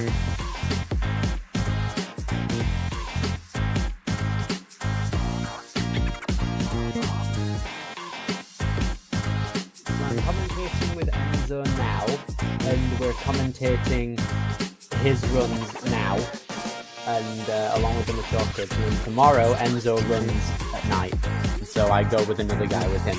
I'm commentating with Enzo now, and we're commentating his runs now, and along with the mature kids. And then tomorrow, Enzo runs at night, so I go with another guy with him.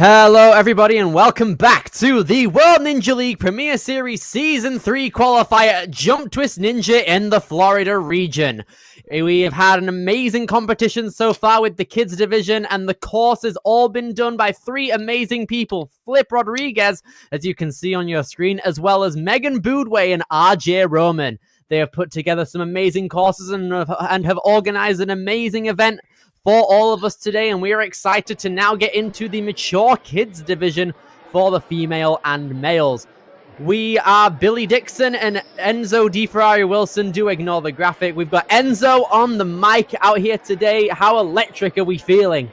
Hello everybody and welcome back to the World Ninja League Premier Series Season 3 qualifier Jump Twist Ninja in the Florida region. We have had an amazing competition so far with the kids division, and the course has all been done by three amazing people. Flip Rodriguez, as you can see on your screen, as well as Megan Boudway and RJ Roman. They have put together some amazing courses and have organized an amazing event for all of us today, and we are excited to now get into the mature kids division for the female and males. We are Billy Dixon and Enzo DeFerrari Wilson. Do ignore the graphic. We've got Enzo on the mic out here today. How electric are we feeling?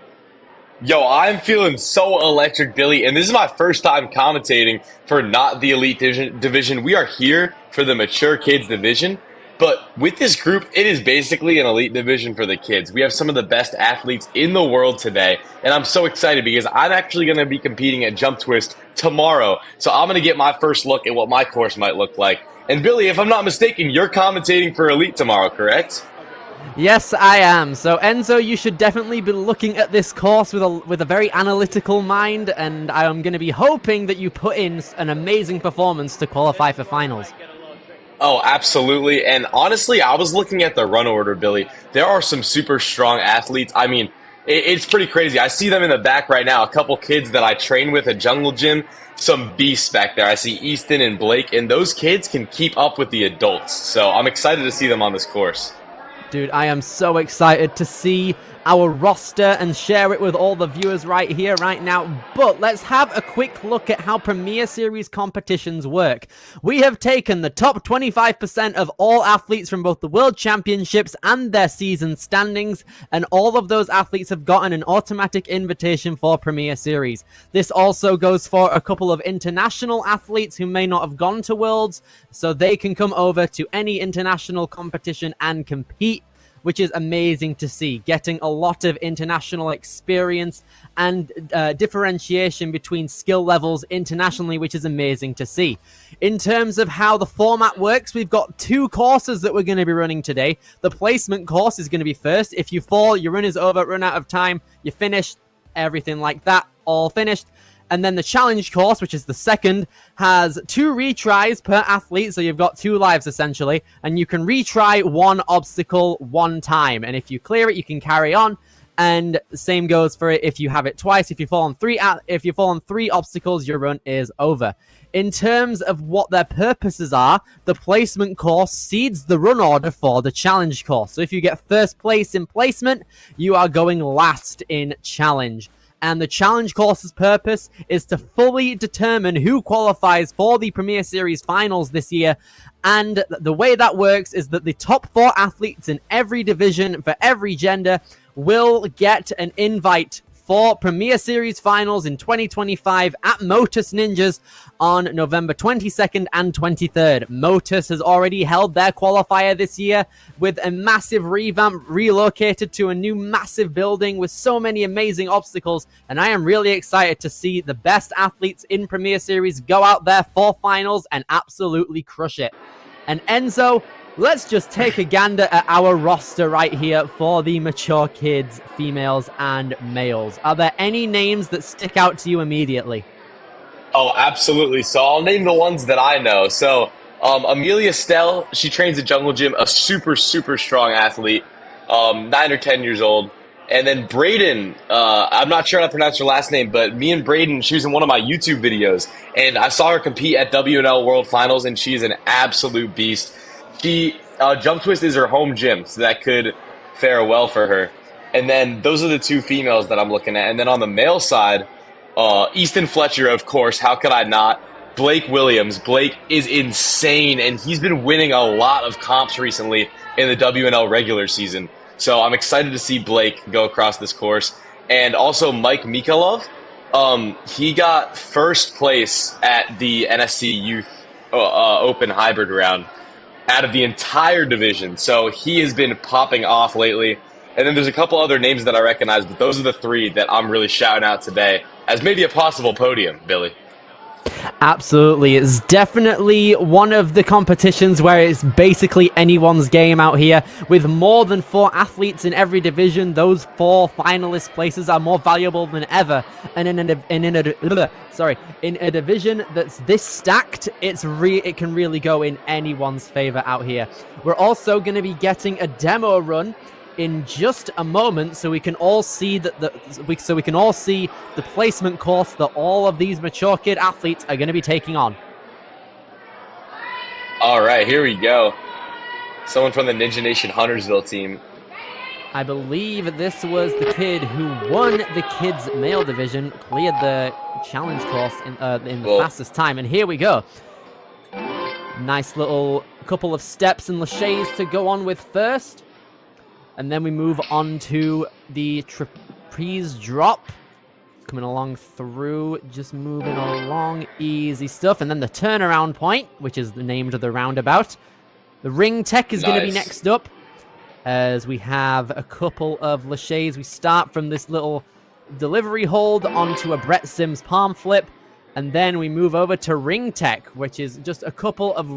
Yo, I'm feeling so electric, Billy, and this is my first time commentating for not the Elite Division. We are here for the Mature Kids Division, but with this group, it is basically an Elite Division for the kids. We have some of the best athletes in the world today, and I'm so excited because I'm actually going to be competing at Jump Twist tomorrow, so I'm going to get my first look at what my course might look like. And Billy, if I'm not mistaken, you're commentating for Elite tomorrow, correct? Yes, I am. So, Enzo, you should definitely be looking at this course with a very analytical mind, and I am going to be hoping that you put in an amazing performance to qualify for finals. Oh, absolutely. And honestly, I was looking at the run order, Billy. There are some super strong athletes. I mean, it's pretty crazy. I see them in the back right now. A couple kids that I train with at Jungle Gym, some beasts back there. I see Easton and Blake, and those kids can keep up with the adults. So I'm excited to see them on this course. Dude, I am so excited to see our roster and share it with all the viewers right here, right now. But let's have a quick look at how Premier Series competitions work. We have taken the top 25% of all athletes from both the World Championships and their season standings, and all of those athletes have gotten an automatic invitation for Premier Series. This also goes for a couple of international athletes who may not have gone to Worlds, so they can come over to any international competition and compete, which is amazing to see, getting a lot of international experience and differentiation between skill levels internationally, which is amazing to see. In terms of how the format works, we've got two courses that we're going to be running today. The placement course is going to be first. If you fall, your run is over, run out of time, you're finished, everything like that, all finished. And then the challenge course, which is the second, has 2 retries per athlete. So you've got 2 lives, essentially. And you can retry one obstacle one time. And if you clear it, you can carry on. And the same goes for it if you have it twice. If you fall on 3 obstacles, your run is over. In terms of what their purposes are, the placement course seeds the run order for the challenge course. So if you get first place in placement, you are going last in challenge. And the challenge course's purpose is to fully determine who qualifies for the Premier Series finals this year. And the way that works is that the top 4 athletes in every division for every gender will get an invite for Premier Series finals in 2025 at Motus Ninjas on November 22nd and 23rd. Motus has already held their qualifier this year with a massive revamp, relocated to a new massive building with so many amazing obstacles, and I am really excited to see the best athletes in Premier Series go out there for finals and absolutely crush it. And Enzo, let's just take a gander at our roster right here for the mature kids, females and males. Are there any names that stick out to you immediately? Oh, absolutely. So I'll name the ones that I know. So Amelia Stell, she trains at Jungle Gym, a super, super strong athlete, 9 or 10 years old. And then Brayden, I'm not sure how to pronounce her last name, but me and Brayden, she was in one of my YouTube videos, and I saw her compete at WNL World Finals, and she's an absolute beast. Jump Twist is her home gym, so that could fare well for her. And then those are the 2 females that I'm looking at. And then on the male side, Easton Fletcher, of course, how could I not? Blake Williams. Blake is insane, and he's been winning a lot of comps recently in the WNL regular season. So I'm excited to see Blake go across this course. And also Mike Mikalov. He got first place at the NSC Youth Open Hybrid round out of the entire division. So he has been popping off lately. And then there's a couple other names that I recognize, but those are the 3 that I'm really shouting out today as maybe a possible podium, Billy. Absolutely. It's definitely one of the competitions where it's basically anyone's game out here. With more than 4 athletes in every division, those 4 finalist places are more valuable than ever. And in a division that's this stacked, it can really go in anyone's favor out here. We're also going to be getting a demo run in just a moment, so we can all see the placement course that all of these mature kid athletes are going to be taking on. All right, here we go. Someone from the Ninja Nation Huntersville team. I believe this was the kid who won the kids male division, cleared the challenge course in the fastest time, and here we go. Nice little couple of steps and laches to go on with first. And then we move on to the trapeze drop. Coming along through, just moving along, easy stuff. And then the turnaround point, which is the name of the roundabout. The ring tech is going to be next up, as we have a couple of laches. We start from this little delivery hold onto a Brett Sims palm flip. And then we move over to ring tech, which is just a couple of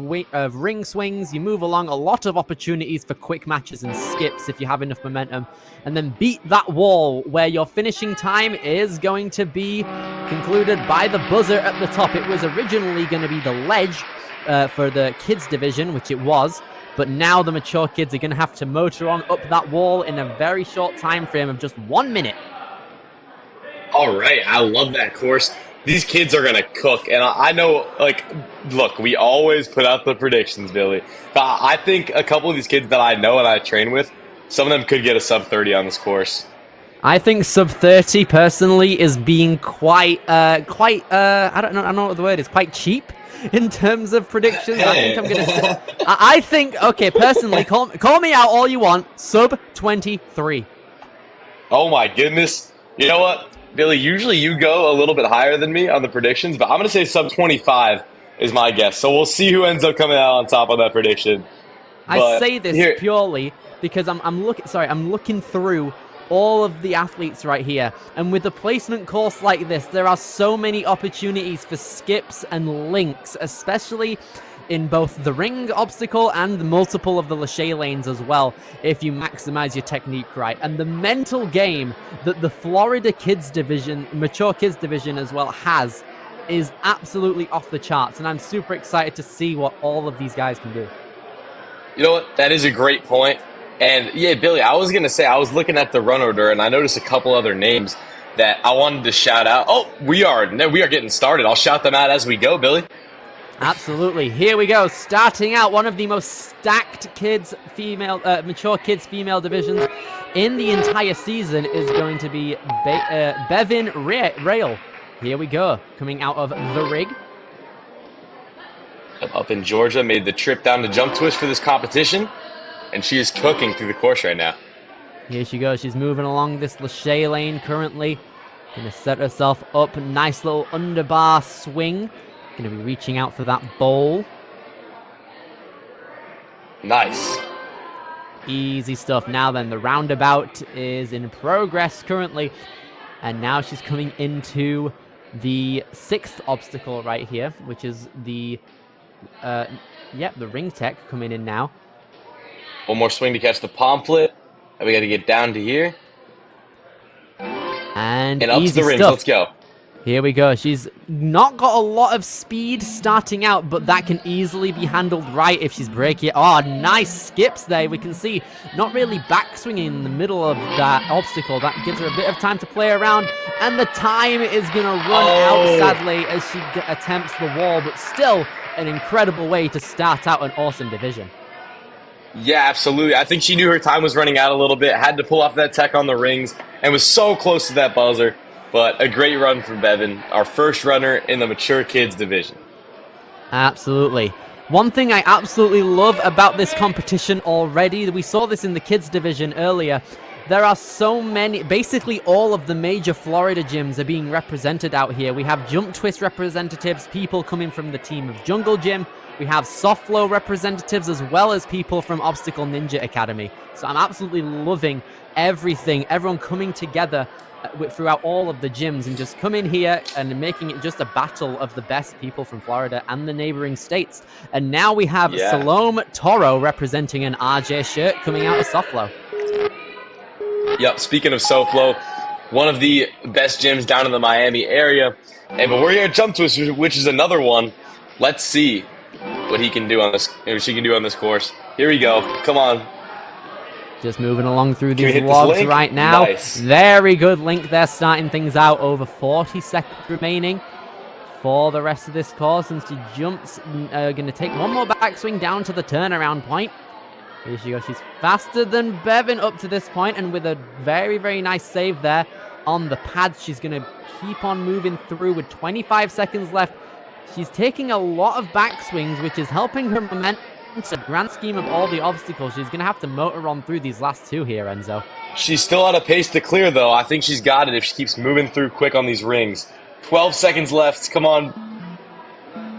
ring swings. You move along, a lot of opportunities for quick matches and skips if you have enough momentum. And then beat that wall, where your finishing time is going to be concluded by the buzzer at the top. It was originally going to be the ledge for the kids division, which it was. But now the mature kids are going to have to motor on up that wall in a very short time frame of just 1 minute. All right, I love that course. These kids are going to cook, and I know, like, look, we always put out the predictions, Billy. I think a couple of these kids that I know and I train with, some of them could get a sub 30 on this course. I think sub 30 personally is being quite I don't know what the word is, quite cheap in terms of predictions. I think I'm going to say, I think, okay, personally, call me out all you want, sub 23. Oh my goodness. You know what? Billy, usually you go a little bit higher than me on the predictions, but I'm going to say sub 25 is my guess. So we'll see who ends up coming out on top on that prediction. I say this purely because I'm looking through all of the athletes right here, and with a placement course like this, there are so many opportunities for skips and links, especially in both the ring obstacle and multiple of the lache lanes as well, if you maximize your technique right. And the mental game that the Florida kids division, mature kids division as well, has is absolutely off the charts, and I'm super excited to see what all of these guys can do. You know what? That is a great point. And yeah, Billy, I was going to say, I was looking at the run order, and I noticed a couple other names that I wanted to shout out. Oh, we are getting started. I'll shout them out as we go, Billy. Absolutely. Here we go. Starting out, one of the most stacked mature kids female divisions in the entire season is going to be Bevin Rail. Here we go. Coming out of the rig. Up in Georgia, made the trip down to Jump Twist for this competition, and she is cooking through the course right now. Here she goes. She's moving along this lache lane currently. Going to set herself up. Nice little underbar swing. Going to be reaching out for that bowl. Nice. Easy stuff. Now then, the roundabout is in progress currently. And now she's coming into the 6th obstacle right here, which is the ring tech coming in now. One more swing to catch the palm flip. And we got to get down to here. And up to the rings. Stuff. Let's go. Here we go. She's not got a lot of speed starting out, but that can easily be handled right if she's braking. Oh, nice skips there. We can see not really backswinging in the middle of that obstacle. That gives her a bit of time to play around, and the time is going to run out, sadly, as she attempts the wall, but still an incredible way to start out an awesome division. Yeah, absolutely. I think she knew her time was running out a little bit, had to pull off that tech on the rings, and was so close to that buzzer. But a great run from Bevin, our first runner in the mature kids division. Absolutely. One thing I absolutely love about this competition already, we saw this in the kids division earlier, there are so many, basically all of the major Florida gyms are being represented out here. We have Jump Twist representatives, people coming from the team of Jungle Gym, We have soft flow representatives as well as people from Obstacle Ninja Academy. So I'm absolutely loving everything, everyone coming together throughout all of the gyms and just come in here and making it just a battle of the best people from Florida and the neighboring states. And now we have Salome Toro representing an RJ shirt coming out of soft flow. Yep, speaking of SoFlo, one of the best gyms down in the Miami area. But we're here at JUMPTWIST, which is another one. Let's see what he can do on this, or she can do on this course. Here we go. Come on. Just moving along through these logs right now. Nice. Very good link there, starting things out. Over 40 seconds remaining for the rest of this course. And she jumps, going to take one more backswing down to the turnaround point. Here she goes. She's faster than Bevan up to this point, and with a very, very nice save there on the pads. She's going to keep on moving through with 25 seconds left. She's taking a lot of backswings, which is helping her momentum. It's a grand scheme of all the obstacles. She's going to have to motor on through these last two here, Enzo. She's still at a pace to clear, though. I think she's got it if she keeps moving through quick on these rings. 12 seconds left. Come on.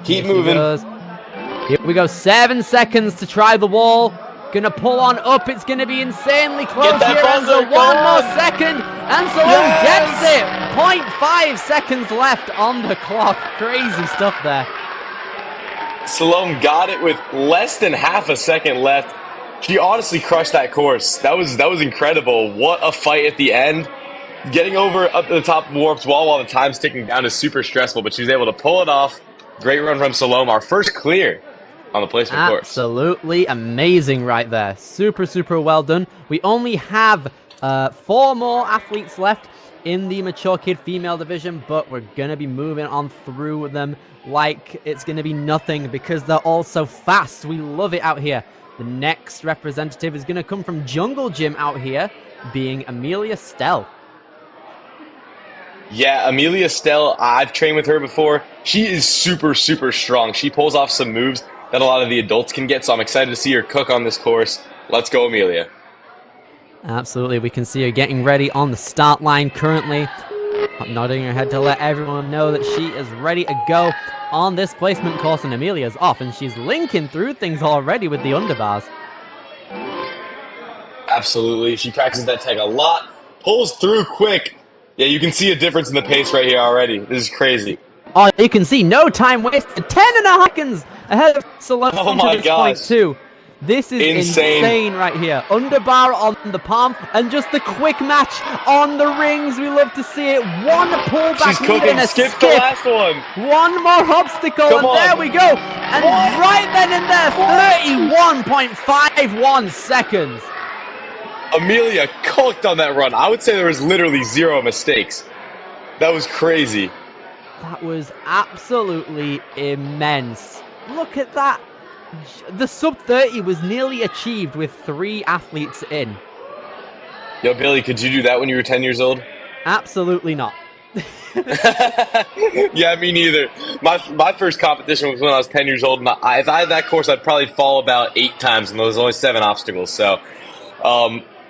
Keep moving. Here we go. 7 seconds to try the wall. Gonna pull on up. It's gonna be insanely close here, Enzo. One more second. And Salome gets it. 0.5 seconds left on the clock. Crazy stuff there. Salome got it with less than half a second left. She honestly crushed that course. That was incredible. What a fight at the end. Getting over up to the top of Warp's Wall while the time's ticking down is super stressful, but she was able to pull it off. Great run from Salome. Our first clear on the placement course. Absolutely amazing right there. Super, super well done. We only have 4 more athletes left in the mature kid female division, but we're going to be moving on through them like it's going to be nothing because they're all so fast. We love it out here. The next representative is going to come from Jungle Gym out here, being Amelia Stell. Yeah, Amelia Stell, I've trained with her before. She is super, super strong. She pulls off some moves that a lot of the adults can get, so I'm excited to see her cook on this course. Let's go, Amelia. Absolutely, we can see her getting ready on the start line currently. Nodding her head to let everyone know that she is ready to go on this placement course, and Amelia's off, and she's linking through things already with the underbars. Absolutely, she practices that tech a lot, pulls through quick. Yeah, you can see a difference in the pace right here already. This is crazy. Oh, you can see no time wasted. 10.5 seconds ahead of Salome to this point too. This is insane right here. Underbar on the palm and just the quick match on the rings. We love to see it. One pullback. She's cooking. Skip the last one. One more obstacle, and there we go. And right then and there, 31.51 seconds. Amelia cooked on that run. I would say there was literally 0 mistakes. That was crazy. That was absolutely immense. Look at that. The sub-30 was nearly achieved with 3 athletes in. Yo, Billy, could you do that when you were 10 years old? Absolutely not. Yeah, me neither. My first competition was when I was 10 years old, and if I had that course, I'd probably fall about 8 times, and there was only 7 obstacles. So,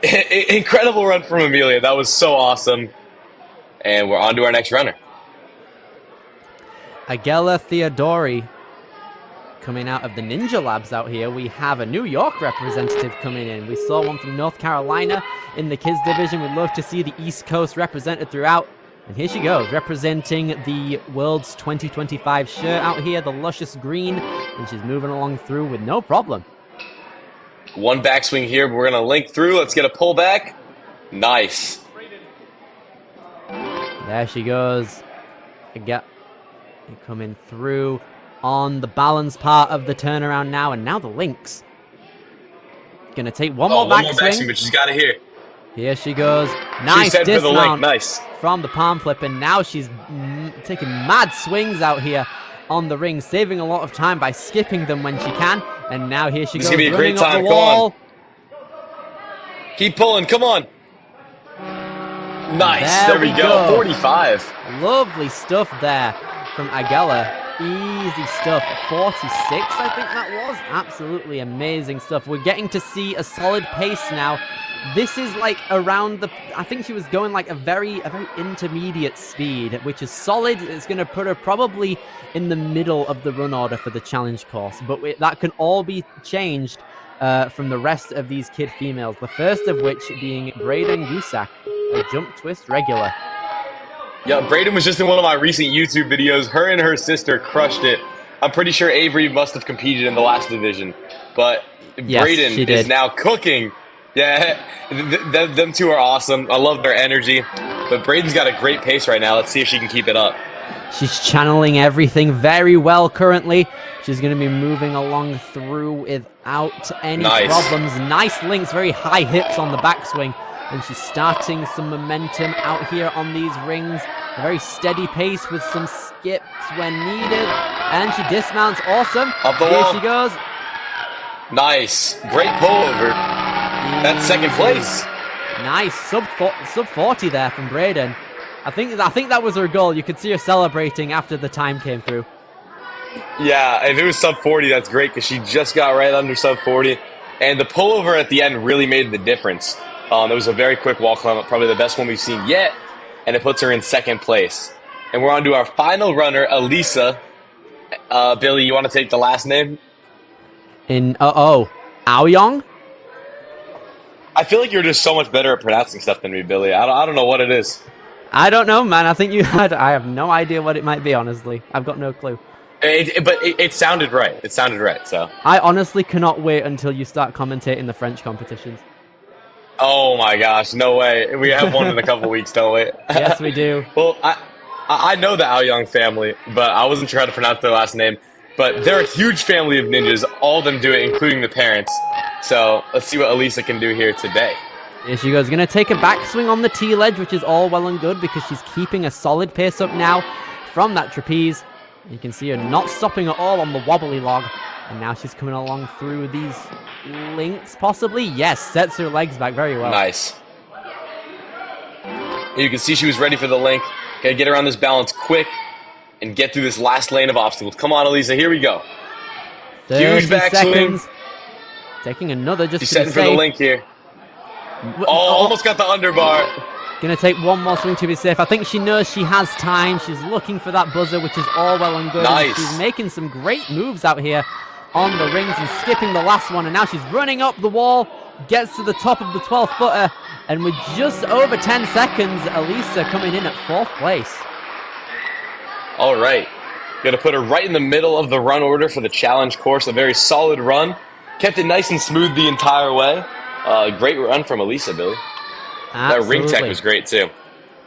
incredible run from Amelia. That was so awesome. And we're on to our next runner. Agela Theodori coming out of the Ninja Labs out here. We have a New York representative coming in. We saw one from North Carolina in the kids division. We'd love to see the East Coast represented throughout. And here she goes, representing the World's 2025 shirt out here, the luscious green. And she's moving along through with no problem. One backswing here, but we're going to link through. Let's get a pullback. Nice. There she goes. Coming through on the balance part of the turnaround now, and now the links. Gonna take one more backswing, but she's got it here. Here she goes. Nice dismount nice from the palm flip, and now she's taking mad swings out here on the ring, saving a lot of time by skipping them when she can. And now here she goes, running up the wall. Keep pulling, come on. Nice, there we go. 45. Lovely stuff there from Agela. Easy stuff. 46, I think that was. Absolutely amazing stuff. We're getting to see a solid pace now. This is like around the... I think she was going like a very intermediate speed, which is solid. It's going to put her probably in the middle of the run order for the challenge course. But that can all be changed from the rest of these kid females. The first of which being Braden Gusak, a jump twist regular. Yeah, Braden was just in one of my recent YouTube videos. Her and her sister crushed it. I'm pretty sure Avery must have competed in the last division. But yes, Braden is now cooking. Yeah, them two are awesome. I love their energy. But Braden's got a great pace right now. Let's see if she can keep it up. She's channeling everything very well currently. She's going to be moving along through without any problems. Nice links, very high hips on the backswing. And she's starting some momentum out here on these rings. A very steady pace with some skips when needed. And she dismounts. Awesome. Up the Here wall. she goes. Nice. Great pullover. That's second place. Nice. Sub 40 there from Braden. I think that was her goal. You could see her celebrating after the time came through. Yeah, if it was sub 40, that's great because she just got right under sub 40. And the pullover at the end really made the difference. It was a very quick wall climb up, probably the best one we've seen yet, and it puts her in second place. And we're on to our final runner, Elisa. Billy, you want to take the last name? Aoyong? I feel like you're just so much better at pronouncing stuff than me, Billy. I don't know what it is. I don't know, man. I think I have no idea what it might be, honestly. I've got no clue. But it sounded right. It sounded right, so. I honestly cannot wait until you start commentating the French competitions. Oh my gosh, no way. We have one in a couple weeks, don't we? Yes, we do. Well, I know the Aoyong family, but I wasn't sure how to pronounce their last name. But they're a huge family of ninjas. All of them do it, including the parents. So let's see what Elisa can do here today. Here she goes. Going to take a backswing on the T-ledge, which is all well and good because she's keeping a solid pace up now from that trapeze. You can see her not stopping at all on the wobbly log. And now she's coming along through these links, possibly. Yes, sets her legs back very well. Nice. You can see she was ready for the link. Gotta get around this balance quick and get through this last lane of obstacles. Come on, Elisa, here we go. Huge backswing. Taking another just She's to be setting for the link here. Oh, almost got the underbar. Gonna take one more swing to be safe. I think she knows she has time. She's looking for that buzzer, which is all well and good. Nice. And she's making some great moves out here on the rings and skipping the last one. And now she's running up the wall, gets to the top of the 12-footer. And with just over 10 seconds, Elisa coming in at 4th place. All right. Gonna put her right in the middle of the run order for the challenge course. A very solid run. Kept it nice and smooth the entire way. Great run from Elisa, Billy. Absolutely. That ring tech was great, too.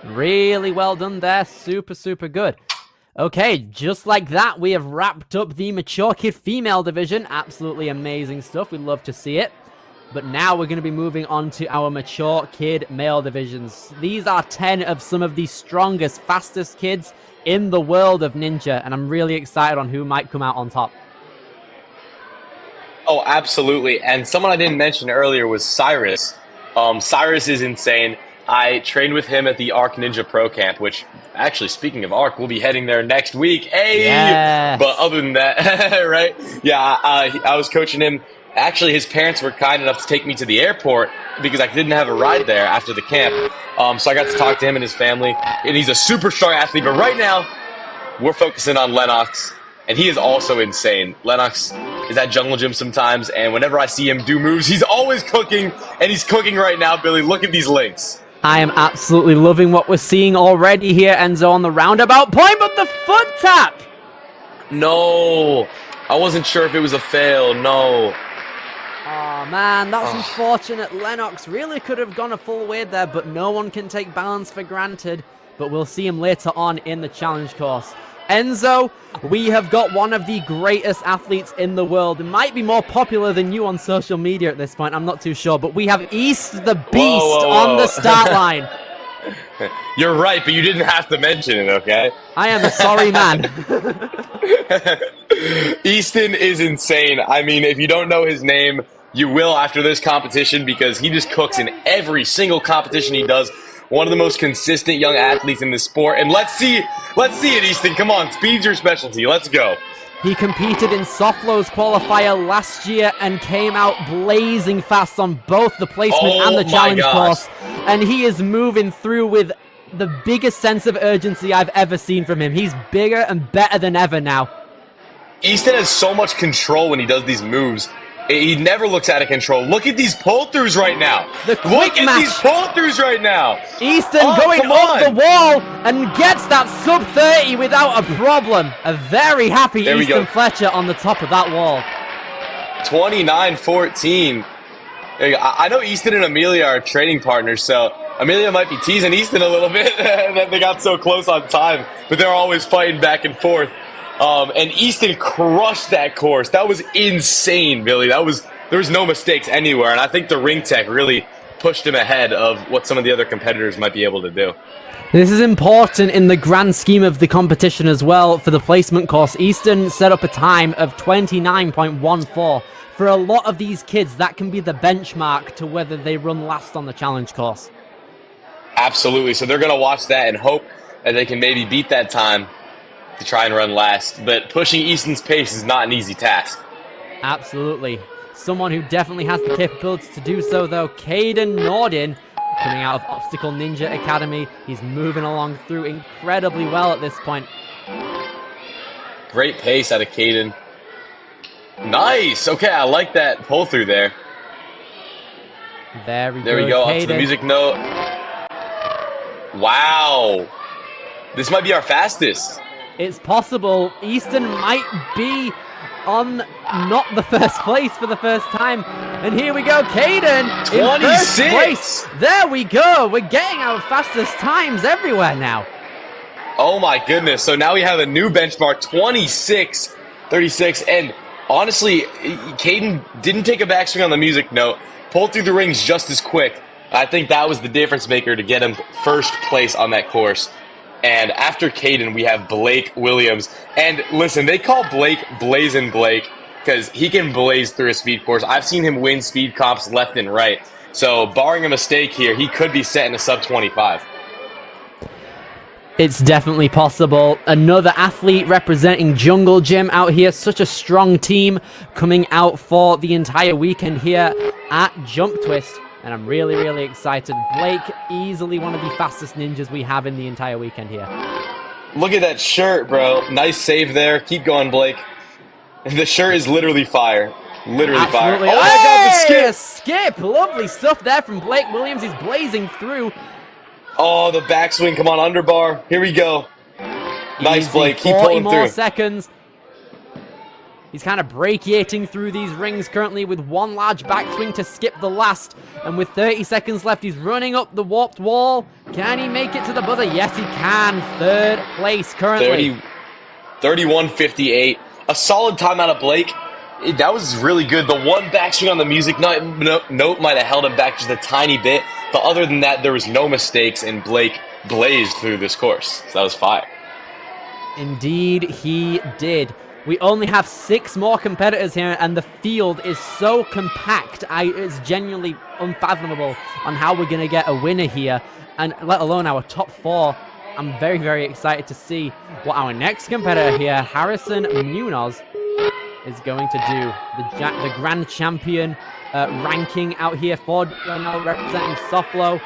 Really well done there. Super, super good. Okay, just like that, we have wrapped up the Mature Kid Female Division. Absolutely amazing stuff. We'd love to see it. But now we're going to be moving on to our Mature Kid Male Divisions. These are 10 of some of the strongest, fastest kids in the world of Ninja. And I'm really excited on who might come out on top. Oh, absolutely. And someone I didn't mention earlier was Cyrus. Cyrus is insane. I trained with him at the Arc Ninja Pro Camp, which, actually, speaking of Arc, we'll be heading there next week. Hey! Yes. But other than that, right? Yeah, I was coaching him. Actually, his parents were kind enough to take me to the airport because I didn't have a ride there after the camp. So I got to talk to him and his family. And he's a super strong athlete. But right now, we're focusing on Lennox. And he is also insane. Lennox is at Jungle Gym sometimes. And whenever I see him do moves, he's always cooking. And he's cooking right now, Billy. Look at these links. I am absolutely loving what we're seeing already here, Enzo, on the roundabout point, but the foot tap! No. I wasn't sure if it was a fail. No. Oh, man, that's unfortunate. Lennox really could have gone a full way there, but no one can take balance for granted. But we'll see him later on in the challenge course. Enzo, we have got one of the greatest athletes in the world. It might be more popular than you on social media at this point. I'm not too sure. But we have East the Beast on the start line. You're right, but you didn't have to mention it, okay? I am a sorry man. Easton is insane. I mean, if you don't know his name, you will after this competition because he just cooks in every single competition he does. one of the most consistent young athletes in the sport. And let's see it, Easton. Come on, speed's your specialty. Let's go. He competed in Soflow's qualifier last year and came out blazing fast on both the placement and the challenge course. And he is moving through with the biggest sense of urgency I've ever seen from him. He's bigger and better than ever now. Easton has so much control when he does these moves. He never looks out of control. Look at these pull-throughs right now. Look at these pull-throughs right now. Easton going up the wall and gets that sub-30 without a problem. A very happy Easton Fletcher on the top of that wall. 29-14. I know Easton and Amelia are training partners, so Amelia might be teasing Easton a little bit that they got so close on time, but they're always fighting back and forth. And Easton crushed that course. That was insane, Billy. There was no mistakes anywhere, and I think the ring tech really pushed him ahead of what some of the other competitors might be able to do. This is important in the grand scheme of the competition as well for the placement course. Easton set up a time of 29.14. For a lot of these kids, that can be the benchmark to whether they run last on the challenge course. Absolutely. So they're going to watch that and hope that they can maybe beat that time to try and run last. But pushing Easton's pace is not an easy task. Absolutely. Someone who definitely has the capability to do so, though, Caden Nordin, coming out of Obstacle Ninja Academy. He's moving along through incredibly well at this point. Great pace out of Caden. Nice. Okay, I like that pull through there. There we go. Up to the music note. Wow. This might be our fastest. It's possible. Easton might be on not the first place for the first time. And here we go, Caden 26. in first place. There we go. We're getting our fastest times everywhere now. Oh my goodness. So now we have a new benchmark, 26:36. And honestly, Caden didn't take a backswing on the music note, pulled through the rings just as quick. I think that was the difference maker to get him first place on that course. And after Caden, we have Blake Williams. And listen, they call Blake Blazin' Blake because he can blaze through a speed course. I've seen him win speed comps left and right. So barring a mistake here, he could be set in a sub-25. It's definitely possible. Another athlete representing Jungle Gym out here. Such a strong team coming out for the entire weekend here at Jump Twist. And I'm really, really excited. Blake, easily one of the fastest ninjas we have in the entire weekend here. Look at that shirt, bro. Nice save there. Keep going, Blake. The shirt is literally fire. Literally fire. Oh, my God, the skip. Skip. Lovely stuff there from Blake Williams. He's blazing through. Oh, the backswing. Come on, underbar. Here we go. Nice, Blake. Keep pulling through. 40 more seconds. He's kind of brachiating through these rings currently with one large backswing to skip the last. And with 30 seconds left, he's running up the warped wall. Can he make it to the buzzer? Yes, he can. Third place currently. 31:58. A solid time out of Blake. That was really good. The one backswing on the music note might have held him back just a tiny bit. But other than that, there was no mistakes, and Blake blazed through this course. So that was fire. Indeed, he did. We only have 6 more competitors here, and the field is so compact. It's genuinely unfathomable on how we're going to get a winner here, and let alone our top 4. I'm very, very excited to see what our next competitor here, Harrison Munoz, is going to do. The grand champion ranking out here for now representing Soflow.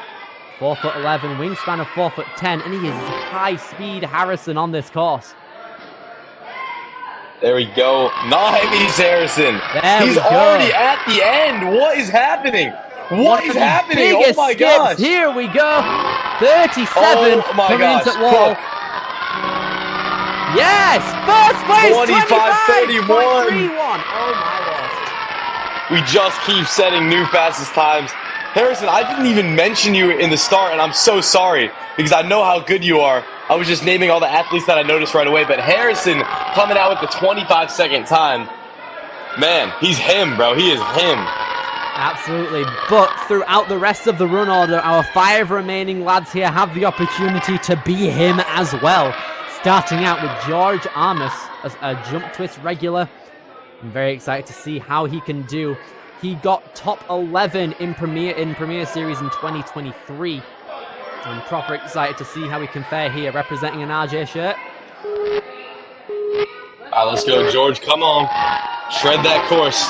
4'11", wingspan of 4'10", and he is high speed Harrison on this course. There we go. Nice, Harrison. He's already at the end. What is happening? What is happening? Oh my gosh. Here we go. 37 coming into wall. Yes, first place. 25:31. Oh my gosh. We just keep setting new fastest times. Harrison, I didn't even mention you in the start, and I'm so sorry because I know how good you are. I was just naming all the athletes that I noticed right away, but Harrison coming out with the 25-second time. Man, he's him, bro. He is him. Absolutely. But throughout the rest of the run order, our 5 remaining lads here have the opportunity to be him as well. Starting out with George Armas as a Jump Twist regular. I'm very excited to see how he can do. He got top 11 in Premier Series in 2023. I'm proper excited to see how we can fare here, representing an RJ shirt. All right, let's go, George. Come on. Shred that course.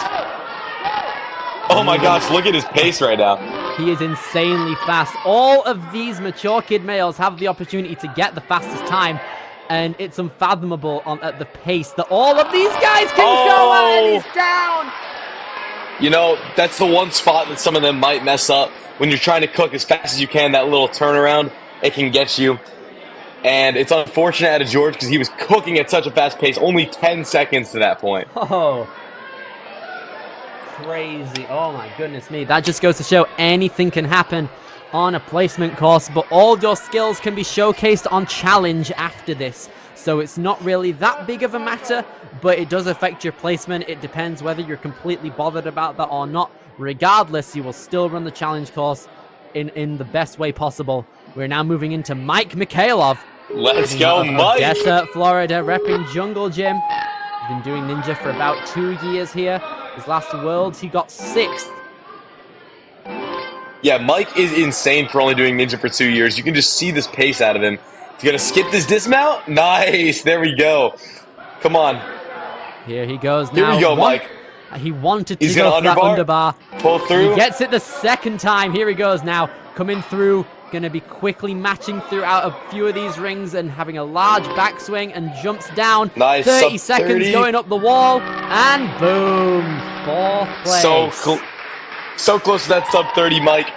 Oh my gosh, look at his pace right now. He is insanely fast. All of these mature kid males have the opportunity to get the fastest time, and it's unfathomable at the pace that all of these guys can go at, and he's down. You know, that's the one spot that some of them might mess up. When you're trying to cook as fast as you can, that little turnaround, it can get you. And it's unfortunate out of George because he was cooking at such a fast pace, only 10 seconds to that point. Oh, crazy. Oh my goodness me. That just goes to show anything can happen on a placement course, but all your skills can be showcased on challenge after this. So it's not really that big of a matter, but it does affect your placement. It depends whether you're completely bothered about that or not. Regardless, you will still run the challenge course in the best way possible. We're now moving into Mike Mikhailov. Let's go, Mike! Desert, Florida, repping Jungle Gym. He's been doing Ninja for about 2 years here. His last Worlds, he got 6th. Yeah, Mike is insane for only doing Ninja for 2 years. You can just see this pace out of him. He's going to skip this dismount. Nice. There we go. Come on. Here he goes now. Here we go, Mike. He wanted to go for that underbar. Pull through. He gets it the second time. Here he goes now. Coming through. Going to be quickly matching throughout a few of these rings and having a large backswing and jumps down. Nice. 30 seconds going up the wall. And boom. 4th place. So close to that sub 30, Mike.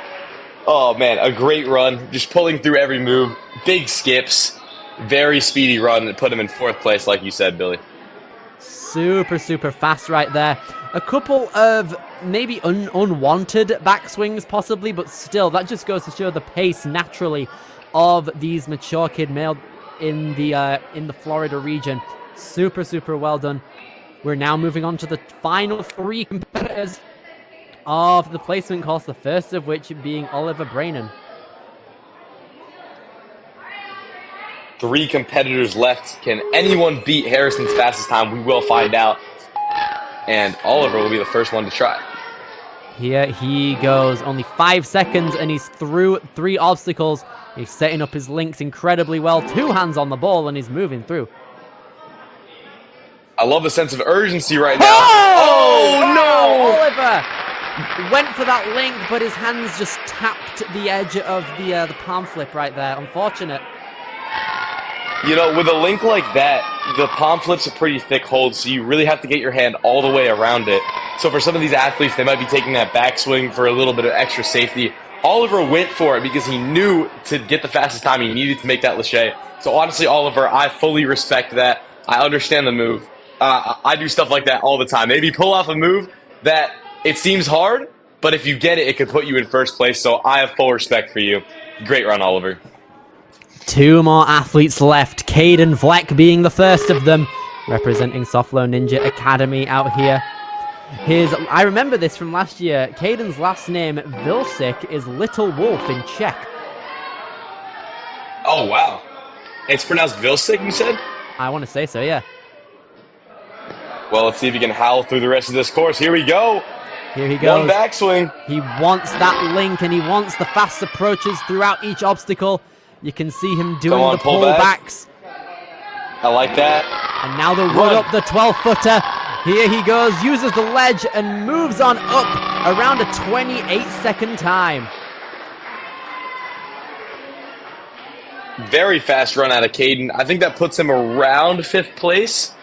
Oh, man. A great run. Just pulling through every move. Big skips. Very speedy run that put him in 4th place, like you said, Billy. Super, super fast right there. A couple of maybe unwanted backswings possibly, but still, that just goes to show the pace naturally of these mature kid male in the Florida region. Super, super well done. We're now moving on to the final 3 competitors of the placement course, the first of which being Oliver Brainen. 3 competitors left. Can anyone beat Harrison's fastest time? We will find out. And Oliver will be the first one to try. Here he goes. Only 5 seconds and he's through 3 obstacles. He's setting up his links incredibly well. 2 hands on the ball and he's moving through. I love the sense of urgency right now. Oh no! Oliver went for that link, but his hands just tapped the edge of the palm flip right there. Unfortunate. You know, with a link like that, the palm flip's a pretty thick hold, so you really have to get your hand all the way around it. So for some of these athletes, they might be taking that backswing for a little bit of extra safety. Oliver went for it because he knew to get the fastest time, he needed to make that lache. So honestly, Oliver, I fully respect that. I understand the move. I do stuff like that all the time. Maybe pull off a move that it seems hard, but if you get it, it could put you in first place. So I have full respect for you. Great run, Oliver. 2 more athletes left, Caden Vleck being the first of them, representing Softlow Ninja Academy out here. I remember this from last year, Caden's last name, Vilsik, is Little Wolf in Czech. Oh, wow. It's pronounced Vilsik, you said? I want to say so, yeah. Well, let's see if he can howl through the rest of this course. Here we go. Here he goes. One backswing. He wants that link and he wants the fast approaches throughout each obstacle. You can see him doing the pullbacks. I like that. And now the run up the 12-footer. Here he goes, uses the ledge and moves on up around a 28-second time. Very fast run out of Caden. I think that puts him around 5th place.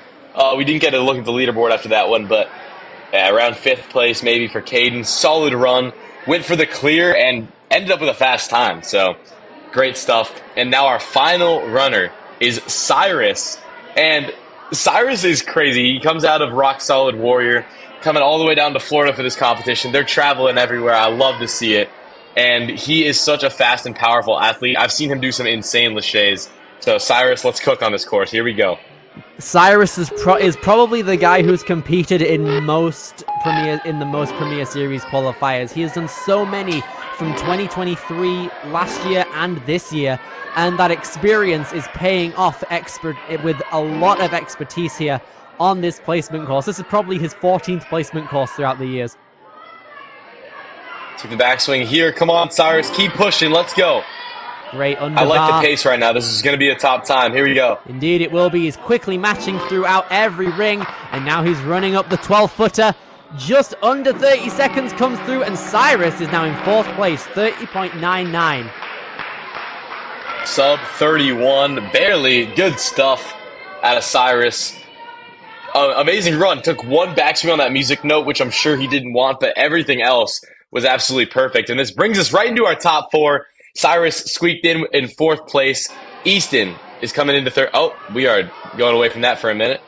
We didn't get a look at the leaderboard after that one, but yeah, around 5th place maybe for Caden. Solid run. Went for the clear and ended up with a fast time. So great stuff. And now our final runner is Cyrus. And Cyrus is crazy. He comes out of Rock Solid Warrior, coming all the way down to Florida for this competition. They're traveling everywhere. I love to see it. And he is such a fast and powerful athlete. I've seen him do some insane laches. So Cyrus, let's cook on this course. Here we go. Cyrus is probably the guy who's competed in the most Premier Series qualifiers. He has done so many from 2023, last year, and this year, and that experience is paying off with a lot of expertise here on this placement course. This is probably his 14th placement course throughout the years. Took the backswing here. Come on, Cyrus. Keep pushing. Let's go. Great underbar. I like the pace right now. This is going to be a top time. Here we go. Indeed it will be. He's quickly matching throughout every ring, and now he's running up the 12-footer. Just under 30 seconds comes through, and Cyrus is now in 4th place, 30.99. Sub 31, barely. Good stuff out of Cyrus. Amazing run. Took one backswing on that music note, which I'm sure he didn't want, but everything else was absolutely perfect. And this brings us right into our top 4. Cyrus squeaked in 4th place. Easton is coming into 3rd. Oh, we are going away from that for a minute.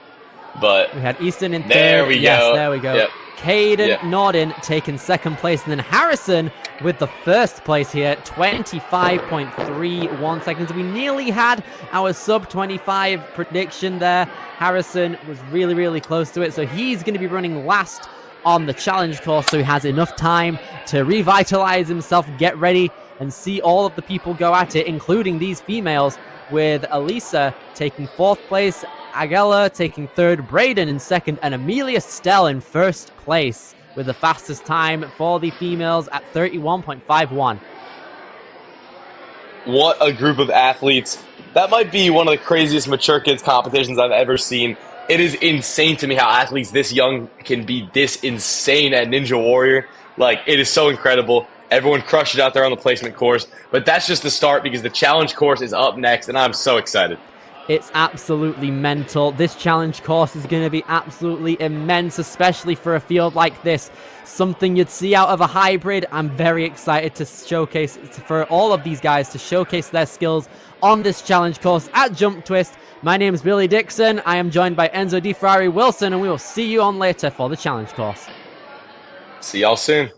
But we had Easton in 3rd. There we go. Yes, there we go. Yep. Caden Norden taking 2nd place, and then Harrison with the 1st place here, 25.31 seconds. We nearly had our sub 25 prediction there. Harrison was really, really close to it, so he's going to be running last on the challenge course, so he has enough time to revitalize himself, get ready, and see all of the people go at it, including these females, with Elisa taking 4th place, Agella taking 3rd, Braden in 2nd, and Amelia Stell in 1st place with the fastest time for the females at 31.51. What a group of athletes. That might be one of the craziest mature kids competitions I've ever seen. It is insane to me how athletes this young can be this insane at Ninja Warrior. Like, it is so incredible. Everyone crushed it out there on the placement course. But that's just the start, because the challenge course is up next, and I'm so excited. It's absolutely mental. This challenge course is going to be absolutely immense, especially for a field like this. Something you'd see out of a hybrid. I'm very excited to showcase, for all of these guys to showcase their skills on this challenge course at Jump Twist. My name is Billy Dixon. I am joined by Enzo Di Ferrari Wilson, and we will see you on later for the challenge course. See y'all soon.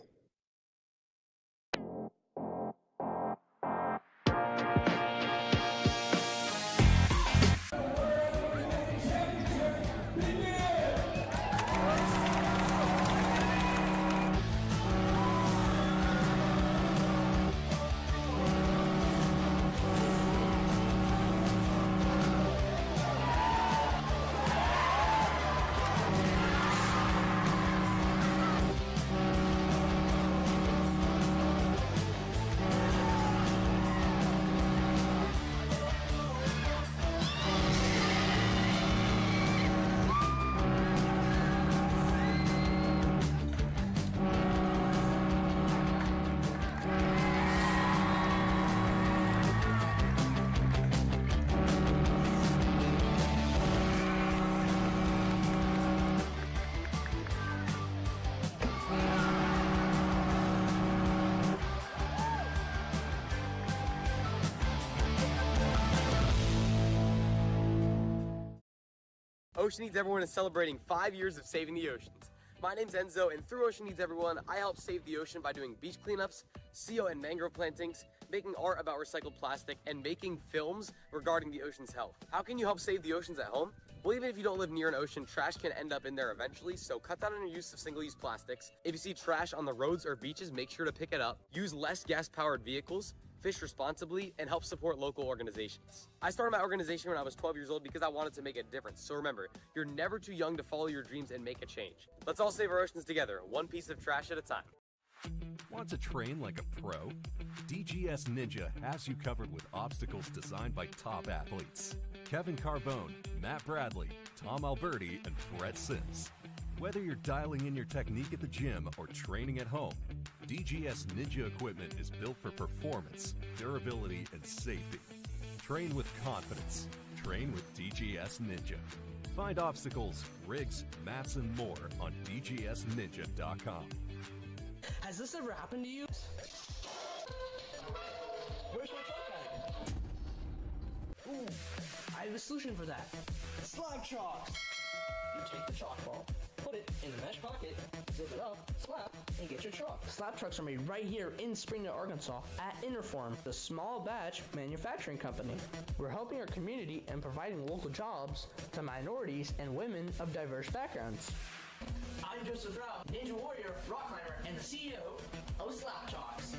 Ocean Needs Everyone is celebrating 5 years of saving the oceans. My name's Enzo, and through Ocean Needs Everyone, I help save the ocean by doing beach cleanups, seal and mangrove plantings, making art about recycled plastic, and making films regarding the ocean's health. How can you help save the oceans at home? Well, even if you don't live near an ocean, trash can end up in there eventually, so cut down on your use of single-use plastics. If you see trash on the roads or beaches, make sure to pick it up. Use less gas-powered vehicles, fish responsibly, and help support local organizations. I started my organization when I was 12 years old because I wanted to make a difference. So remember, you're never too young to follow your dreams and make a change. Let's all save our oceans together, one piece of trash at a time. Want to train like a pro? DGS Ninja has you covered with obstacles designed by top athletes. Kevin Carbone, Matt Bradley, Tom Alberti, and Brett Sims. Whether you're dialing in your technique at the gym or training at home, DGS Ninja equipment is built for performance, durability, and safety. Train with confidence. Train with DGS Ninja. Find obstacles, rigs, mats, and more on dgsninja.com. Has this ever happened to you? Where's my truck at? Ooh, I have a solution for that. Slab chalk! You take the chalk ball, put it in the mesh pocket, zip it up, slap, and get your chalk. Slab trucks are made right here in Springdale, Arkansas at Interform, the small batch manufacturing company. We're helping our community and providing local jobs to minorities and women of diverse backgrounds. I'm Joseph Rao, Ninja Warrior, rock climber, and the CEO of Slap Chalks.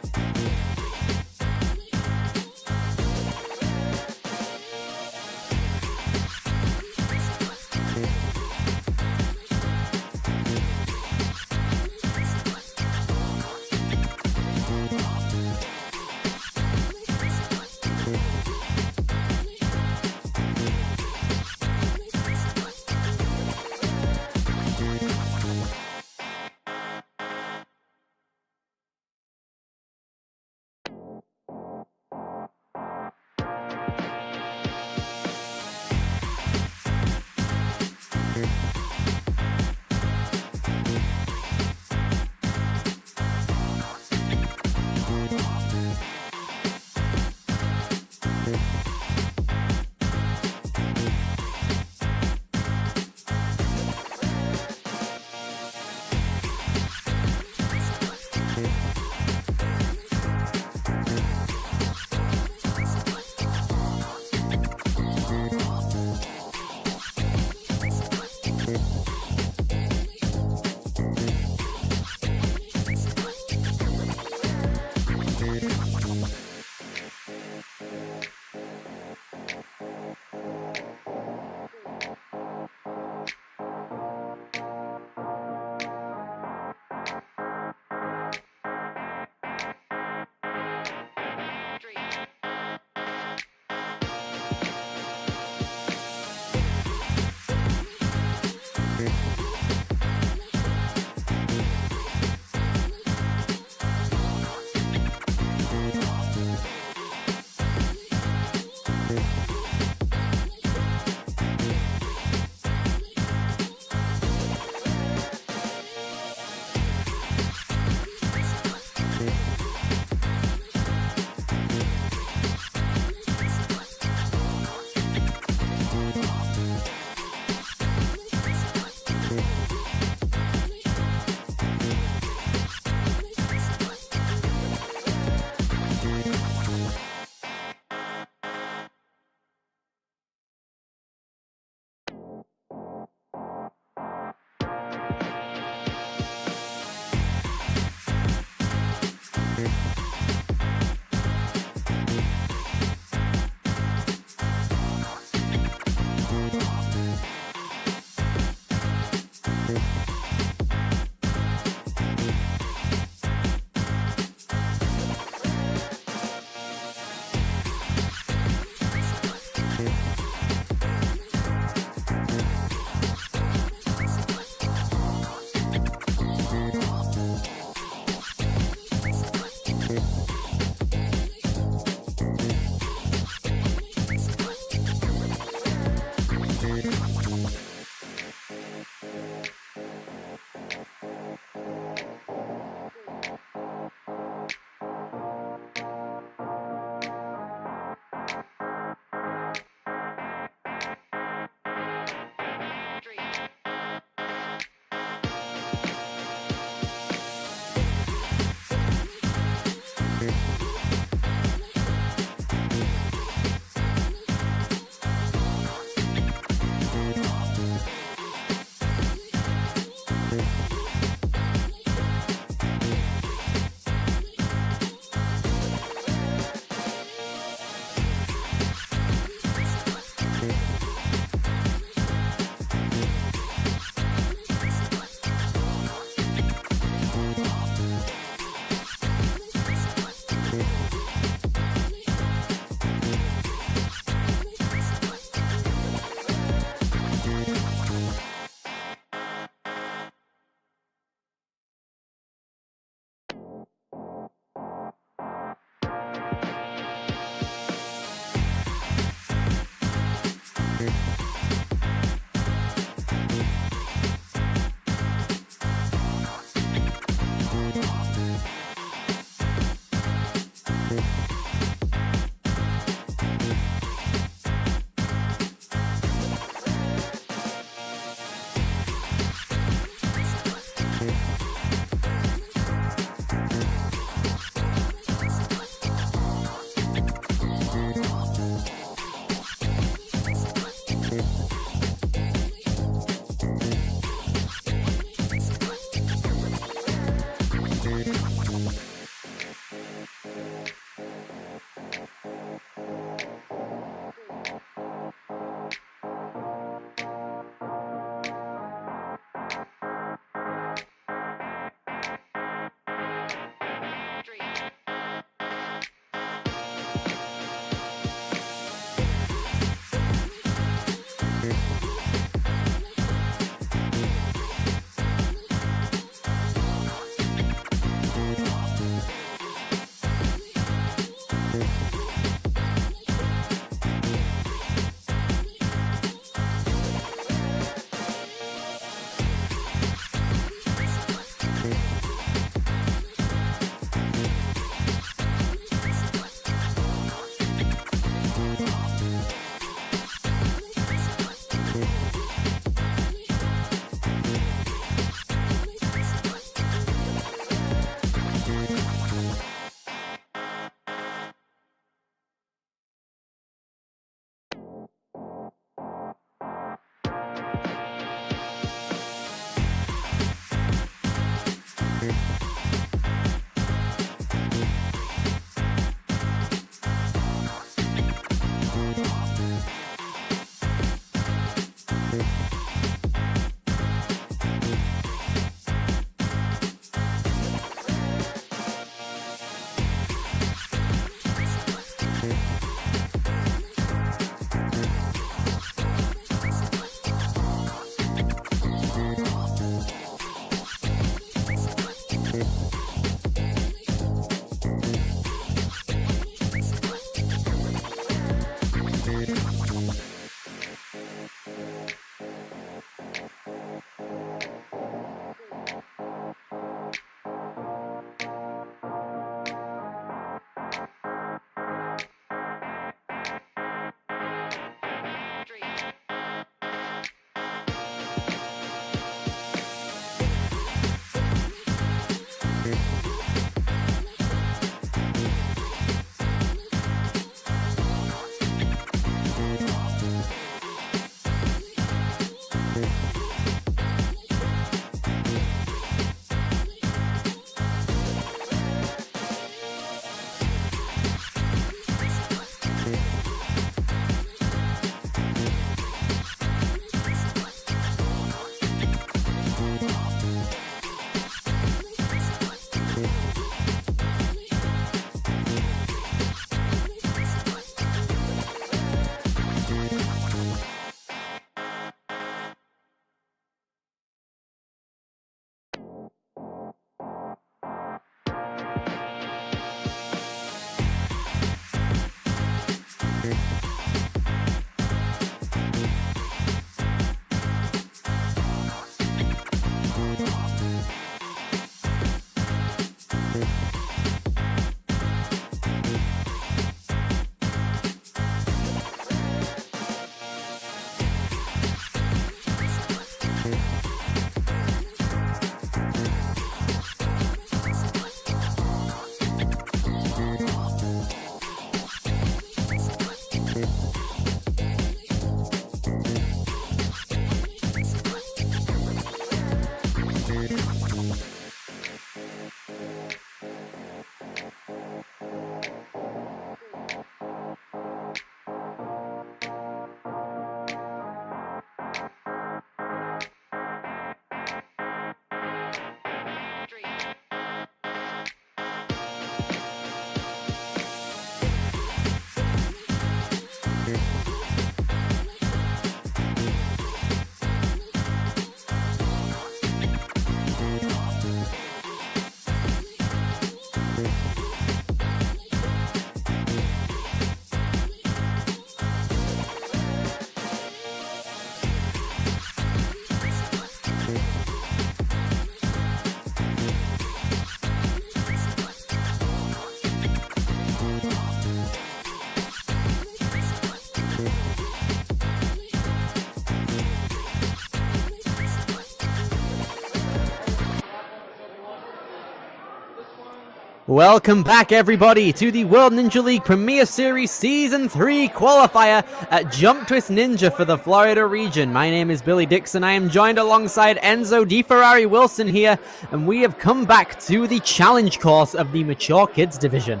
Welcome back, everybody, to the World Ninja League Premier Series Season 3 qualifier at Jump Twist Ninja for the Florida region. My name is Billy Dixon. I am joined alongside Enzo Di Ferrari Wilson here, and we have come back to the challenge course of the Mature Kids division.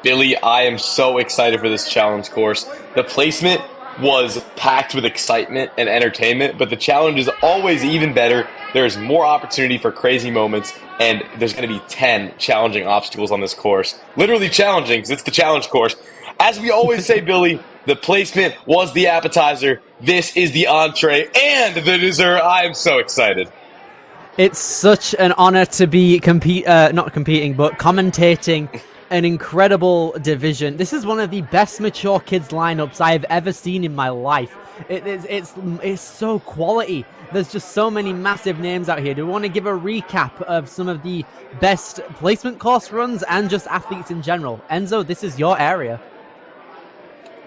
Billy, I am so excited for this challenge course. The placement was packed with excitement and entertainment, but the challenge is always even better. There's more opportunity for crazy moments, and there's going to be 10 challenging obstacles on this course. Literally challenging, because it's the challenge course. As we always say, Billy, the placement was the appetizer. This is the entree and the dessert. I am so excited. It's such an honor to be commentating an incredible division. This is one of the best Mature Kids lineups I have ever seen in my life. It's so quality. There's just so many massive names out here. Do we want to give a recap of some of the best placement course runs and just athletes in general? Enzo, this is your area.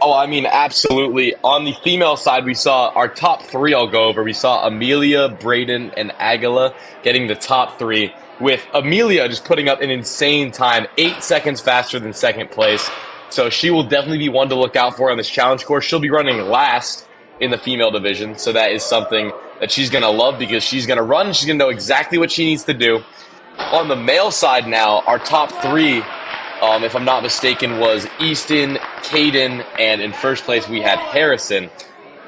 Oh, I mean, absolutely. On the female side, we saw our top three I'll go over. We saw Amelia, Braden, and Agala getting the top three, with Amelia just putting up an insane time, 8 seconds faster than second place. So she will definitely be one to look out for on this challenge course. She'll be running last in the female division, so that is something that she's going to love because she's going to run. She's going to know exactly what she needs to do. On the male side now, our top three, if I'm not mistaken, was Easton, Caden, and in first place we had Harrison.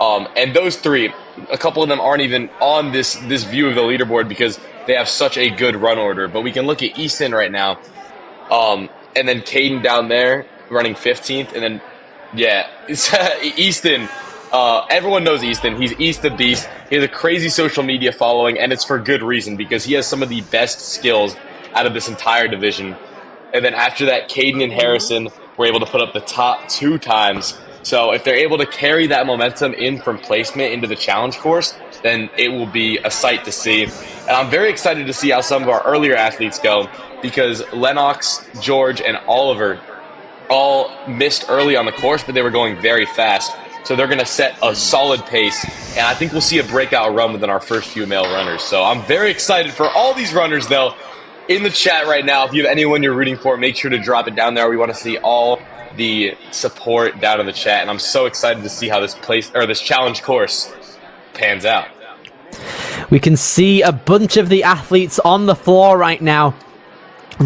And those three, a couple of them aren't even on this view of the leaderboard because they have such a good run order. But we can look at Easton right now, and then Caden down there running 15th, and then, yeah, it's Easton. Everyone knows Easton. He's East the Beast. He has a crazy social media following, and it's for good reason because he has some of the best skills out of this entire division. And then after that, Caden and Harrison were able to put up the top 2 times. So if they're able to carry that momentum in from placement into the challenge course, then it will be a sight to see. And I'm very excited to see how some of our earlier athletes go because Lennox, George, and Oliver all missed early on the course, but they were going very fast. So they're going to set a solid pace, and I think we'll see a breakout run within our first few male runners. So I'm very excited for all these runners, though. In the chat right now, if you have anyone you're rooting for, make sure to drop it down there. We want to see all the support down in the chat, and I'm so excited to see how this challenge course pans out. We can see a bunch of the athletes on the floor right now,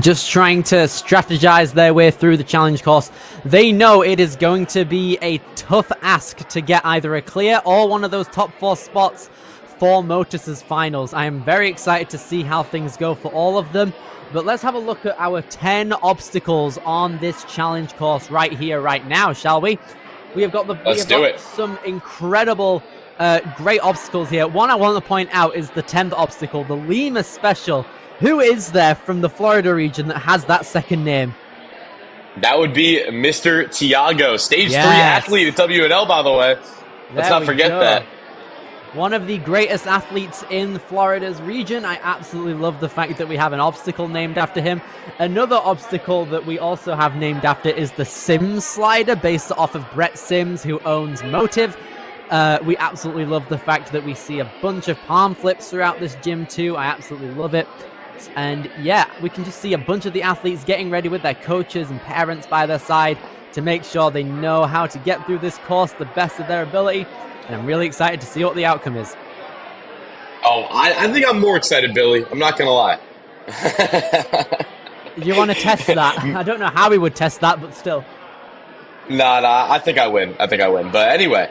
just trying to strategize their way through the challenge course. They know it is going to be a tough ask to get either a clear or one of those top 4 spots for Motus's finals. I am very excited to see how things go for all of them. But let's have a look at our 10 obstacles on this challenge course right here, right now, shall we? We have got some incredible, great obstacles here. One I want to point out is the 10th obstacle, the Lima Special. Who is there from the Florida region that has that second name? That would be Mr. Tiago, stage 3 athlete at WNL, by the way. Let's not forget that. One of the greatest athletes in Florida's region. I absolutely love the fact that we have an obstacle named after him. Another obstacle that we also have named after is the Sims slider, based off of Brett Sims, who owns Motive. We absolutely love the fact that we see a bunch of palm flips throughout this gym too. I absolutely love it. And yeah, we can just see a bunch of the athletes getting ready with their coaches and parents by their side to make sure they know how to get through this course the best of their ability. And I'm really excited to see what the outcome is. Oh, I think I'm more excited, Billy. I'm not going to lie. You want to test that? I don't know how we would test that, but still. Nah, I think I win. But anyway,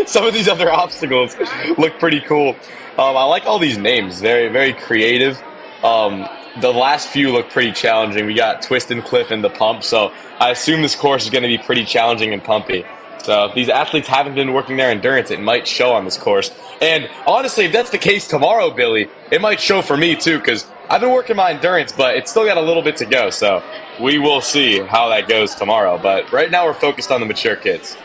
some of these other obstacles look pretty cool. I like all these names. Very, very creative. The last few look pretty challenging. We got Twist and Cliff and the Pump, so I assume this course is going to be pretty challenging and pumpy. So if these athletes haven't been working their endurance, it might show on this course. And honestly, if that's the case tomorrow, Billy, it might show for me too, because I've been working my endurance, but it's still got a little bit to go. So we will see how that goes tomorrow. But right now we're focused on the mature kids.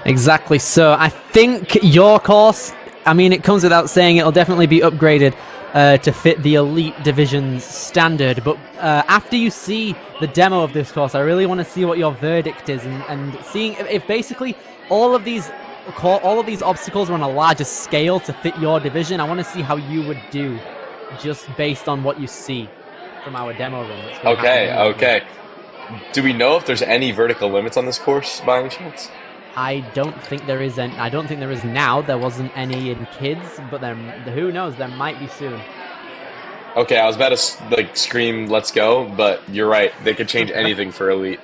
Exactly. So I think your course, I mean, it comes without saying, it'll definitely be upgraded to fit the elite division's standard. But after you see the demo of this course, I really want to see what your verdict is, and seeing if basically all of these obstacles are on a larger scale to fit your division. I want to see how you would do just based on what you see from our demo run. That's gonna Okay, happen. okay. Do we know if there's any vertical limits on this course by any chance? I don't think there is any. I don't think there is now. There wasn't any in kids, but then who knows? There might be soon. Okay, I was about to like scream "Let's go," but you're right. They could change anything for elite.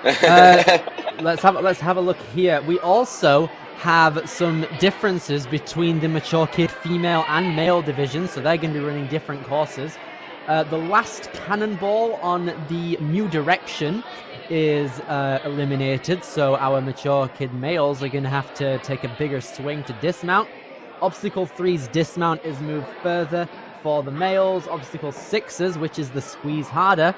Let's have a look here. We also have some differences between the mature kid female and male divisions, so they're going to be running different courses. The last cannonball on the new direction is eliminated, so our mature kid males are going to have to take a bigger swing to dismount. Obstacle 3's dismount is moved further for the males. Obstacle 6's, which is the squeeze harder,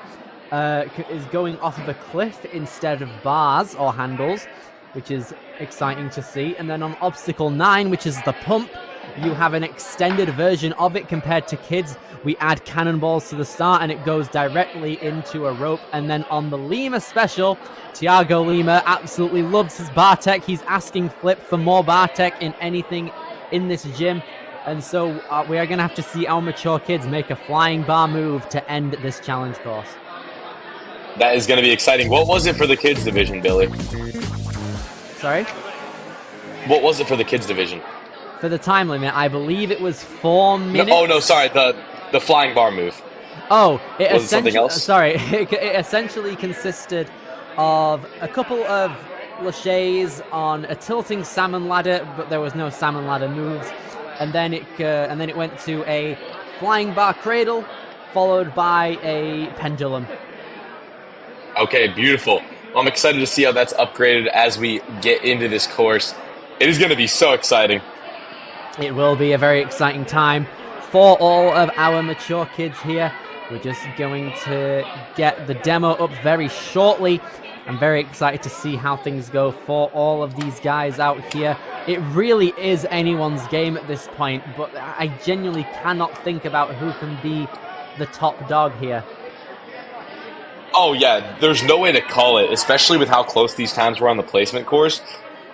is going off of a cliff instead of bars or handles, which is exciting to see. And then on Obstacle 9, which is the pump, you have an extended version of it compared to kids. We add cannonballs to the start and it goes directly into a rope. And then on the Lima special, Tiago Lima absolutely loves his bar tech. He's asking Flip for more bar tech in anything in this gym. And so we are going to have to see our mature kids make a flying bar move to end this challenge course. That is going to be exciting. What was it for the kids division, Billy? Sorry? What was it for the kids division? For the time limit, I believe it was 4 minutes. No, oh no, sorry, the flying bar move. Oh, it Was it something else? Sorry, it essentially consisted of a couple of laches on a tilting salmon ladder, but there was no salmon ladder moves. And then it went to a flying bar cradle, followed by a pendulum. Okay, beautiful. I'm excited to see how that's upgraded as we get into this course. It is going to be so exciting. It will be a very exciting time for all of our mature kids here. We're just going to get the demo up very shortly. I'm very excited to see how things go for all of these guys out here. It really is anyone's game at this point, but I genuinely cannot think about who can be the top dog here. Oh yeah, there's no way to call it, especially with how close these times were on the placement course.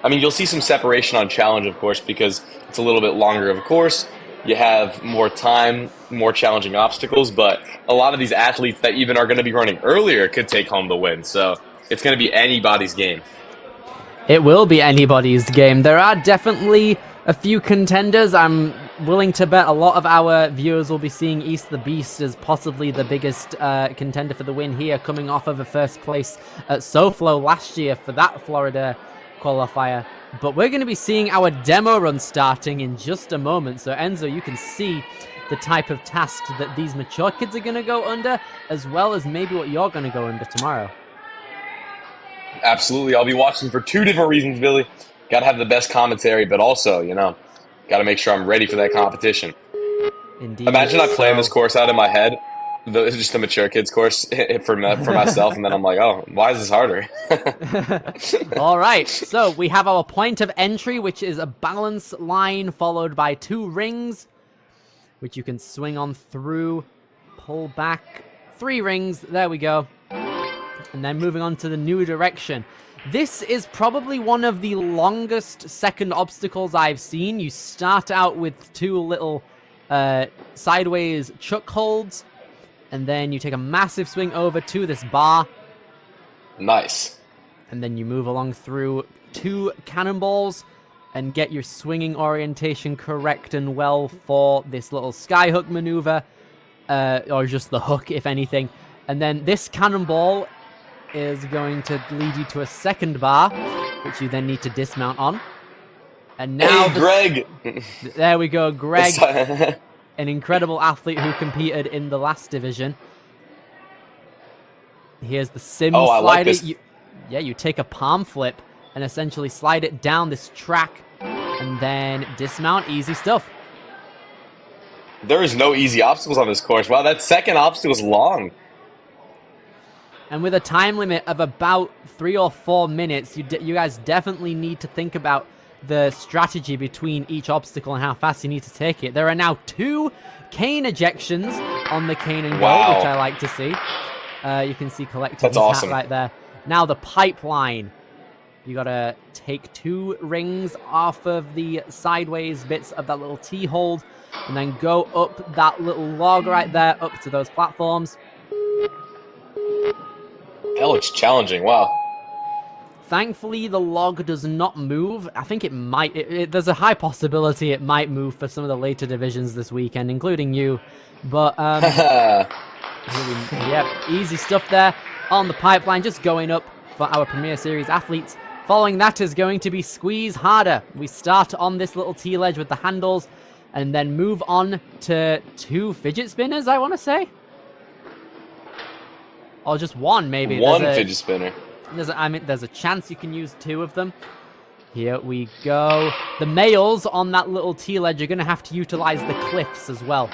I mean, you'll see some separation on challenge, of course, because it's a little bit longer of a course. You have more time, more challenging obstacles, but a lot of these athletes that even are going to be running earlier could take home the win. So it's going to be anybody's game. It will be anybody's game. There are definitely a few contenders. I'm willing to bet a lot of our viewers will be seeing East the Beast as possibly the biggest contender for the win here, coming off of a first place at SoFlo last year for that Florida qualifier. But we're going to be seeing our demo run starting in just a moment. So Enzo, you can see the type of tasks that these mature kids are going to go under, as well as maybe what you're going to go under tomorrow. Absolutely. I'll be watching for two different reasons, Billy. Got to have the best commentary, but also, got to make sure I'm ready for that competition. Indeed. Imagine I plan this course out in my head, just the mature kids course for myself, and then I'm like, oh, why is this harder? All right, so we have our point of entry, which is a balance line followed by 2 rings, which you can swing on through, pull back, 3 rings, there we go. And then moving on to the new direction. This is probably one of the longest second obstacles I've seen. You start out with 2 little sideways chuck holds, and then you take a massive swing over to this bar. Nice. And then you move along through 2 cannonballs and get your swinging orientation correct and well for this little skyhook maneuver, or just the hook, if anything. And then this cannonball is going to lead you to a second bar, which you then need to dismount on. And now, Greg! There we go, Greg, an incredible athlete who competed in the last division. Here's the sim Oh, I slider. like this. You take a palm flip and essentially slide it down this track and then dismount. Easy stuff. There is no easy obstacles on this course. Wow, that second obstacle is long. And with a time limit of about 3 or 4 minutes, you guys definitely need to think about the strategy between each obstacle and how fast you need to take it. There are now 2 cane ejections on the cane and go, Wow. which I like to see. You can see collecting That's his awesome. hat right there. Now the pipeline. You gotta take 2 rings off of the sideways bits of that little T-hold, and then go up that little log right there, up to those platforms. That looks challenging. Wow. Thankfully, the log does not move. I think it might. There's a high possibility it might move for some of the later divisions this weekend, including you. But, yeah, easy stuff there on the pipeline, just going up for our Premier Series athletes. Following that is going to be Squeeze Harder. We start on this little T-ledge with the handles, and then move on to 2 fidget spinners, I want to say. Or just 1, maybe. One fidget spinner. There's a chance you can use 2 of them. Here we go. The males on that little T-ledge are going to have to utilize the cliffs as well.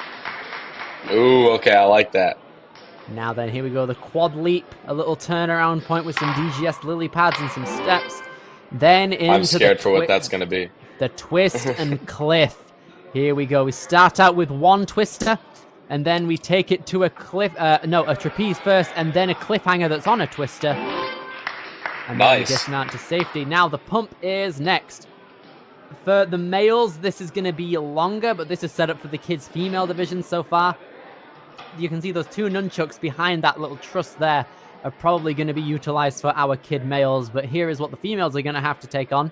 Ooh, okay, I like that. Now then, here we go. The quad leap, a little turnaround point with some DGS lily pads and some steps. Then into I'm scared for what that's going to be. The twist and cliff. Here we go. We start out with 1 twister, and then we take it to a cliff. A trapeze first, and then a cliffhanger that's on a twister. And then we dismount to safety. Now the pump is next. For the males, this is going to be longer, but this is set up for the kids' female division so far. You can see those 2 nunchucks behind that little truss there are probably going to be utilized for our kid males, but here is what the females are going to have to take on.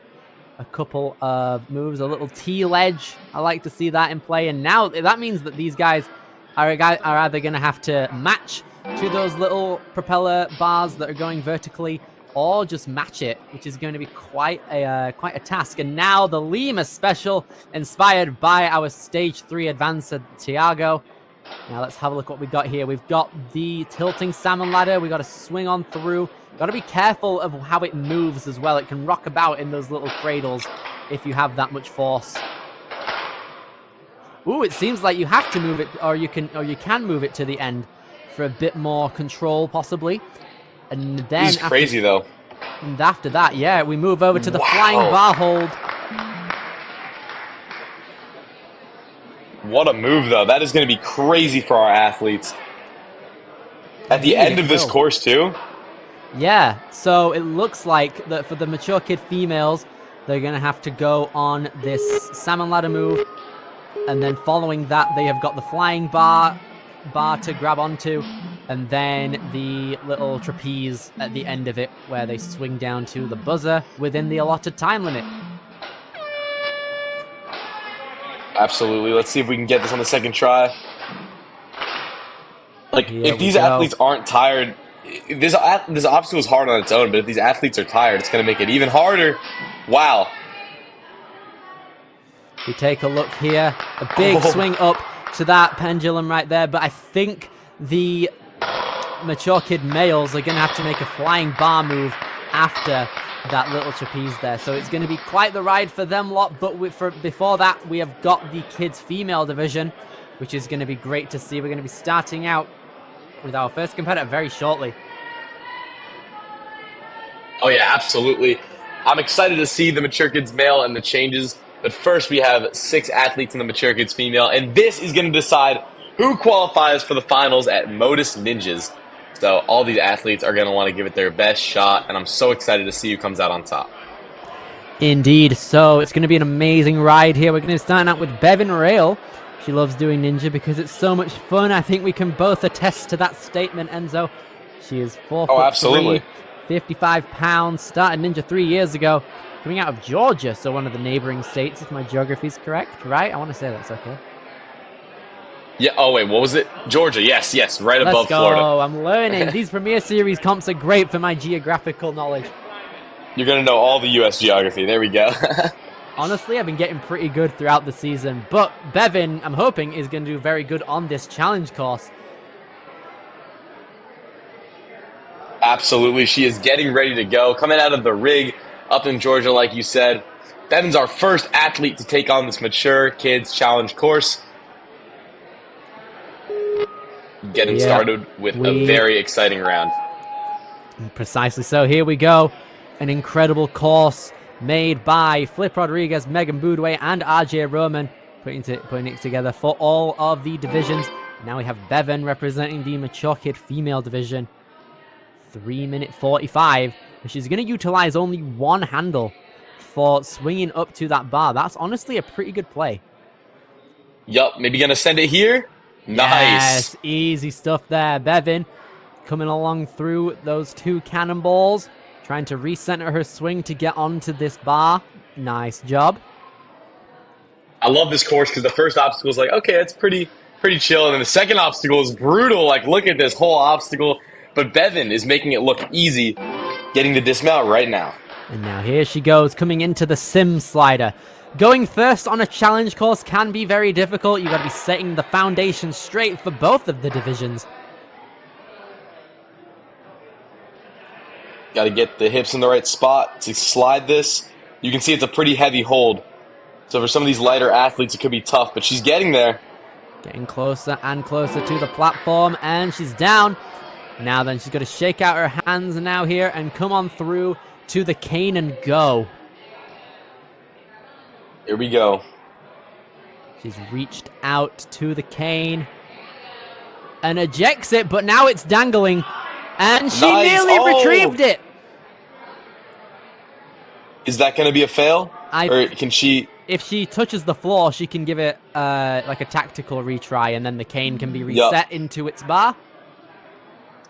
A couple of moves, a little T-ledge. I like to see that in play, and now that means that these guys are either going to have to match to those little propeller bars that are going vertically, or just match it, which is going to be quite a task. And now the Lima special, inspired by our stage 3 advancer, Tiago. Now let's have a look what we got here. We've got the tilting salmon ladder. We got to swing on through. Got to be careful of how it moves as well. It can rock about in those little cradles if you have that much force. Ooh, it seems like you have to move it, or you can move it to the end for a bit more control, possibly. And then this is crazy though. And after that, yeah, we move over to the flying bar hold. What a move, though. That is going to be crazy for our athletes. At the end of this course, too? Yeah, so it looks like that for the mature kid females, they're going to have to go on this salmon ladder move. And then following that, they have got the flying bar to grab onto. And then the little trapeze at the end of it, where they swing down to the buzzer within the allotted time limit. Absolutely. Let's see if we can get this on the second try. Like, if these athletes aren't tired, this obstacle is hard on its own, but if these athletes are tired, it's going to make it even harder. Wow. We take a look here. A big swing up to that pendulum right there, but I think the mature kid males are going to have to make a flying bar move after that little trapeze there. So it's going to be quite the ride for them lot, but before that, we have got the kids female division, which is going to be great to see. We're going to be starting out with our first competitor very shortly. Oh yeah, absolutely. I'm excited to see the mature kids male and the changes, but first we have 6 athletes in the mature kids female, and this is going to decide who qualifies for the finals at Modus Ninjas. So all these athletes are going to want to give it their best shot, and I'm so excited to see who comes out on top. Indeed. So it's going to be an amazing ride here. We're going to start out with Bevan Rail. She loves doing ninja because it's so much fun. I think we can both attest to that statement, Enzo. She is 4'3", 55 pounds, started ninja 3 years ago, coming out of Georgia, so one of the neighboring states, if my geography is correct, right? I want to say that's okay. Yeah. Oh wait, what was it? Georgia. Yes, right above Florida. Oh, I'm learning. These Premier Series comps are great for my geographical knowledge. You're gonna know all the U.S. geography. There we go. Honestly, I've been getting pretty good throughout the season, but Bevan, I'm hoping, is going to do very good on this challenge course. Absolutely, she is getting ready to go, coming out of the rig up in Georgia, like you said. Bevan's our first athlete to take on this mature kids challenge course. Getting started with a very exciting round. Precisely so. Here we go. An incredible course made by Flip Rodriguez, Megan Boudway, and RJ Roman, putting it together for all of the divisions. Now we have Bevan representing the mature kid female division. 3 minute 45. She's going to utilize only one handle for swinging up to that bar. That's honestly a pretty good play. Yup, maybe gonna send it here. Nice. Yes, easy stuff there. Bevan coming along through those 2 cannonballs, trying to recenter her swing to get onto this bar. Nice job. I love this course because the first obstacle is like, okay, it's pretty chill, and then the second obstacle is brutal. Like, look at this whole obstacle. But Bevan is making it look easy, getting the dismount right now. And now here she goes, coming into the sim slider. Going first on a challenge course can be very difficult. You've got to be setting the foundation straight for both of the divisions. Got to get the hips in the right spot to slide this. You can see it's a pretty heavy hold. So for some of these lighter athletes, it could be tough, but she's getting there. Getting closer and closer to the platform, and she's down. Now then, she's got to shake out her hands now here and come on through to the cane and go. Here we go. She's reached out to the cane and ejects it, but now it's dangling. And she nearly retrieved it. Is that going to be a fail? Or can she... If she touches the floor, she can give it like a tactical retry, and then the cane can be reset into its bar.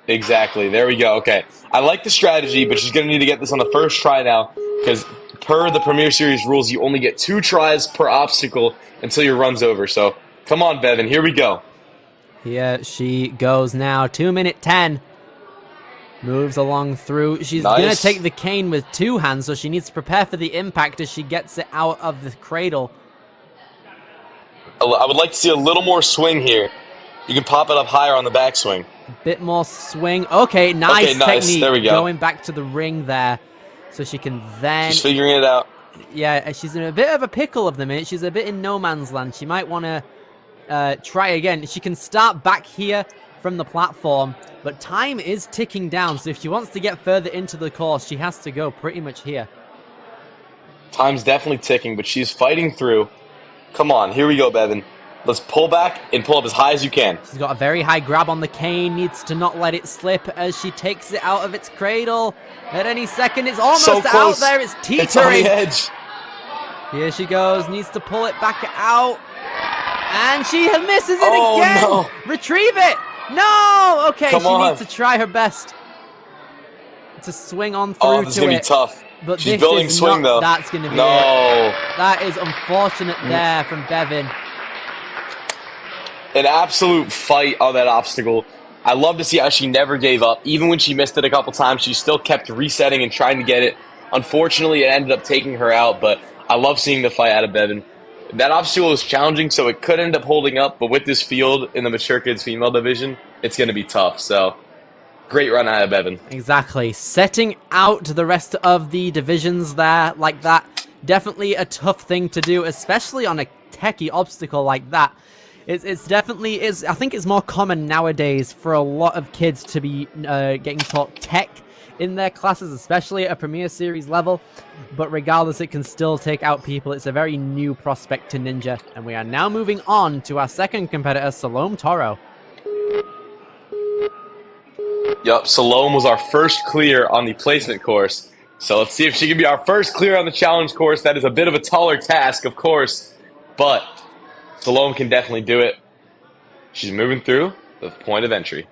Exactly. There we go. Okay. I like the strategy, but she's going to need to get this on the first try now, because per the Premier Series rules, you only get 2 tries per obstacle until your run's over. So, come on, Bevan. Here we go. Here she goes now. 2:10. Moves along through. She's going to take the cane with 2 hands, so she needs to prepare for the impact as she gets it out of the cradle. I would like to see a little more swing here. You can pop it up higher on the backswing. A bit more swing. Okay, nice technique. There we go. Going back to the ring there, so she can then... She's figuring it out. Yeah, she's in a bit of a pickle of the minute. She's a bit in no man's land. She might want to try again. She can start back here from the platform, but time is ticking down, so if she wants to get further into the course, she has to go pretty much here. Time's definitely ticking, but she's fighting through. Come on, here we go, Bevan. Let's pull back and pull up as high as you can. She's got a very high grab on the cane, needs to not let it slip as she takes it out of its cradle. At any second, it's almost out there, it's teetering. It's on the edge. Here she goes, needs to pull it back out. And she misses it again. No. Retrieve it. No! Okay, Come on. Needs to try her best to swing on through to it. Oh, this is going to be tough. But she's building swing, though. That's going to be it. That is unfortunate there from Bevan. An absolute fight on that obstacle. I love to see how she never gave up. Even when she missed it a couple times, she still kept resetting and trying to get it. Unfortunately, it ended up taking her out, but I love seeing the fight out of Bevan. That obstacle was challenging, so it could end up holding up, but with this field in the mature kids female division, it's going to be tough. So, great run out of Bevan. Exactly. Setting out the rest of the divisions there like that, definitely a tough thing to do, especially on a techie obstacle like that. It's definitely, I think it's more common nowadays for a lot of kids to be getting taught tech in their classes, especially at a Premier Series level. But regardless, it can still take out people. It's a very new prospect to Ninja. And we are now moving on to our second competitor, Salome Toro. Yup, Salome was our first clear on the placement course. So let's see if she can be our first clear on the challenge course. That is a bit of a taller task, of course. But Salome can definitely do it. She's moving through the point of entry.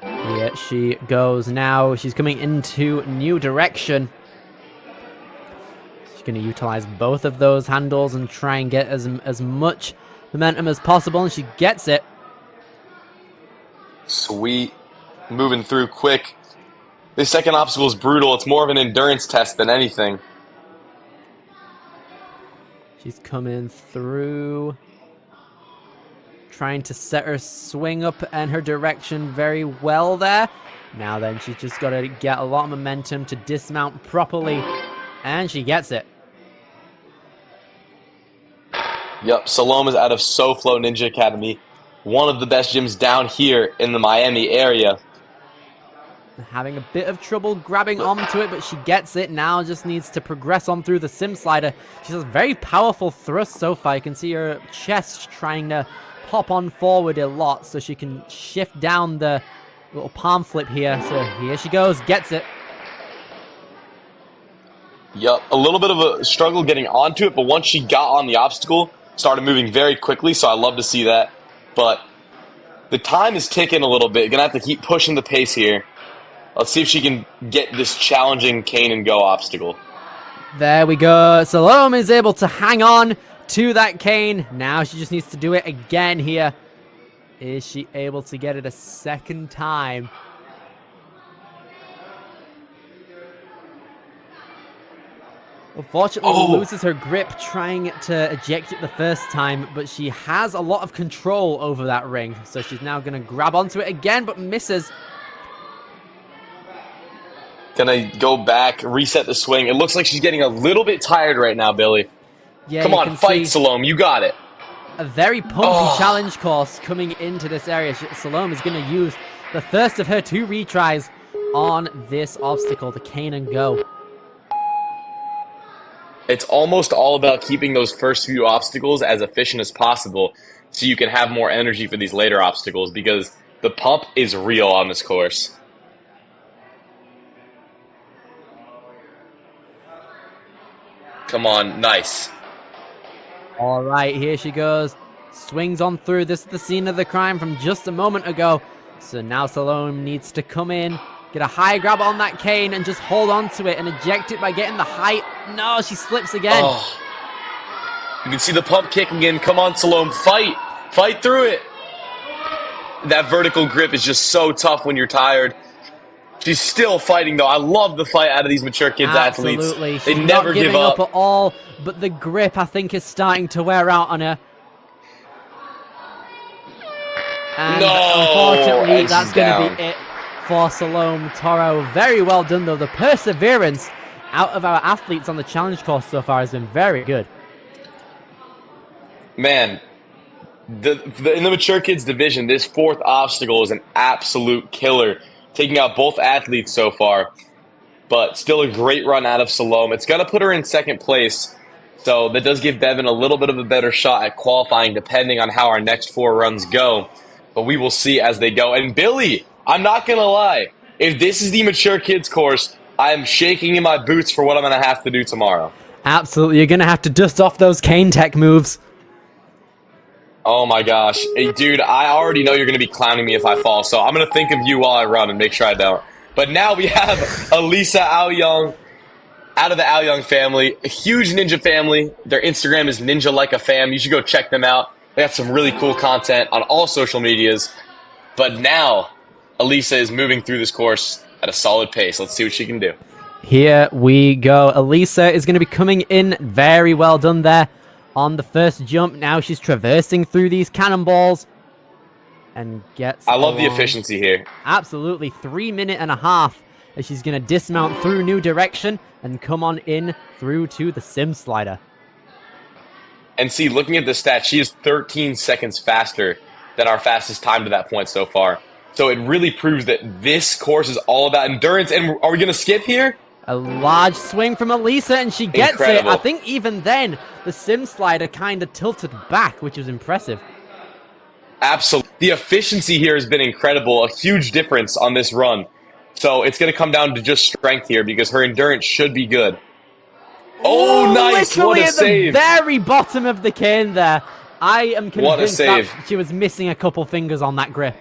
Here she goes now. She's coming into new direction. She's going to utilize both of those handles and try and get as much momentum as possible, and she gets it. Sweet. Moving through quick. This second obstacle is brutal. It's more of an endurance test than anything. She's coming through, trying to set her swing up and her direction very well there. Now then, she's just got to get a lot of momentum to dismount properly, and she gets it. Yep, Salome is out of SoFlo Ninja Academy, one of the best gyms down here in the Miami area. Having a bit of trouble grabbing onto it, but she gets it. Now just needs to progress on through the sim slider. She has very powerful thrusts so far. You can see her chest trying to pop on forward a lot, so she can shift down the little palm flip here. So here she goes, gets it. Yep, a little bit of a struggle getting onto it, but once she got on the obstacle, started moving very quickly, so I love to see that. But the time is ticking a little bit. Gonna have to keep pushing the pace here. Let's see if she can get this challenging cane and go obstacle. There we go. Salome is able to hang on to that cane. Now she just needs to do it again here. Is she able to get it a second time? Unfortunately, loses her grip trying to eject it the first time, but she has a lot of control over that ring. So she's now going to grab onto it again, but misses. Gonna go back, reset the swing. It looks like she's getting a little bit tired right now, Billy. Yeah, Come on, fight, Salome. You got it. A very pumpy challenge course coming into this area. Salome is going to use the first of her 2 retries on this obstacle, the cane and go. It's almost all about keeping those first few obstacles as efficient as possible so you can have more energy for these later obstacles because the pump is real on this course. Come on, nice. All right, here she goes. Swings on through. This is the scene of the crime from just a moment ago. So now Salome needs to come in, get a high grab on that cane, and just hold on to it and eject it by getting the height. No, she slips again. Oh. You can see the pump kicking in. Come on, Salome, fight. Fight through it. That vertical grip is just so tough when you're tired. She's still fighting, though. I love the fight out of these mature kids athletes. Absolutely. They She's never not giving give up. At all, but the grip, I think, is starting to wear out on her. And unfortunately, that's going to be it for Salome Toro. Very well done, though. The perseverance out of our athletes on the challenge course so far has been very good. Man, in the mature kids division, this 4th obstacle is an absolute killer, taking out both athletes so far. But still a great run out of Salome. It's going to put her in 2nd place, so that does give Devin a little bit of a better shot at qualifying depending on how our next 4 runs go. But we will see as they go. And Billy, I'm not going to lie, if this is the mature kids course, I am shaking in my boots for what I'm going to have to do tomorrow. Absolutely, you're going to have to dust off those cane tech moves. Oh my gosh. Hey, dude, I already know you're going to be clowning me if I fall, so I'm going to think of you while I run and make sure I don't. But now we have Elisa Aoyong out of the Aoyong family, a huge ninja family. Their Instagram is Ninja Like a Fam. You should go check them out. They got some really cool content on all social medias. But now, Elisa is moving through this course at a solid pace. Let's see what she can do. Here we go. Elisa is going to be coming in. Very well done there on the first jump. Now she's traversing through these cannonballs and gets I love the efficiency here. Absolutely. 3.5 minutes as she's going to dismount through new direction and come on in through to the sim slider. And see, looking at the stats, she is 13 seconds faster than our fastest time to that point so far. So it really proves that this course is all about endurance. And are we going to skip here? A large swing from Elisa, and she gets Incredible. it. I think even then, the sim slider kind of tilted back, which was impressive. Absolutely. The efficiency here has been incredible. A huge difference on this run. So it's going to come down to just strength here because her endurance should be good. Oh, nice. Literally What a at save. the very bottom of the cane there. I am convinced that save. she was missing a couple fingers on that grip.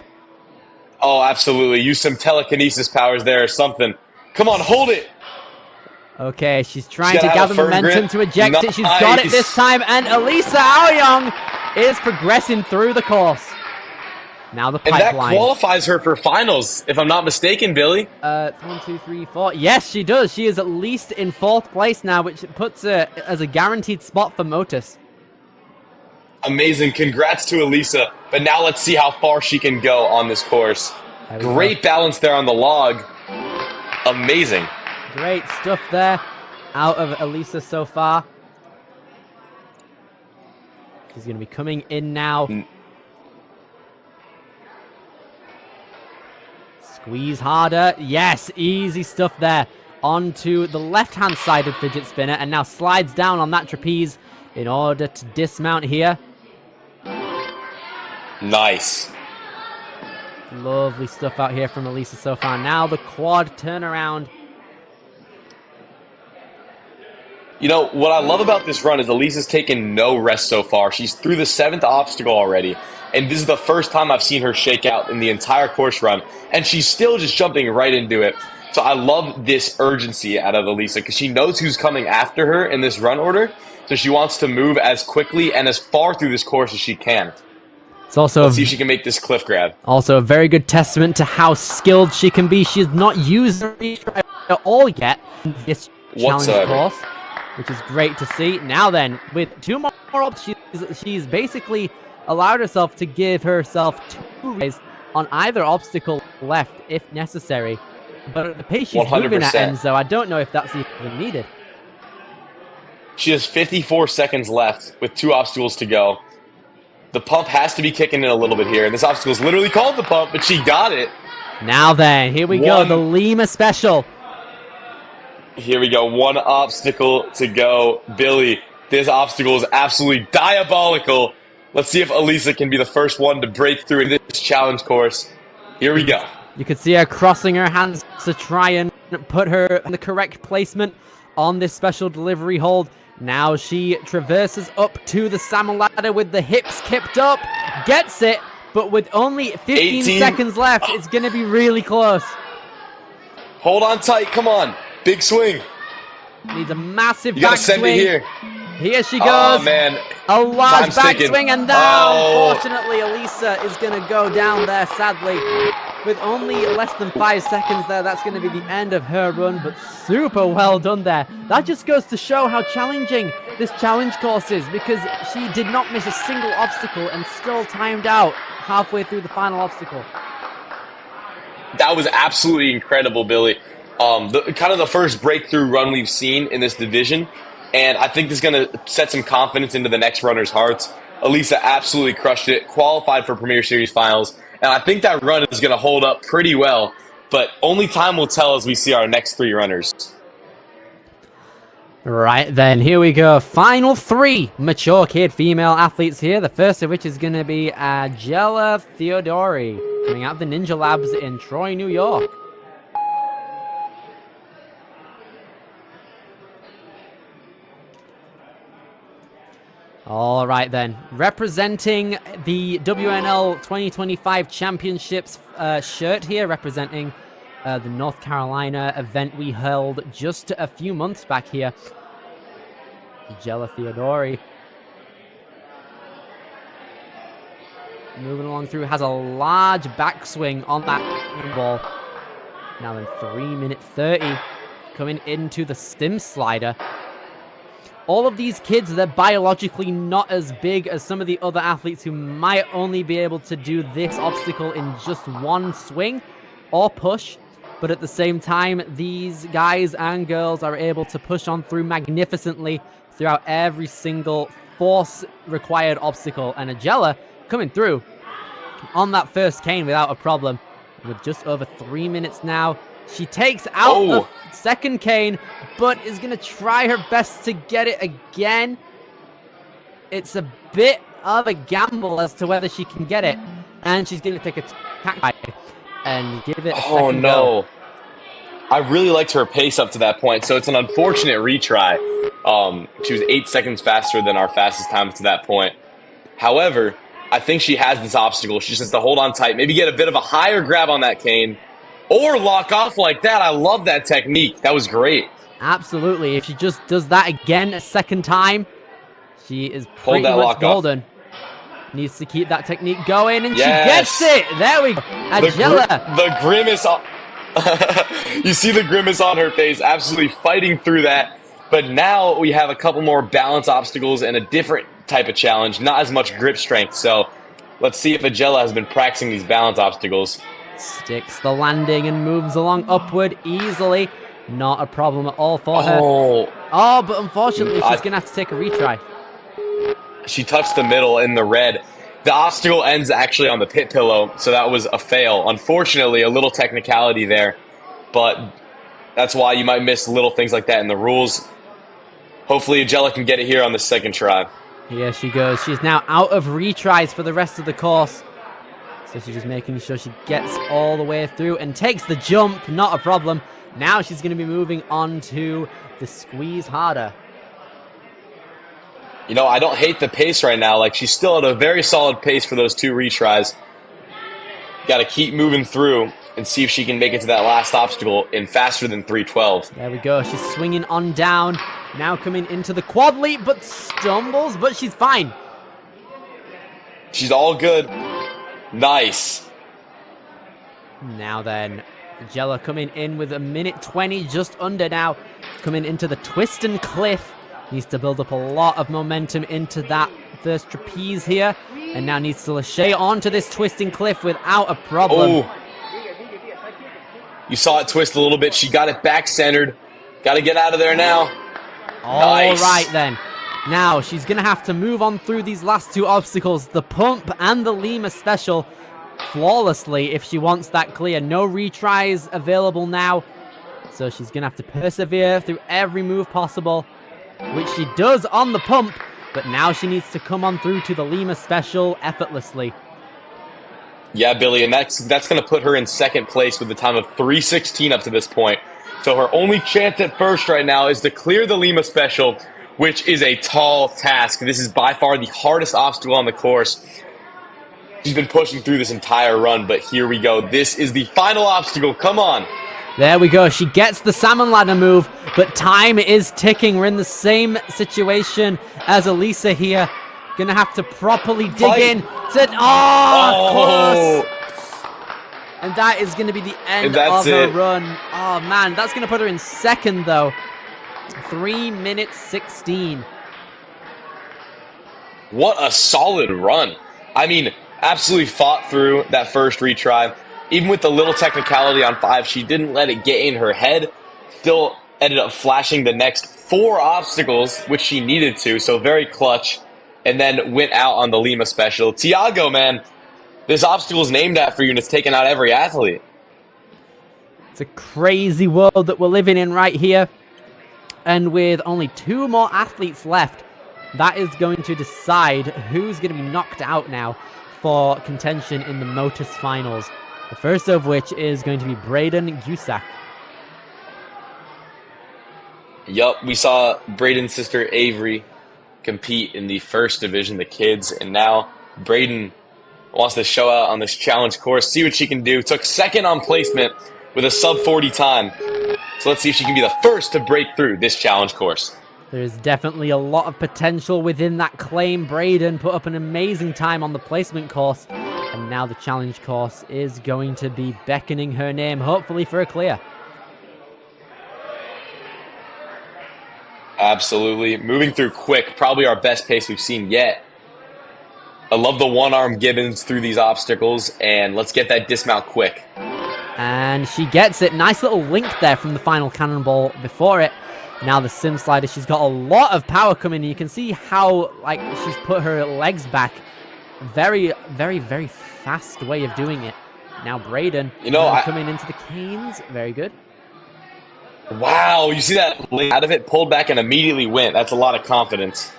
Oh, absolutely. Use some telekinesis powers there or something. Come on, hold it. Okay, she's trying She's to gotta have gather a firm momentum grip. to eject it. She's got it this time, and Elisa Aoyong is progressing through the course. Now the And that pipeline. qualifies her for finals, if I'm not mistaken, Billy. 1, 2, 3, 4. Yes, she does. She is at least in 4th place now, which puts her as a guaranteed spot for Motus. Amazing. Congrats to Elisa. But now let's see how far she can go on this course. Great balance there on the log. Amazing. Great stuff there out of Elisa so far. She's going to be coming in now. Squeeze harder. Yes, easy stuff there. Onto the left-hand sided fidget spinner, and now slides down on that trapeze in order to dismount here. Nice. Lovely stuff out here from Elisa so far. Now the quad turnaround. You know, what I love about this run is Elisa's taken no rest so far. She's through the 7th obstacle already, and this is the first time I've seen her shake out in the entire course run, and she's still just jumping right into it. So I love this urgency out of Elisa because she knows who's coming after her in this run order, so she wants to move as quickly and as far through this course as she can. It's also Let's see if she can make this cliff grab. Also a very good testament to how skilled she can be. She's not used the retry at all yet in this challenge course, which is great to see. Now then, with 2 more ups, she's basically allowed herself to give herself 2 rays on either obstacle left if necessary. But at the pace she's 100%. moving at, Enzo, I don't know if that's even needed. She has 54 seconds left with 2 obstacles to go. The pump has to be kicking in a little bit here. And this obstacle is literally called the pump, but she got it. Now then, here we go, the Lima special. Here we go, 1 obstacle to go. Billy, this obstacle is absolutely diabolical. Let's see if Elisa can be the first one to break through in this challenge course. Here we go. You can see her crossing her hands to try and put her in the correct placement on this special delivery hold. Now she traverses up to the salmon ladder with the hips kipped up, gets it, but with only 15 seconds left, it's going to be really close. Hold on tight, come on. Big swing. Needs a massive you gotta back send swing. It here. Here she goes. Oh, man. A large Time's back ticking. swing, and now, unfortunately, Elisa is going to go down there, sadly. With only less than 5 seconds there, that's going to be the end of her run, but super well done there. That just goes to show how challenging this challenge course is, because she did not miss a single obstacle and still timed out halfway through the final obstacle. That was absolutely incredible, Billy. Kind of the first breakthrough run we've seen in this division, and I think this is going to set some confidence into the next runners' hearts. Elisa absolutely crushed it, qualified for Premier Series finals, and I think that run is going to hold up pretty well, but only time will tell as we see our next 3 runners. Right then, here we go. Final 3 mature kid female athletes here. The first of which is going to be Angela Theodori, coming out of the Ninja Labs in Troy, New York. All right then, representing the WNL 2025 Championships shirt here, representing the North Carolina event we held just a few months back here. Angela Theodori. Moving along through, has a large backswing on that ball. Now then, 3:30 coming into the stim slider. All of these kids, they're biologically not as big as some of the other athletes who might only be able to do this obstacle in just 1 swing or push. But at the same time, these guys and girls are able to push on through magnificently throughout every single force-required obstacle. And Angela coming through on that first cane without a problem. With just over 3 minutes now, she takes out the second cane, but is going to try her best to get it again. It's a bit of a gamble as to whether she can get it. And she's going to take a tack and give it a second go. I really liked her pace up to that point, so it's an unfortunate retry. She was 8 seconds faster than our fastest time to that point. However, I think she has this obstacle. She just has to hold on tight, maybe get a bit of a higher grab on that cane, or lock off like that. I love that technique. That was great. Absolutely. If she just does that again a second time, she is pretty much golden. Needs to keep that technique going, and she gets it. There we go. Angela. The grimace. You see the grimace on her face, absolutely fighting through that. But now we have a couple more balance obstacles and a different type of challenge, not as much grip strength. So let's see if Angela has been practicing these balance obstacles. Sticks the landing and moves along upward easily. Not a problem at all for her. Oh, but unfortunately, she's going to have to take a retry. She touched the middle in the red. The obstacle ends actually on the pit pillow, so that was a fail. Unfortunately, a little technicality there, but that's why you might miss little things like that in the rules. Hopefully, Angela can get it here on the second try. Here she goes. She's now out of retries for the rest of the course. So she's just making sure she gets all the way through and takes the jump. Not a problem. Now she's going to be moving on to the squeeze harder. You know, I don't hate the pace right now. Like, she's still at a very solid pace for those 2 retries. Got to keep moving through and see if she can make it to that last obstacle in faster than 3:12. There we go. She's swinging on down. Now coming into the quad leap, but stumbles, but she's fine. She's all good. Nice. Now then, Jella coming in with 1:20, just under now. Coming into the twist and cliff. Needs to build up a lot of momentum into that first trapeze here. And now needs to lachey onto this twisting cliff without a problem. Oh. You saw it twist a little bit. She got it back centered. Got to get out of there now. All Nice. right then. Now she's going to have to move on through these last 2 obstacles, the pump and the Lima special, flawlessly if she wants that clear. No retries available now. So she's going to have to persevere through every move possible, which she does on the pump. But now she needs to come on through to the Lima special effortlessly. Yeah, Billy, and that's going to put her in second place with a time of 3:16 up to this point. So her only chance at first right now is to clear the Lima special, which is a tall task. This is by far the hardest obstacle on the course. She's been pushing through this entire run, but here we go. This is the final obstacle. Come on. There we go. She gets the salmon ladder move, but time is ticking. We're in the same situation as Elisa here. Gonna have to properly dig in. Close. And that is going to be the end of her run. Oh, man. That's going to put her in second, though. 3:16. What a solid run. I mean, absolutely fought through that first retry. Even with the little technicality on 5, she didn't let it get in her head. Still ended up flashing the next 4 obstacles, which she needed to, so very clutch. And then went out on the Lima special. Tiago, man, this obstacle is named after you, and it's taken out every athlete. It's a crazy world that we're living in right here. And with only 2 more athletes left, that is going to decide who's going to be knocked out now for contention in the Motus Finals. The first of which is going to be Braden Gusak. Yup, we saw Braden's sister Avery compete in the first division, the kids, and now Braden wants to show out on this challenge course, see what she can do. Took second on placement with a sub 40 time. So let's see if she can be the first to break through this challenge course. There's definitely a lot of potential within that claim. Braden put up an amazing time on the placement course, and now the challenge course is going to be beckoning her name, hopefully for a clear. Absolutely. Moving through quick, probably our best pace we've seen yet. I love the one-arm Gibbons through these obstacles, and let's get that dismount quick. And she gets it. Nice little link there from the final cannonball before it. Now the sim slider, she's got a lot of power coming in. You can see how, like, she's put her legs back. Very, very, very fast way of doing it. Now Braden, coming into the canes. Very good. Wow, you see that link out of it, pulled back and immediately went. That's a lot of confidence.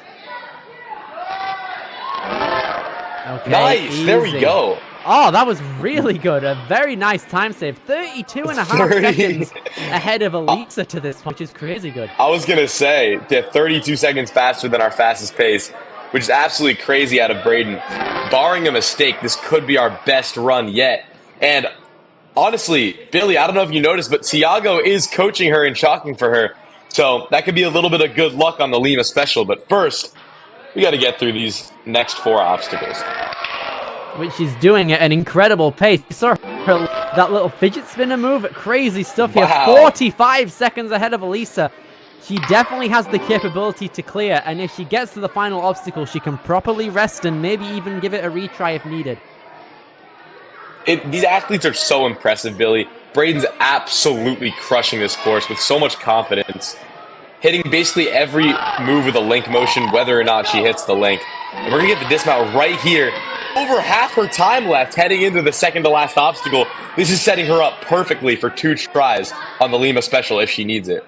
Okay, nice, easy. there we go. Oh, that was really good. A very nice time save. 32 and a half seconds ahead of Elisa to this point, which is crazy good. I was going to say, 32 seconds faster than our fastest pace, which is absolutely crazy out of Braden. Barring a mistake, this could be our best run yet. And honestly, Billy, I don't know if you noticed, but Tiago is coaching her and chalking for her. So that could be a little bit of good luck on the Lima special. But first, we got to get through these next 4 obstacles. Which she's doing at an incredible pace. You saw her, that little fidget spinner move. Crazy stuff here. Wow. 45 seconds ahead of Elisa. She definitely has the capability to clear. And if she gets to the final obstacle, she can properly rest and maybe even give it a retry if needed. These athletes are so impressive, Billy. Braden's absolutely crushing this course with so much confidence. Hitting basically every move with a link motion, whether or not she hits the link. And we're going to get the dismount right here. Over half her time left heading into the second to last obstacle. This is setting her up perfectly for 2 tries on the Lima special if she needs it.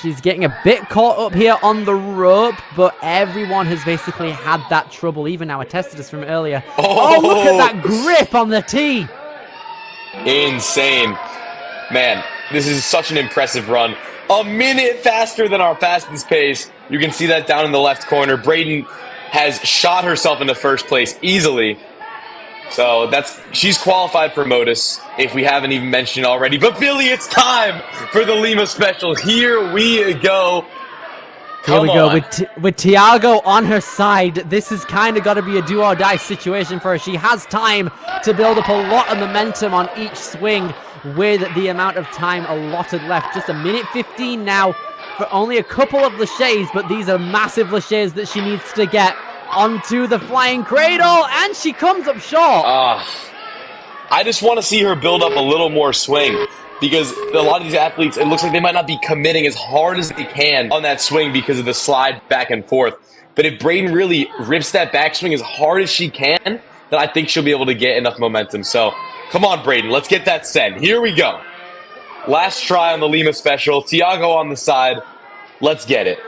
She's getting a bit caught up here on the rope, but everyone has basically had that trouble. Even our testers from earlier. Oh, look at that grip on the tee. Insane. Man, this is such an impressive run. A minute faster than our fastest pace. You can see that down in the left corner. Braden has shot herself into first place easily. So she's qualified for Modus, if we haven't even mentioned already. But Billy, it's time for the Lima Special. Here we go. Here we go with Tiago on her side. This has kind of got to be a do or die situation for her. She has time to build up a lot of momentum on each swing with the amount of time allotted left. Just 1:15 now for only a couple of laches, but these are massive laches that she needs to get onto the flying cradle, and she comes up short. I just want to see her build up a little more swing, because a lot of these athletes, it looks like they might not be committing as hard as they can on that swing because of the slide back and forth. But if Braden really rips that backswing as hard as she can, then I think she'll be able to get enough momentum. So, come on, Braden, let's get that send. Here we go. Last try on the Lima Special. Tiago on the side. Let's get it.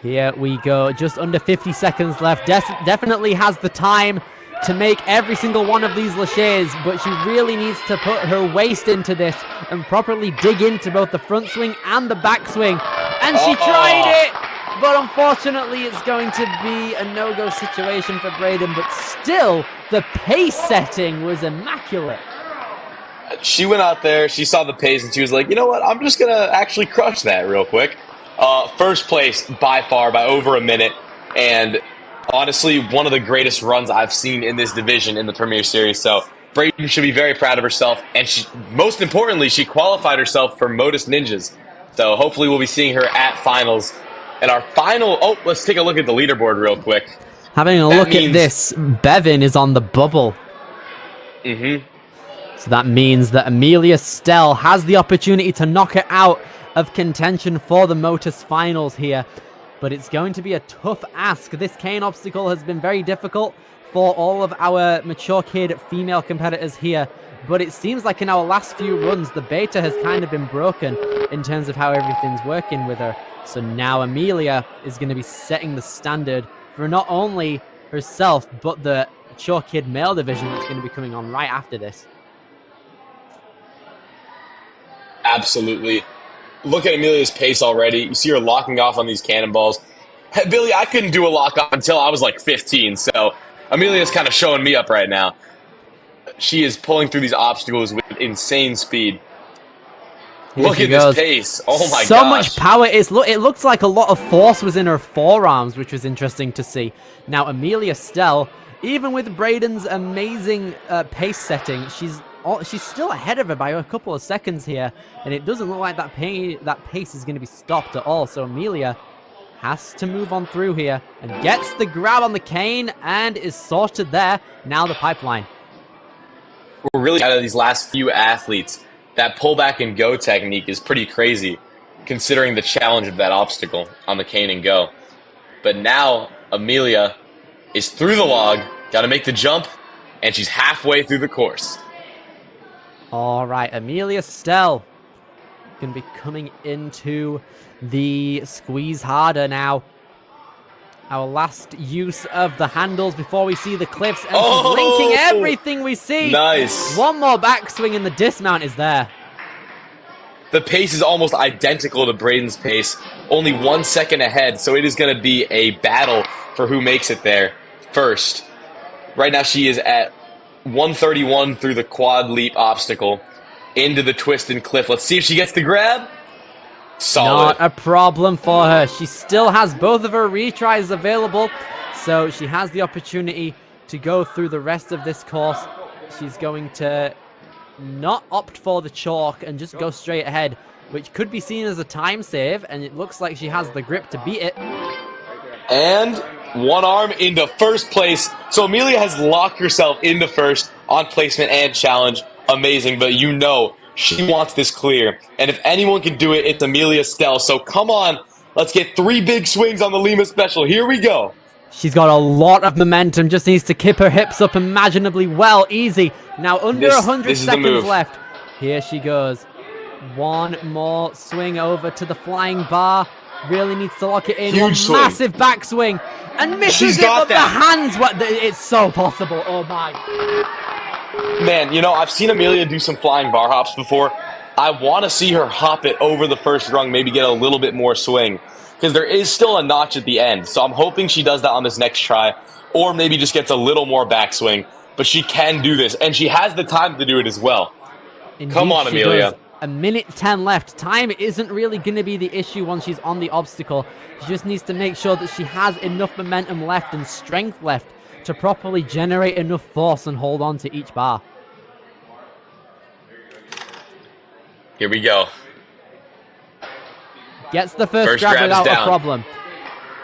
Here we go. Just under 50 seconds left. Definitely has the time to make every single one of these laches, but she really needs to put her waist into this and properly dig into both the front swing and the back swing. And she tried it, but unfortunately it's going to be a no-go situation for Braden, but still, the pace setting was immaculate. She went out there, she saw the pace, and she was like, you know what, I'm just going to actually crush that real quick. First place by far, by over a minute, and honestly, one of the greatest runs I've seen in this division in the Premier Series. So Braden should be very proud of herself, and most importantly, she qualified herself for Modus Ninjas. So hopefully we'll be seeing her at finals. And our final, let's take a look at the leaderboard real quick. Having a look at this, Bevan is on the bubble. Mm-hmm. So that means that Amelia Stell has the opportunity to knock her out of contention for the Motus finals here. But it's going to be a tough ask. This cane obstacle has been very difficult for all of our mature kid female competitors here. But it seems like in our last few runs, the beta has kind of been broken in terms of how everything's working with her. So now Amelia is going to be setting the standard for not only herself, but the mature kid male division that's going to be coming on right after this. Absolutely. Look at Amelia's pace already. You see her locking off on these cannonballs. Hey, Billy, I couldn't do a lock off until I was like 15, so Amelia's kind of showing me up right now. She is pulling through these obstacles with insane speed. Look at this pace. Oh my gosh. So much power. It looks like a lot of force was in her forearms, which was interesting to see. Now, Amelia Stell, even with Braden's amazing pace setting, she's still ahead of her by a couple of seconds here, and it doesn't look like that pace is going to be stopped at all. So Amelia has to move on through here and gets the grab on the cane and is sorted there. Now the pipeline. We're really out of these last few athletes. That pull back and go technique is pretty crazy, considering the challenge of that obstacle on the cane and go. But now Amelia is through the log, got to make the jump, and she's halfway through the course. All right, Amelia Stell going to be coming into the squeeze harder now. Our last use of the handles before we see the cliffs, and she's linking everything we see. Nice. One more backswing and the dismount is there. The pace is almost identical to Braden's pace, only 1 second ahead, so it is going to be a battle for who makes it there first. Right now she is at 131 through the quad leap obstacle into the twist and cliff. Let's see if she gets the grab. Solid. Not a problem for her. She still has both of her retries available, so she has the opportunity to go through the rest of this course. She's going to not opt for the chalk and just go straight ahead, which could be seen as a time save, and it looks like she has the grip to beat it. And one arm into first place. So Amelia has locked herself into first on placement and challenge. Amazing, but you know she wants this clear. And if anyone can do it, it's Amelia Stell. So come on, let's get 3 big swings on the Lima Special. Here we go. She's got a lot of momentum, just needs to keep her hips up imaginably well. Easy. Now under 100 seconds left. Here she goes. One more swing over to the flying bar. Really needs to lock it in. Huge One swing. massive backswing. And misses it, but the hands, it's so possible. Oh my. Man, you know, I've seen Amelia do some flying bar hops before. I want to see her hop it over the first rung, maybe get a little bit more swing. because there is still a notch at the end. So I'm hoping she does that on this next try, or maybe just gets a little more backswing. But she can do this, and she has the time to do it as well. Indeed, Come on, she Amelia. does. 1:10 left. Time isn't really going to be the issue once she's on the obstacle. She just needs to make sure that she has enough momentum left and strength left to properly generate enough force and hold on to each bar. Here we go. Gets the first grab without a problem.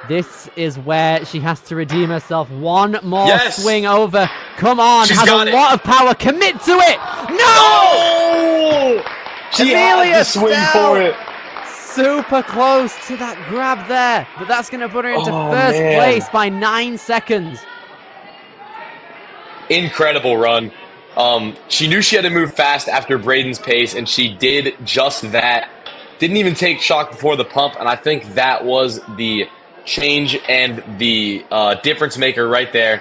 This is where she has to redeem herself. One more swing over. Come on, She's has got a it. lot of power. Commit to it. No! Oh! She Amelia had to swing Stell. for it. Super close to that grab there, but that's going to put her into first place by 9 seconds. Incredible run. She knew she had to move fast after Braden's pace, and she did just that. Didn't even take shock before the pump, and I think that was the change and the difference maker right there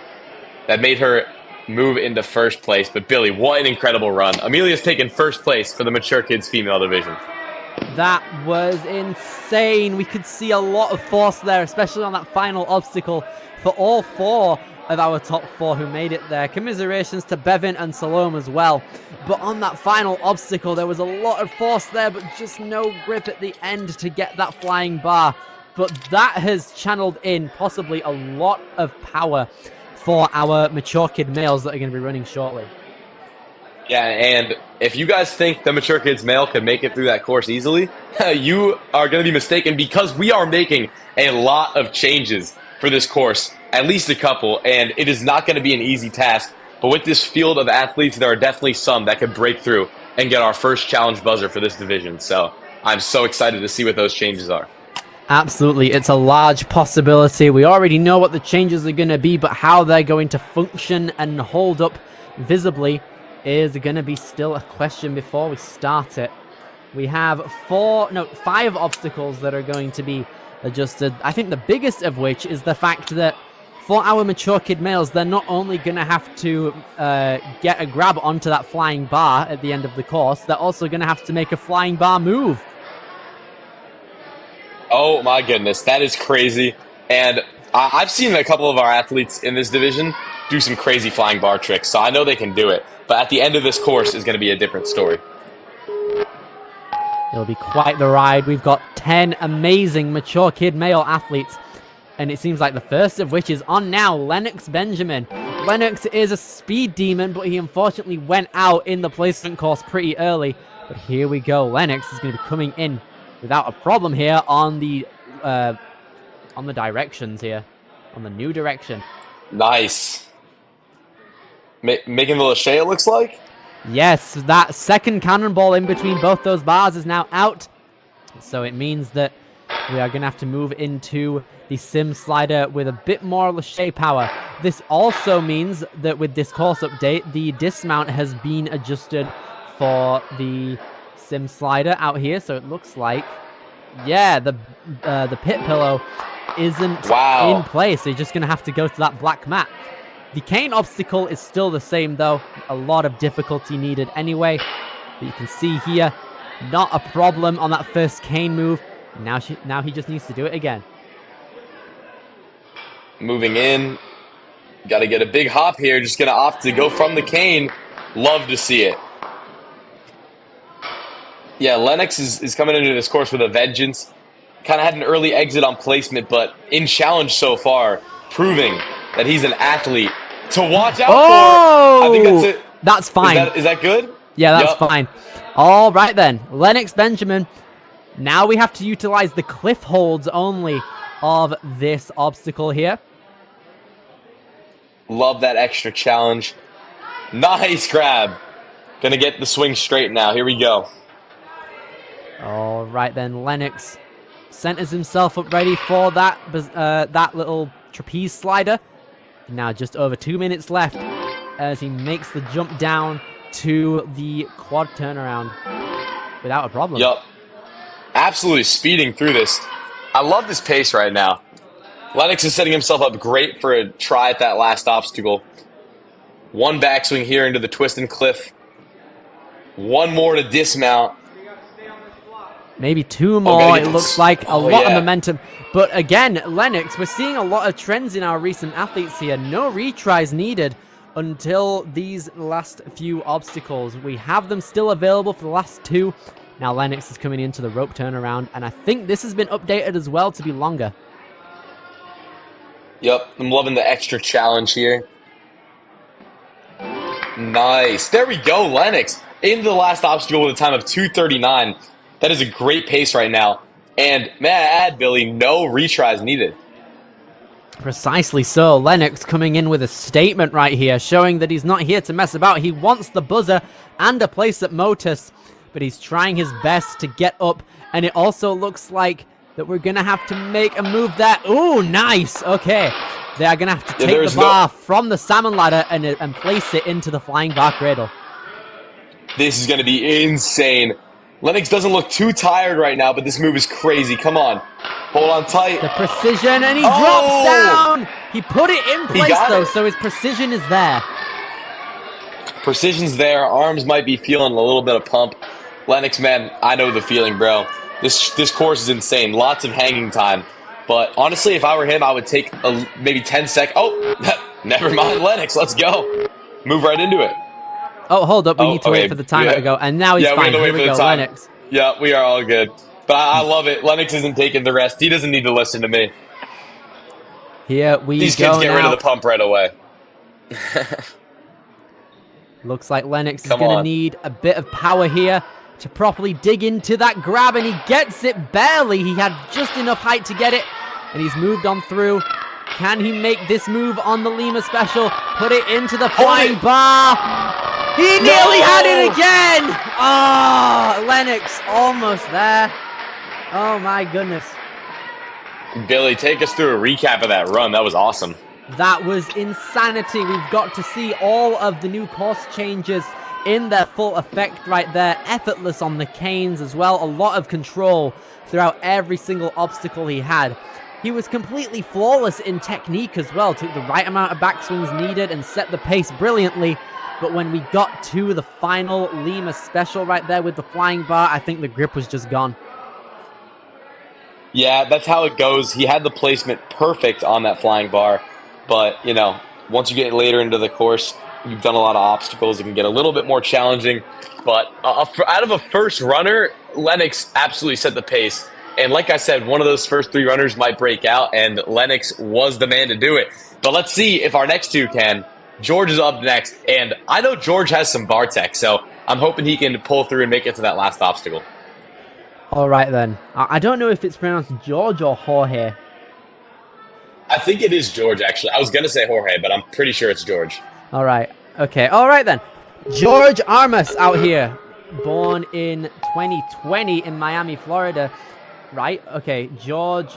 that made her move into first place. But Billy, what an incredible run. Amelia's taken first place for the Mature Kids female division. That was insane. We could see a lot of force there, especially on that final obstacle for all 4 of our top 4 who made it there. Commiserations to Bevan and Salome as well. But on that final obstacle, there was a lot of force there, but just no grip at the end to get that flying bar. But that has channeled in possibly a lot of power for our Mature Kid males that are going to be running shortly. Yeah, and if you guys think the Mature Kids male can make it through that course easily, you are going to be mistaken, because we are making a lot of changes for this course, at least a couple, and it is not going to be an easy task. But with this field of athletes, there are definitely some that could break through and get our first challenge buzzer for this division. So I'm so excited to see what those changes are. Absolutely, it's a large possibility. We already know what the changes are going to be, but how they're going to function and hold up visibly is going to be still a question before we start it. We have 5 obstacles that are going to be adjusted. I think the biggest of which is the fact that for our Mature Kid males, they're not only going to have to get a grab onto that flying bar at the end of the course, they're also going to have to make a flying bar move. Oh my goodness, that is crazy. And I've seen a couple of our athletes in this division do some crazy flying bar tricks, so I know they can do it. But at the end of this course is going to be a different story. It'll be quite the ride. We've got 10 amazing Mature Kid male athletes, and it seems like the first of which is on now, Lennox Benjamin. Lennox is a speed demon, but he unfortunately went out in the placement course pretty early. But here we go. Lennox is going to be coming in without a problem here on the directions here, on the new direction. Nice. Making the lachey, it looks like? Yes, that second cannonball in between both those bars is now out. So it means that we are going to have to move into the sim slider with a bit more lachey power. This also means that with this course update, the dismount has been adjusted for the sim slider out here. So it looks like, yeah, the pit pillow isn't in place. So you're just going to have to go to that black mat. The cane obstacle is still the same, though. A lot of difficulty needed anyway. But you can see here, not a problem on that first cane move. Now he just needs to do it again. Moving in. Got to get a big hop here. Just going to opt to go from the cane. Love to see it. Yeah, Lennox is coming into this course with a vengeance. Kind of had an early exit on placement, but in challenge so far, proving that he's an athlete to watch out for. I think that's it. That's fine. Is that good? Yeah, that's fine. All right then. Lennox Benjamin. Now we have to utilize the cliff holds only of this obstacle here. Love that extra challenge. Nice grab. Gonna get the swing straight now. Here we go. All right then. Lennox centers himself up ready for that that little trapeze slider. Now just over 2 minutes left as he makes the jump down to the quad turnaround without a problem. Yup. Absolutely speeding through this. I love this pace right now. Lennox is setting himself up great for a try at that last obstacle. One backswing here into the twist and cliff. One more to dismount. Maybe 2 more, it looks like. A lot of yeah. momentum. But again, Lennox, we're seeing a lot of trends in our recent athletes here. No retries needed until these last few obstacles. We have them still available for the last 2. Now Lennox is coming into the rope turnaround, and I think this has been updated as well to be longer. Yep, I'm loving the extra challenge here. Nice. There we go, Lennox. Into the last obstacle with a time of 2:39. That is a great pace right now. And may I add, Billy, no retries needed. Precisely so. Lennox coming in with a statement right here, showing that he's not here to mess about. He wants the buzzer and a place at Motus, but he's trying his best to get up. And it also looks like that we're going to have to make a move there. Ooh, nice. Okay. They are going to have to take the bar from the salmon ladder and place it into the flying bar cradle. This is going to be insane. Lennox doesn't look too tired right now, but this move is crazy. Come on. Hold on tight. The precision, and he drops down. He put it in place, though, so his precision is there. Precision's there. Arms might be feeling a little bit of pump. Lennox, man, I know the feeling, bro. This course is insane. Lots of hanging time. But honestly, if I were him, I would take maybe 10 seconds. Oh, never mind, Lennox. Let's go. Move right into it. Oh, hold up. We need to wait for the timer to go. And now he's fine. Here we go, Lennox. Yeah, we are all good. But I love it. Lennox isn't taking the rest. He doesn't need to listen to me. Here we go. These kids get rid of the pump right away. Looks like Lennox is going to need a bit of power here to properly dig into that grab, and he gets it barely. He had just enough height to get it, and he's moved on through. Can he make this move on the Lima special? Put it into the flying bar. He nearly had it again! Oh, Lennox almost there. Oh my goodness. Billy, take us through a recap of that run. That was awesome. That was insanity. We've got to see all of the new course changes in their full effect right there. Effortless on the canes as well. A lot of control throughout every single obstacle he had. He was completely flawless in technique as well. Took the right amount of backswings needed and set the pace brilliantly. But when we got to the final Lima special right there with the flying bar, I think the grip was just gone. Yeah, that's how it goes. He had the placement perfect on that flying bar. But, you know, once you get later into the course, you've done a lot of obstacles. It can get a little bit more challenging. But out of a first runner, Lennox absolutely set the pace. And like I said, one of those first 3 runners might break out, and Lennox was the man to do it. But let's see if our next 2 can. George is up next, and I know George has some bar tech, so I'm hoping he can pull through and make it to that last obstacle. All right, then. I don't know if it's pronounced George or Jorge. I think it is George, actually. I was going to say Jorge, but I'm pretty sure it's George. All right. Okay. All right, then. George Armas out here. Born in 2020 in Miami, Florida. Right? Okay. George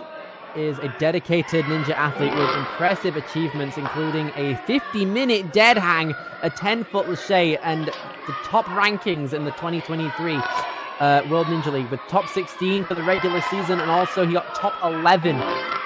is a dedicated ninja athlete with impressive achievements, including a 50-minute dead hang, a 10-foot lache, and the top rankings in the 2023 World Ninja League, with top 16 for the regular season, and also he got top 11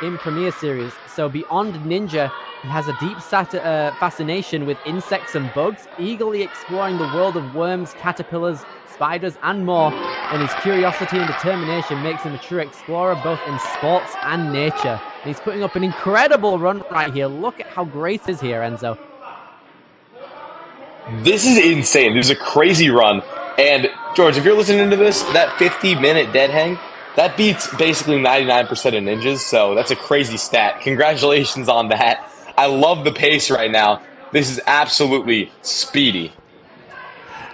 in Premier Series. So beyond ninja, he has a deep fascination with insects and bugs, eagerly exploring the world of worms, caterpillars, spiders, and more, and his curiosity and determination makes him a true explorer both in sports and nature. And he's putting up an incredible run right here. Look at how great is here, Enzo. This is insane. This is a crazy run. And, George, if you're listening to this, that 50-minute dead hang, that beats basically 99% of ninjas, so that's a crazy stat. Congratulations on that. I love the pace right now. This is absolutely speedy.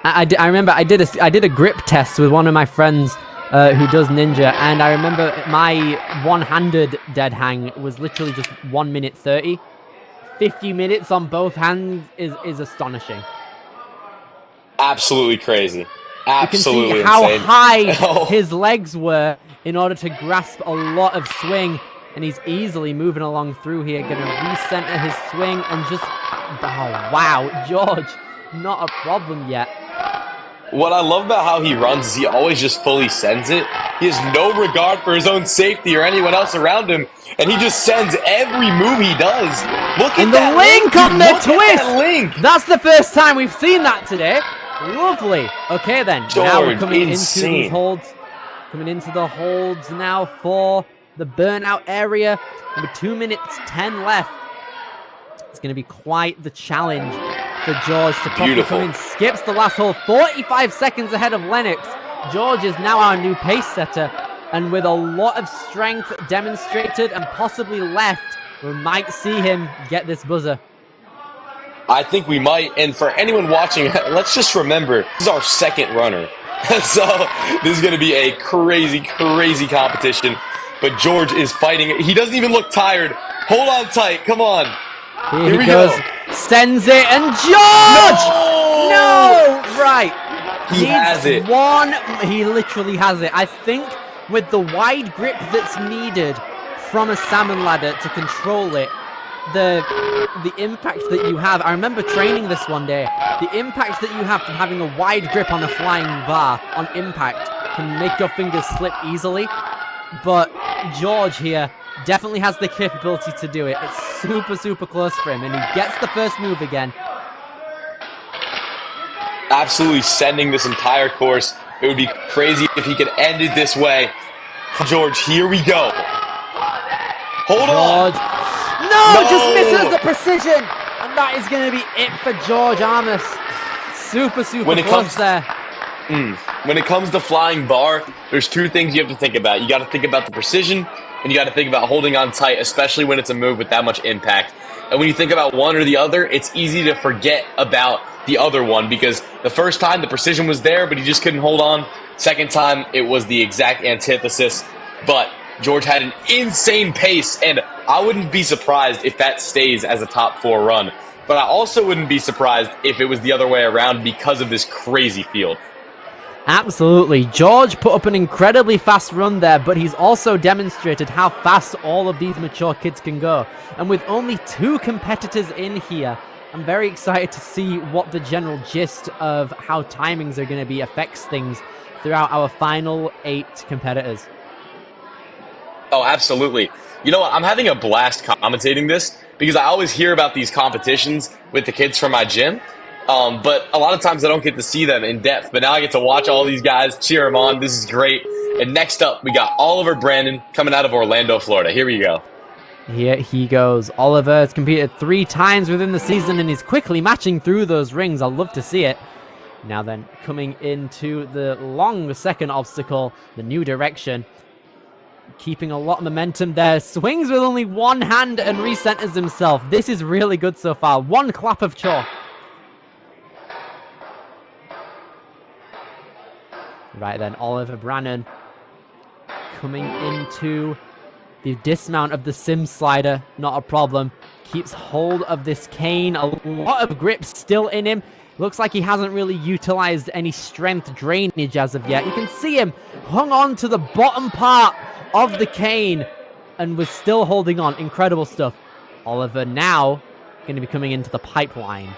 I remember I did a grip test with one of my friends who does ninja, and I remember my one-handed dead hang was literally just 1 minute 30. 50 minutes on both hands is astonishing. Absolutely crazy. Absolutely you can see insane. how high his legs were in order to grasp a lot of swing, and he's easily moving along through here, going to recenter his swing and just... Oh, wow, George, not a problem yet. What I love about how he runs is he always just fully sends it. He has no regard for his own safety or anyone else around him, and he just sends every move he does. Look at that link on the twist. That link. That's the first time we've seen that today. Lovely. Okay, then. George, now we're coming into insane. these holds. Coming into the holds now for the burnout area. With 2 minutes 10 left. It's going to be quite the challenge for George to properly come in. Skips the last hold, 45 seconds ahead of Lennox. George is now our new pace setter, and with a lot of strength demonstrated and possibly left, we might see him get this buzzer. I think we might, and for anyone watching, let's just remember, this is our second runner. So this is going to be a crazy, crazy competition, but George is fighting. He doesn't even look tired. Hold on tight, come on. Here he goes, sends it, and George! No! Right. He has it. He literally has it. I think with the wide grip that's needed from a salmon ladder to control it, the impact that you have, I remember training this one day, the impact that you have from having a wide grip on a flying bar on impact can make your fingers slip easily, but George here definitely has the capability to do it. It's super, super close for him, and he gets the first move again. Absolutely sending this entire course. It would be crazy if he could end it this way. George, here we go. Hold on. No, just misses the precision. And that is going to be it for George Armas. Super, super close there. When it comes to flying bar, there's two things you have to think about. You got to think about the precision, and you got to think about holding on tight, especially when it's a move with that much impact. And when you think about one or the other, it's easy to forget about the other one, because the first time the precision was there, but he just couldn't hold on. Second time, it was the exact antithesis. But George had an insane pace, and I wouldn't be surprised if that stays as a top 4 run. But I also wouldn't be surprised if it was the other way around because of this crazy field. Absolutely. George put up an incredibly fast run there, but he's also demonstrated how fast all of these mature kids can go. And with only 2 competitors in here, I'm very excited to see what the general gist of how timings are going to be affects things throughout our final 8 competitors. Oh, absolutely. You know what? I'm having a blast commentating this because I always hear about these competitions with the kids from my gym. But a lot of times I don't get to see them in depth. But now I get to watch all these guys, cheer them on. This is great. And next up, we got Oliver Brandon coming out of Orlando, Florida. Here we go. Here he goes. Oliver has competed 3 times within the season and is quickly matching through those rings. I'd love to see it. Now then, coming into the long second obstacle, the new direction. Keeping a lot of momentum there. Swings with only one hand and recenters himself. This is really good so far. 1 clap of chalk. Right then, Oliver Brannan coming into the dismount of the sim slider. Not a problem. Keeps hold of this cane. A lot of grip still in him. Looks like he hasn't really utilized any strength drainage as of yet. You can see him hung on to the bottom part of the cane and was still holding on. Incredible stuff. Oliver now going to be coming into the pipeline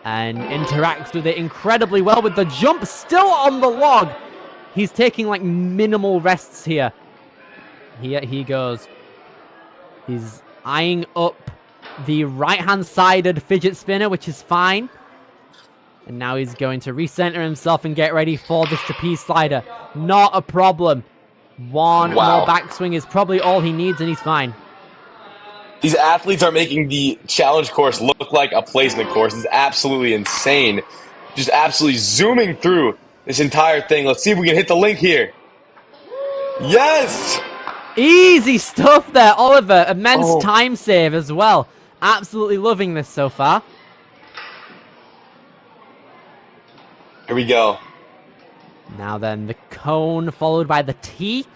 and interacts with it incredibly well with the jump still on the log. He's taking like minimal rests here. Here he goes. He's eyeing up the right-hand sided fidget spinner, which is fine. And now he's going to recenter himself and get ready for this trapeze slider. Not a problem. One more backswing is probably all he needs, and he's fine. These athletes are making the challenge course look like a placement course. It's absolutely insane. Just absolutely zooming through this entire thing. Let's see if we can hit the link here. Yes! Easy stuff there, Oliver. Immense time save as well. Absolutely loving this so far. Here we go. Now then, the cone followed by the T.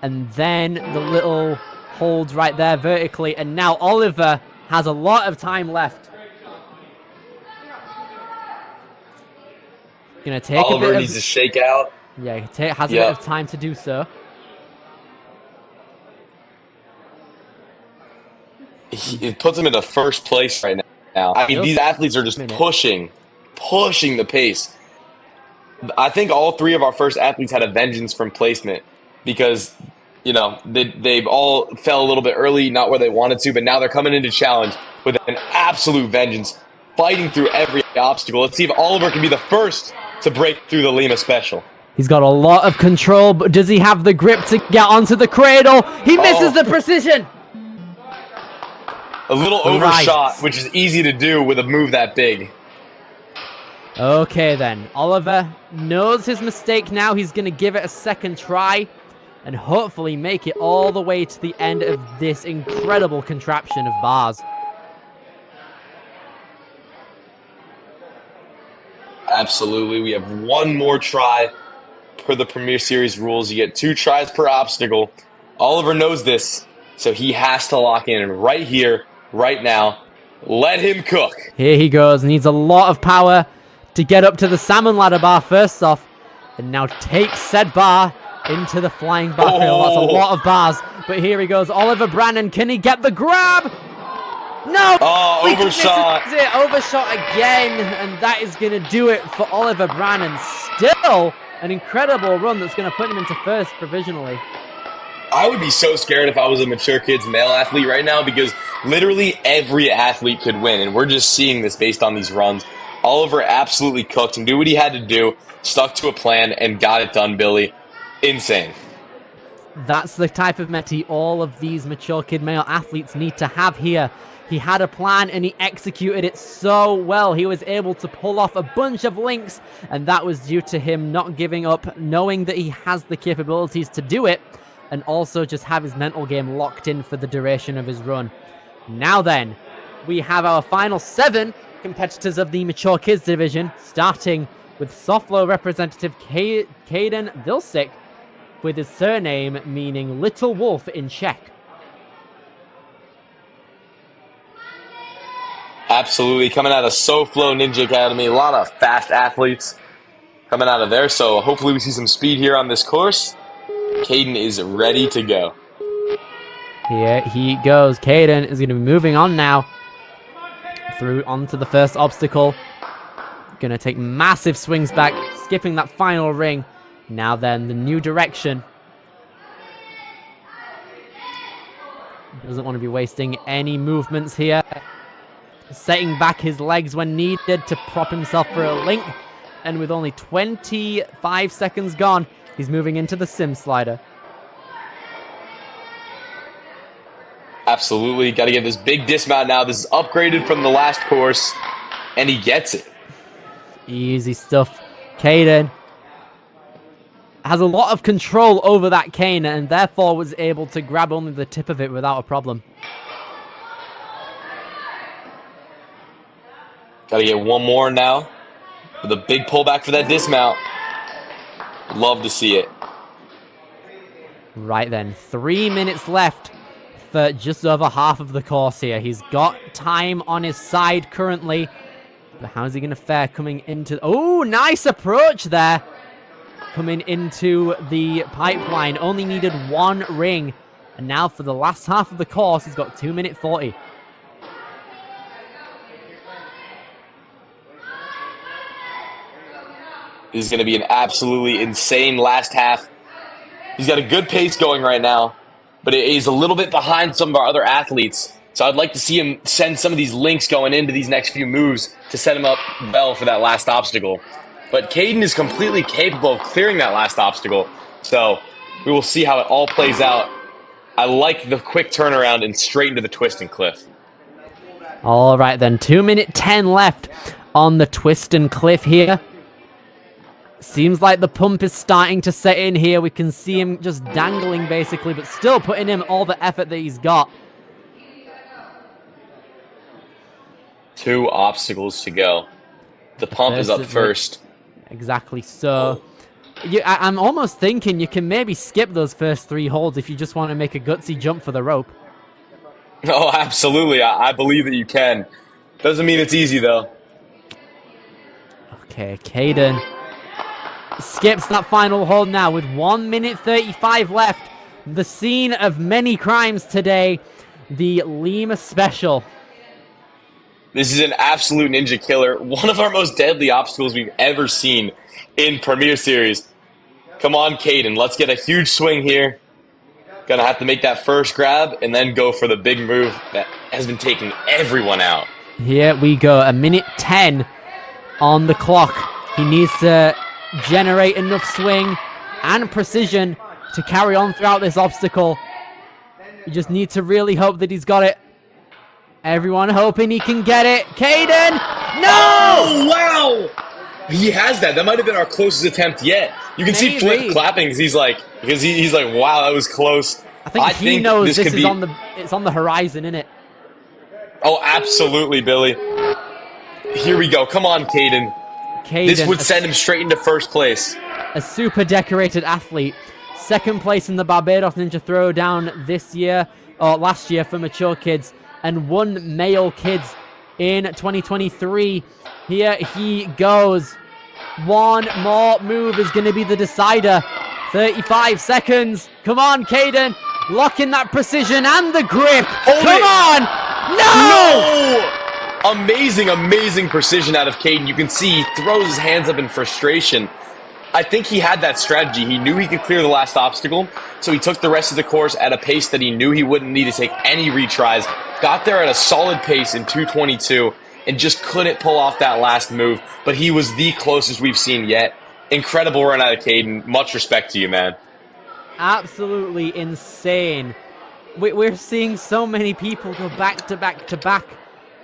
And then the little holds right there vertically. And now Oliver has a lot of time left. Gonna take Oliver a bit needs to shake out. Yeah, has a bit of time to do so. It puts him in the first place right now. I mean, these athletes are just pushing the pace. I think all 3 of our first athletes had a vengeance from placement because, you know, they've all fell a little bit early, not where they wanted to, but now they're coming into challenge with an absolute vengeance, fighting through every obstacle. Let's see if Oliver can be the first to break through the Lima Special. He's got a lot of control, but does he have the grip to get onto the cradle? He misses the precision. A little overshot, which is easy to do with a move that big. Okay then, Oliver knows his mistake now. He's going to give it a second try and hopefully make it all the way to the end of this incredible contraption of bars. Absolutely. We have one more try per the Premier Series rules. You get 2 tries per obstacle. Oliver knows this, so he has to lock in right here, right now. Let him cook. Here he goes. Needs a lot of power to get up to the salmon ladder bar first off. And now takes said bar into the flying bar cradle. That's a lot of bars. But here he goes. Oliver Brannan. Can he get the grab? No! Oh, overshot. It. Overshot again. And that is going to do it for Oliver Brannan. Still an incredible run that's going to put him into first provisionally. I would be so scared if I was a mature kids male athlete right now, because literally every athlete could win. And we're just seeing this based on these runs. Oliver absolutely cooked and did what he had to do, stuck to a plan, and got it done, Billy. Insane. That's the type of mentality all of these mature kid male athletes need to have here. He had a plan and he executed it so well. He was able to pull off a bunch of links, and that was due to him not giving up, knowing that he has the capabilities to do it, and also just have his mental game locked in for the duration of his run. Now then, we have our final 7 competitors of the Mature Kids division, starting with Soflo representative Caden Vilsik, with his surname meaning Little Wolf in Czech. Absolutely. Coming out of SoFlo Ninja Academy, a lot of fast athletes coming out of there, so hopefully we see some speed here on this course. Caden is ready to go. Here he goes. Caden is going to be moving on now through onto the first obstacle. Going to take massive swings back, skipping that final ring. Now then, the new direction. Doesn't want to be wasting any movements here. Setting back his legs when needed to prop himself for a link. And with only 25 seconds gone, he's moving into the sim slider. Absolutely. Got to get this big dismount now. This is upgraded from the last course, and he gets it. Easy stuff. Caden has a lot of control over that cane and therefore was able to grab only the tip of it without a problem. Got to get one more now with a big pullback for that dismount. Love to see it. Right then, 3 minutes left for just over half of the course here. He's got time on his side currently. But how's he going to fare coming into... Oh, nice approach there. Coming into the pipeline. Only needed 1 ring. And now for the last half of the course, he's got 2 minute 40. This is going to be an absolutely insane last half. He's got a good pace going right now, but he's a little bit behind some of our other athletes. So I'd like to see him send some of these links going into these next few moves to set him up well for that last obstacle. But Caden is completely capable of clearing that last obstacle. So we will see how it all plays out. I like the quick turnaround and straight into the twist and cliff. All right then, 2 minute 10 left on the twist and cliff here. Seems like the pump is starting to set in here. We can see him just dangling basically, but still putting in all the effort that he's got. 2 obstacles to go. The pump is up first. Exactly so. I'm almost thinking you can maybe skip those first 3 holds if you just want to make a gutsy jump for the rope. Oh, absolutely. I believe that you can. Doesn't mean it's easy, though. Okay, Caden skips that final hold now with 1 minute 35 left. The scene of many crimes today, the Lima Special. This is an absolute ninja killer. One of our most deadly obstacles we've ever seen in Premier Series. Come on, Caden. Let's get a huge swing here. Gonna have to make that first grab and then go for the big move that has been taking everyone out. Here we go. 1 minute 10 on the clock. He needs to generate enough swing and precision to carry on throughout this obstacle. You just need to really hope that he's got it. Everyone hoping he can get it. Caden! No! Oh, wow! He has that. That might have been our closest attempt yet. You can see Flip clapping because he's like, wow, that was close. I think he knows this is on the horizon, isn't it? Oh, absolutely, Billy. Here we go. Come on, Caden. This would send him straight into first place. A super decorated athlete. Second place in the Barbados Ninja Throwdown this year, or last year for mature kids, and 1 male kids in 2023. Here he goes. One more move is going to be the decider. 35 seconds. Come on, Caden. Lock in that precision and the grip. Come on. No! Amazing, amazing precision out of Caden. You can see he throws his hands up in frustration. I think he had that strategy. He knew he could clear the last obstacle, so he took the rest of the course at a pace that he knew he wouldn't need to take any retries. Got there at a solid pace in 2:22 and just couldn't pull off that last move, but he was the closest we've seen yet. Incredible run out of Caden. Much respect to you, man. Absolutely insane. We're seeing so many people go back to back to back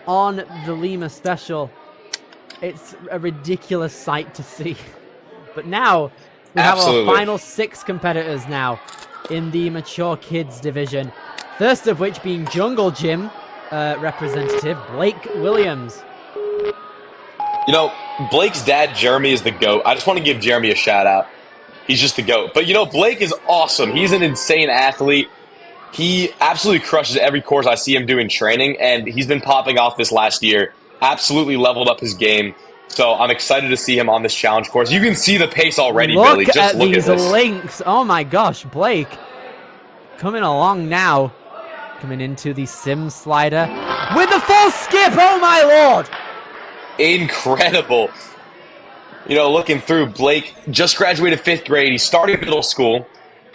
on the Lima Special. It's a ridiculous sight to see. But now, we have our final 6 competitors now in the mature kids division. First of which being Jungle Gym representative Blake Williams. You know, Blake's dad, Jeremy, is the GOAT. I just want to give Jeremy a shout out. He's just the GOAT. But, you know, Blake is awesome. He's an insane athlete. He absolutely crushes every course I see him doing training, and he's been popping off this last year. Absolutely leveled up his game. So I'm excited to see him on this challenge course. You can see the pace already, Billy. Just look at this. These links. Oh my gosh, Blake coming along now. Coming into the sim slider with a full skip. Oh my lord. Incredible. You know, looking through, Blake just graduated 5th grade. He's starting middle school,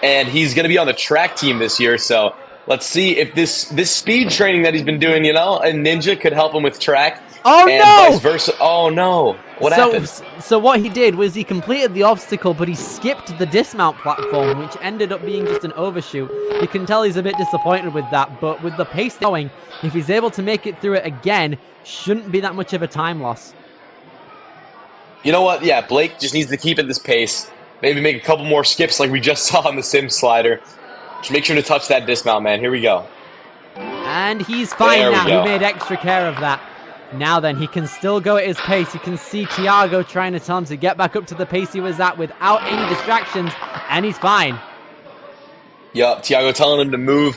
and he's going to be on the track team this year. So let's see if this speed training that he's been doing, you know, and Ninja could help him with track. Oh, and no! vice versa. Oh, no. What happened? So what he did was he completed the obstacle, but he skipped the dismount platform, which ended up being just an overshoot. You can tell he's a bit disappointed with that, but with the pace going, if he's able to make it through it again, shouldn't be that much of a time loss. You know what? Yeah, Blake just needs to keep at this pace. Maybe make a couple more skips like we just saw on the sim slider. Just make sure to touch that dismount, man. Here we go. And he's fine now. He made extra care of that. Now then, he can still go at his pace. You can see Tiago trying to tell him to get back up to the pace he was at without any distractions, and he's fine. Yup, Tiago telling him to move.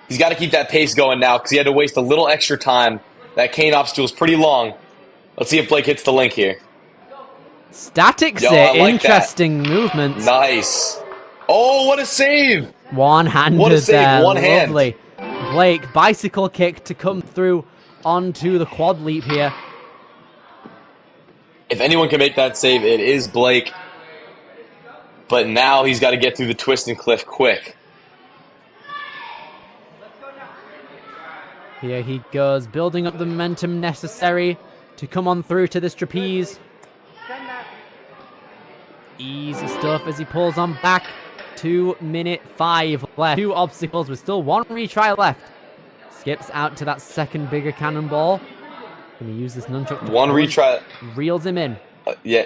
He's got to keep that pace going now because he had to waste a little extra time. That cane obstacle is pretty long. Let's see if Blake hits the link here. Static sit, like interesting movements. Nice. Oh, what a save! One-handed what a save, there, one hand. Lovely. Blake, bicycle kick to come through onto the quad leap here. If anyone can make that save, it is Blake. But now he's got to get through the twist and cliff quick. Here he goes, building up the momentum necessary to come on through to this trapeze. Easy stuff as he pulls on back. 2:05 left. 2 obstacles with still 1 retry left. Skips out to that second bigger cannonball. Gonna use this nunchuck to 1 retry. Reels him in. Yeah.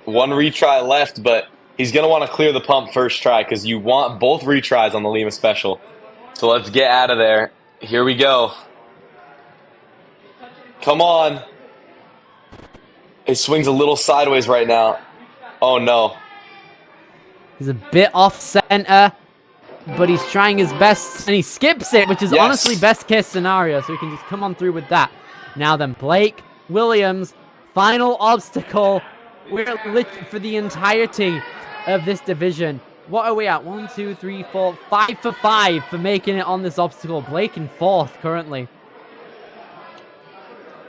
1 retry left, but he's gonna want to clear the pump first try because you want both retries on the Lima Special. So let's get out of there. Here we go. Come on. It swings a little sideways right now. Oh no. He's a bit off center, but he's trying his best, and he skips it, which is honestly best case scenario, so he can just come on through with that. Now then, Blake Williams, final obstacle. We're lit for the entirety of this division. What are we at? 1, 2, 3, 4, 5 for 5 for making it on this obstacle. Blake in 4th currently.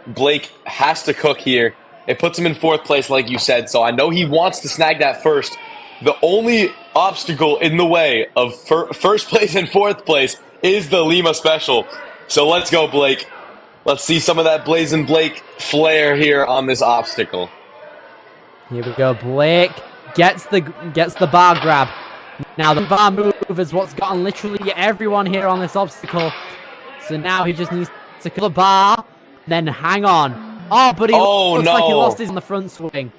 Blake has to cook here. It puts him in 4th place, like you said, so I know he wants to snag that first. The only obstacle in the way of first place and 4th place is the Lima Special. So let's go, Blake. Let's see some of that Blazing Blake flair here on this obstacle. Here we go. Blake gets the bar grab. Now the bar move is what's gotten literally everyone here on this obstacle. So now he just needs to kill the bar, then hang on. Oh, but he looks like he lost his on the front swing.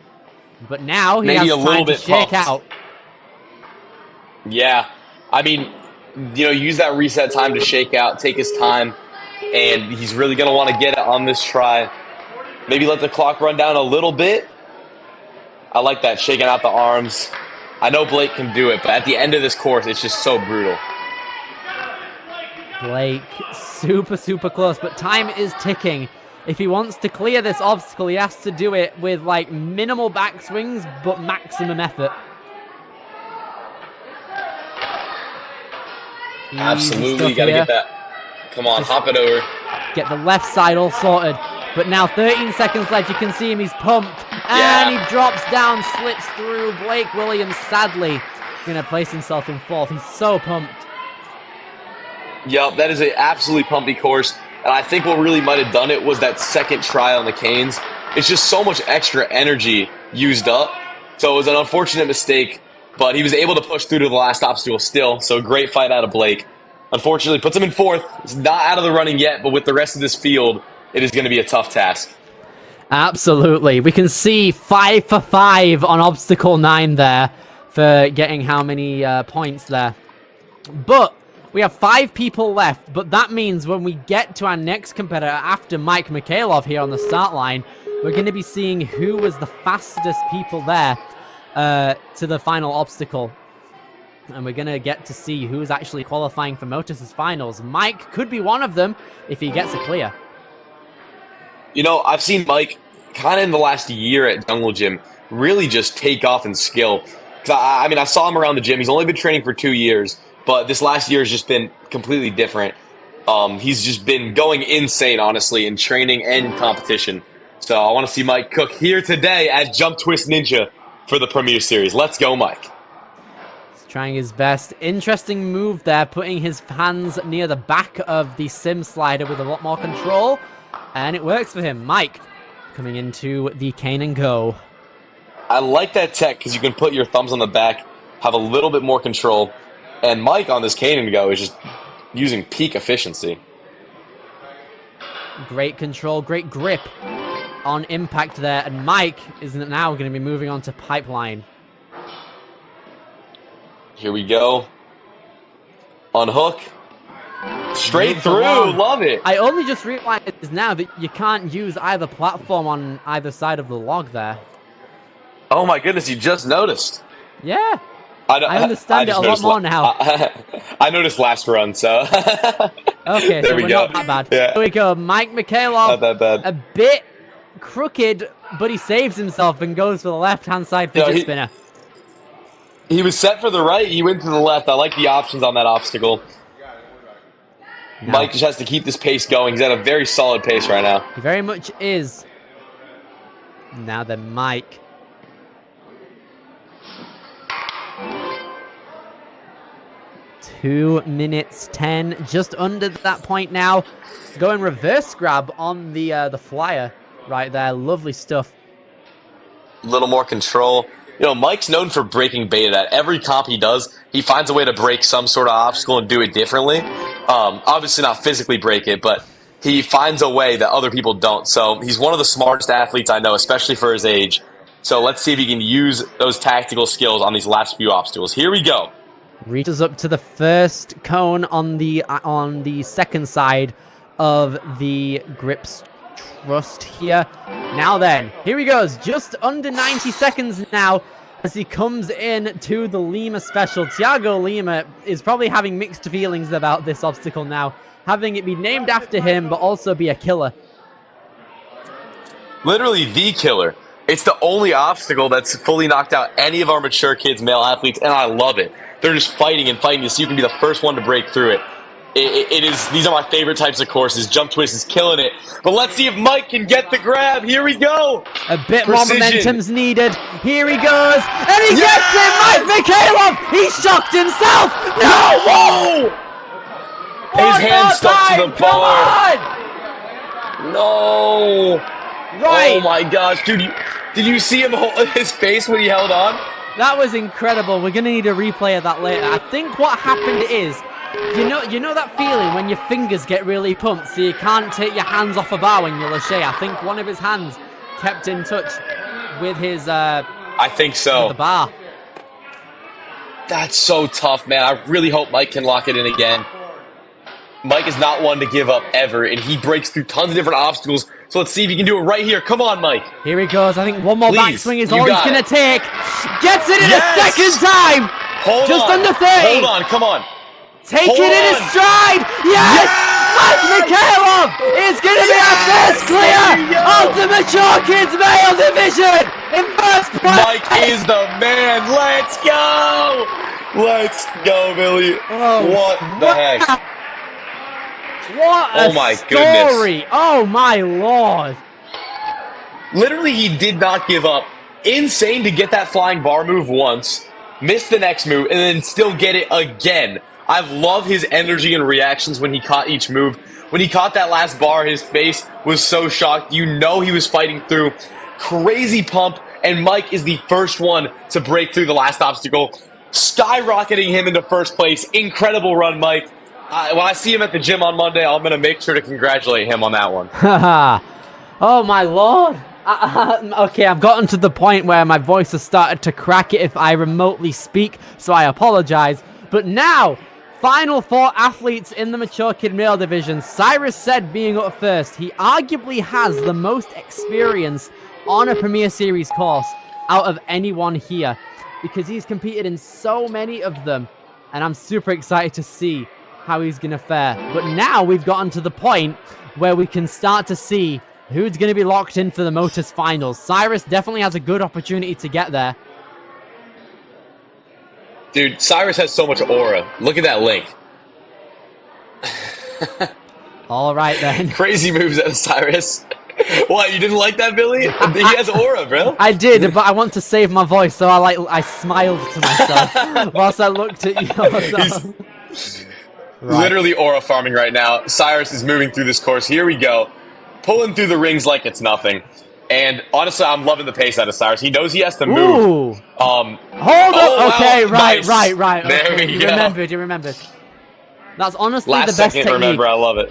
But now he has time to shake out. Yeah, I mean, use that reset time to shake out, take his time, and he's really going to want to get it on this try. Maybe let the clock run down a little bit. I like that, shaking out the arms. I know Blake can do it, but at the end of this course, it's just so brutal. Blake, super, super close, but time is ticking. If he wants to clear this obstacle, he has to do it with, like, minimal backswings, but maximum effort. Absolutely, you got to get that. Come on, hop it over. Get the left side all sorted. But now 13 seconds left. You can see him. He's pumped. And he drops down, slips through. Blake Williams, sadly, going to place himself in fourth. He's so pumped. Yep, that is an absolutely pumpy course. And I think what really might have done it was that second try on the canes. It's just so much extra energy used up. So it was an unfortunate mistake. But he was able to push through to the last obstacle still. So great fight out of Blake. Unfortunately, puts him in fourth. He's not out of the running yet, but with the rest of this field, it is going to be a tough task. Absolutely. We can see 5 for 5 on obstacle 9 there for getting how many points there. But we have 5 people left. But that means when we get to our next competitor after Mike Mikhailov here on the start line, we're going to be seeing who was the fastest people there to the final obstacle. And we're going to get to see who's actually qualifying for Motus's finals. Mike could be one of them if he gets a clear. I've seen Mike kind of in the last year at Jungle Gym really just take off in skill. I saw him around the gym. He's only been training for 2 years, but this last year has just been completely different. He's just been going insane, honestly, in training and competition. So I want to see Mike cook here today at Jump Twist Ninja for the Premier Series. Let's go, Mike. Trying his best. Interesting move there, putting his hands near the back of the sim slider with a lot more control. And it works for him. Mike coming into the cane and go. I like that tech because you can put your thumbs on the back, have a little bit more control. And Mike on this cane and go is just using peak efficiency. Great control, great grip on impact there. And Mike is now going to be moving on to pipeline. Here we go. Unhook. Straight through. Love it. I only just realized now that you can't use either platform on either side of the log there. Oh my goodness, you just noticed. Yeah. I understand it a lot more now. I noticed last run, so. Okay, so we're not that bad. Yeah. Here we go. Mike Mikhailov. Not that bad. A bit crooked, but he saves himself and goes for the left-hand side fidget spinner. He was set for the right. He went to the left. I like the options on that obstacle. No. Mike just has to keep this pace going. He's at a very solid pace right now. He very much is. Now then, Mike. Two minutes 10, just under that point now. Going reverse grab on the flyer right there. Lovely stuff. A little more control. Mike's known for breaking beta. At every comp he does, he finds a way to break some sort of obstacle and do it differently. Obviously not physically break it, but he finds a way that other people don't. So he's one of the smartest athletes I know, especially for his age. So let's see if he can use those tactical skills on these last few obstacles. Here we go. Reaches up to the first cone on the second side of the grips trust here. Now then, here he goes, just under 90 seconds now as he comes in to the Lima special. Thiago Lima is probably having mixed feelings about this obstacle now, having it be named after him, but also be a killer. Literally the killer. It's the only obstacle that's fully knocked out any of our mature kids, male athletes, and I love it. They're just fighting and fighting to see who can be the first one to break through it. These are my favorite types of courses. Jump Twist is killing it. But let's see if Mike can get the grab. Here we go. A bit more momentum's needed. Here he goes. And he gets it. Mike Mikhailov. He shocked himself. No. Whoa. His hand stuck to the bar. No. Right. Oh my gosh, dude. Did you see him hold his face when he held on? That was incredible. We're going to need a replay of that later. I think what happened is, you know that feeling when your fingers get really pumped so you can't take your hands off a bar when you lâché? I think one of his hands kept in touch with his I think so. with the bar. That's so tough, man. I really hope Mike can lock it in again. Mike is not one to give up ever, and he breaks through tons of different obstacles. So let's see if he can do it right here. Come on, Mike. Here he goes. I think one more Please, backswing is you all he's got going to it. take. Gets it in a Yes! second time. Hold Just on. under 30. Hold on, come on. Take Hold it in on. his stride. Yes! Mike Mikhailov is going to be our first clear of the mature kids male division in first place. Mike is the man. Let's go. Let's go, Billy. Oh, What the heck? What a Oh my goodness. story. Oh my lord. Literally, he did not give up. Insane to get that flying bar move once, miss the next move, and then still get it again. I love his energy and reactions when he caught each move. When he caught that last bar, his face was so shocked. You know he was fighting through. Crazy pump, and Mike is the first one to break through the last obstacle, skyrocketing him into first place. Incredible run, Mike. When I see him at the gym on Monday, I'm going to make sure to congratulate him on that one. Haha. Oh my lord. Okay, I've gotten to the point where my voice has started to crack it if I remotely speak, so I apologize. But now, final 4 athletes in the mature kid male division. Cyrus said being up first, he arguably has the most experience on a Premier Series course out of anyone here, because he's competed in so many of them, and I'm super excited to see how he's going to fare. But now we've gotten to the point where we can start to see who's going to be locked in for the Motus Finals. Cyrus definitely has a good opportunity to get there. Dude, Cyrus has so much aura. Look at that link. All right, then. Crazy moves out of Cyrus. What, you didn't like that, Billy? He has aura, bro. I did, but I want to save my voice, so I smiled to myself whilst I looked at you. Right. Literally aura farming right now. Cyrus is moving through this course. Here we go. Pulling through the rings like it's nothing. And honestly, I'm loving the pace out of Cyrus. He knows he has to move. Ooh. Hold Hold up. Okay, wow. right. Nice. There Okay, we you go. remembered. That's honestly Last the best second, technique. remember, I love it.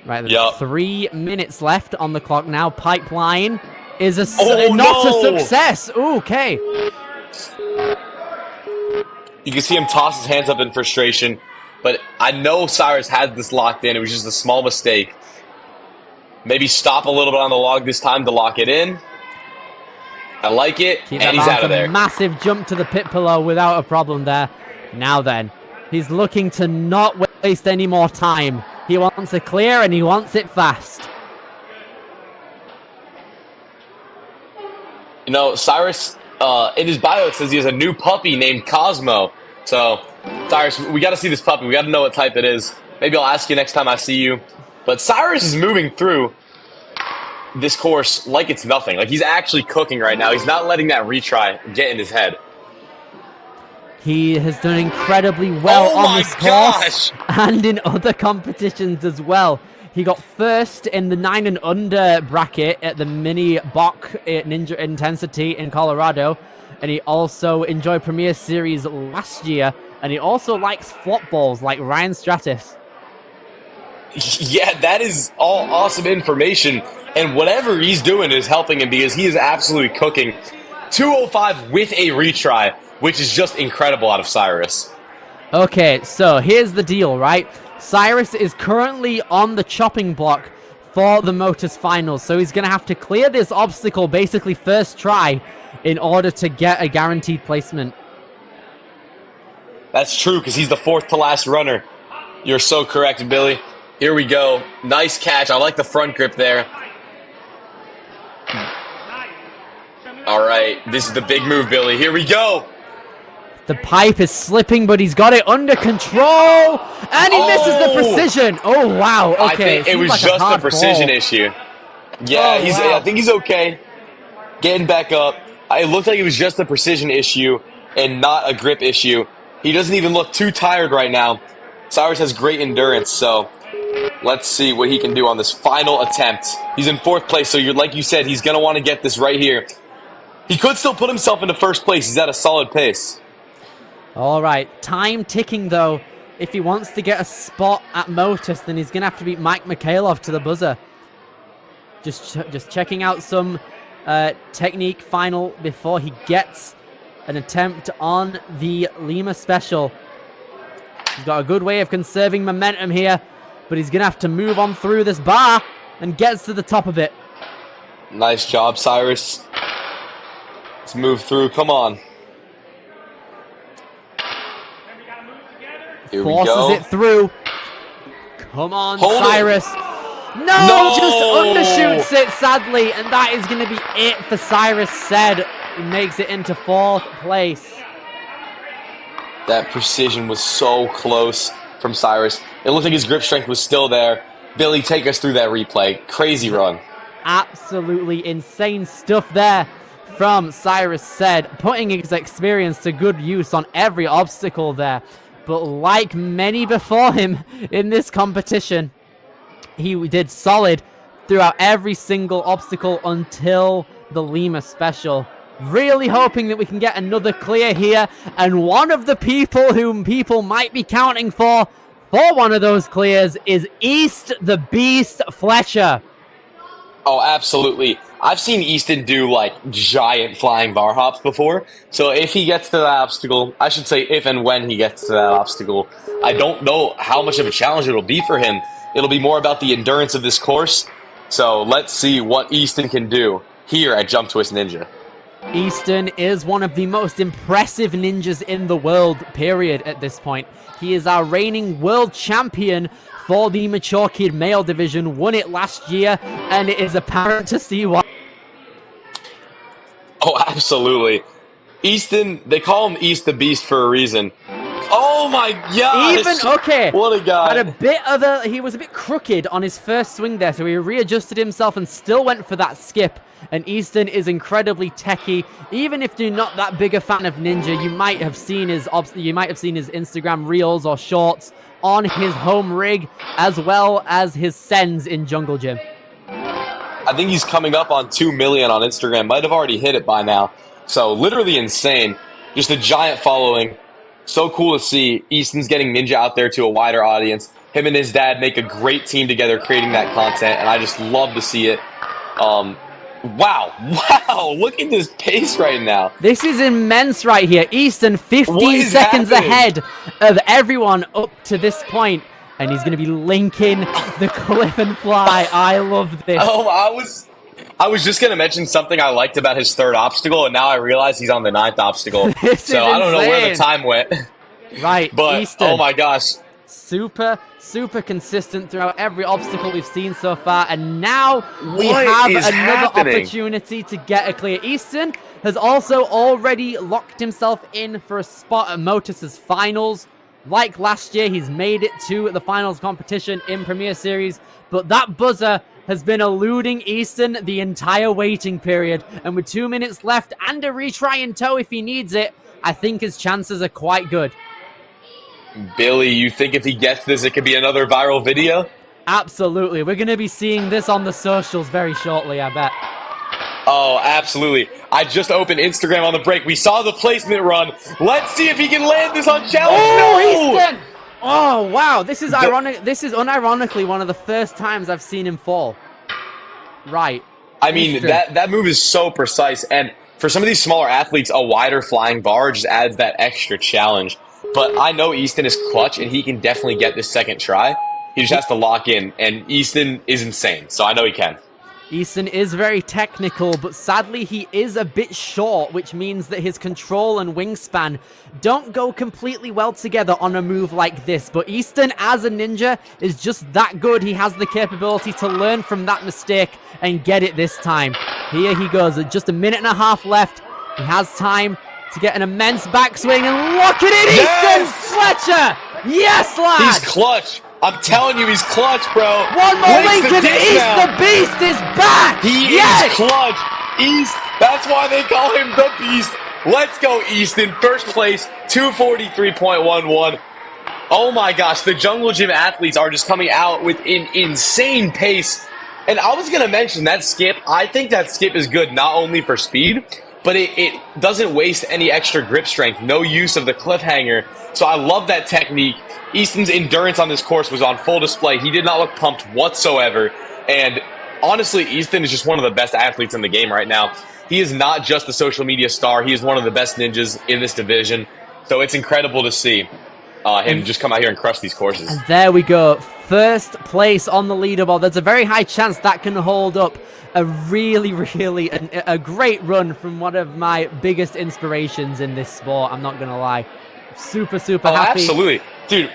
Right, there's Yup. 3 minutes left on the clock now. Pipeline is a Oh, not no. a success. Ooh, okay. You can see him toss his hands up in frustration. But I know Cyrus had this locked in. It was just a small mistake. Maybe stop a little bit on the log this time to lock it in. I like it. Keep And that he's out of a there. massive jump to the pit pillow without a problem there. Now then, he's looking to not waste any more time. He wants a clear and he wants it fast. You know, Cyrus, in his bio, it says he has a new puppy named Cosmo. So, Cyrus, we got to see this puppy. We got to know what type it is. Maybe I'll ask you next time I see you. But Cyrus is moving through this course like it's nothing. Like, he's actually cooking right now. He's not letting that retry get in his head. He has done incredibly well Oh on my this course gosh! and in other competitions as well. He got first in the 9 and under bracket at the mini Bok Ninja Intensity in Colorado, and he also enjoyed Premier Series last year, and he also likes flop balls like Ryan Stratis. Yeah, that is all awesome information. And whatever he's doing is helping him because he is absolutely cooking. 205 with a retry, which is just incredible out of Cyrus. Okay, so here's the deal, right? Cyrus is currently on the chopping block for the Motus Finals, so he's going to have to clear this obstacle basically first try in order to get a guaranteed placement. That's true because he's the 4th to last runner. You're so correct, Billy. Here we go. Nice catch. I like the front grip there. All right, this is the big move, Billy. Here we go. The pipe is slipping, but he's got it under control, and he misses the precision. Oh, wow. Okay, I think it seems was like just a hard precision fall. issue. Yeah, Oh, I think he's okay. Getting back up. It looked like it was just a precision issue and not a grip issue. He doesn't even look too tired right now. Cyrus has great endurance, so let's see what he can do on this final attempt. He's in 4th place, so like you said, he's going to want to get this right here. He could still put himself into first place. He's at a solid pace. All right, time ticking though. If he wants to get a spot at Motus, then he's going to have to beat Mike Mikhailov to the buzzer. Just checking out some technique final before he gets an attempt on the Lima special. He's got a good way of conserving momentum here, but he's going to have to move on through this bar and gets to the top of it. Nice job, Cyrus. Let's move through. Come on. Here we go. Forces it through. Come on, Hold Cyrus. No, just undershoots it, sadly. And that is going to be it for Cyrus Said. He makes it into 4th place. That precision was so close from Cyrus. It looked like his grip strength was still there. Billy, take us through that replay. Crazy run. Absolutely insane stuff there from Cyrus Said, putting his experience to good use on every obstacle there. But like many before him in this competition, he did solid throughout every single obstacle until the Lima special. Really hoping that we can get another clear here. And one of the people whom people might be counting for one of those clears is East the Beast Fletcher. Oh, absolutely. I've seen Easton do, like, giant flying bar hops before. So if he gets to that obstacle, I should say if and when he gets to that obstacle, I don't know how much of a challenge it'll be for him. It'll be more about the endurance of this course. So let's see what Easton can do here at Jump Twist Ninja. Easton is one of the most impressive ninjas in the world, period, at this point. He is our reigning world champion for the Mature Kid male division, won it last year, and it is apparent to see why. Oh, absolutely. Easton, they call him East the Beast for a reason. Oh my gosh! Even, okay, what a guy. He was a bit crooked on his first swing there, so he readjusted himself and still went for that skip. And Easton is incredibly techy. Even if you're not that big a fan of Ninja, you might have seen his Instagram reels or shorts on his home rig, as well as his sends in Jungle Gym. I think he's coming up on 2 million on Instagram. Might have already hit it by now. So literally insane. Just a giant following. So cool to see. Easton's getting Ninja out there to a wider audience. Him and his dad make a great team together creating that content, and I just love to see it. Wow, look at this pace right now. This is immense right here. Easton 15 seconds happening? ahead of everyone up to this point. And he's going to be linking the cliff and fly. I love this. Oh, I was just going to mention something I liked about his third obstacle, and now I realize he's on the 9th obstacle. So I don't know where the time went. Right, But, Easton. oh my gosh. Super consistent throughout every obstacle we've seen so far. And now we What have is another happening? opportunity to get a clear. Easton has also already locked himself in for a spot at Motus's finals. Like last year, he's made it to the finals competition in Premier Series, but that buzzer has been eluding Easton the entire waiting period. And with 2 minutes left and a retry in tow if he needs it, I think his chances are quite good. Billy, you think if he gets this, it could be another viral video? Absolutely. We're going to be seeing this on the socials very shortly, I bet. Oh, absolutely. I just opened Instagram on the break. We saw the placement run. Let's see if he can land this on challenge. Oh, No! Easton! Oh, wow. This is ironic. This is unironically one of the first times I've seen him fall. Right. I mean, Easton. that move is so precise. And for some of these smaller athletes, a wider flying bar just adds that extra challenge. But I know Easton is clutch, and he can definitely get this second try. He just has to lock in, and Easton is insane, so I know he can. Easton is very technical, but sadly he is a bit short, which means that his control and wingspan don't go completely well together on a move like this. But Easton, as a ninja, is just that good. He has the capability to learn from that mistake and get it this time. Here he goes, just a minute and a half left. He has time to get an immense backswing, and look at it, Yes! Easton Fletcher! Yes, lad! He's clutch. I'm telling you, he's clutch, bro. One more Links Lincoln, the dish East now. the Beast is back! He Yes! is clutch. That's why they call him the Beast. Let's go, Easton. First place, 243.11. Oh my gosh, the Jungle Gym athletes are just coming out with an insane pace. And I was going to mention that skip. I think that skip is good not only for speed, but it doesn't waste any extra grip strength. No use of the cliffhanger. So I love that technique. Easton's endurance on this course was on full display. He did not look pumped whatsoever. And honestly, Easton is just one of the best athletes in the game right now. He is not just a social media star. He is one of the best ninjas in this division. So it's incredible to see him just come out here and crush these courses. And there we go. First place on the leaderboard. There's a very high chance that can hold up a really a great run from one of my biggest inspirations in this sport. I'm not going to lie. Super happy. Absolutely. Dude,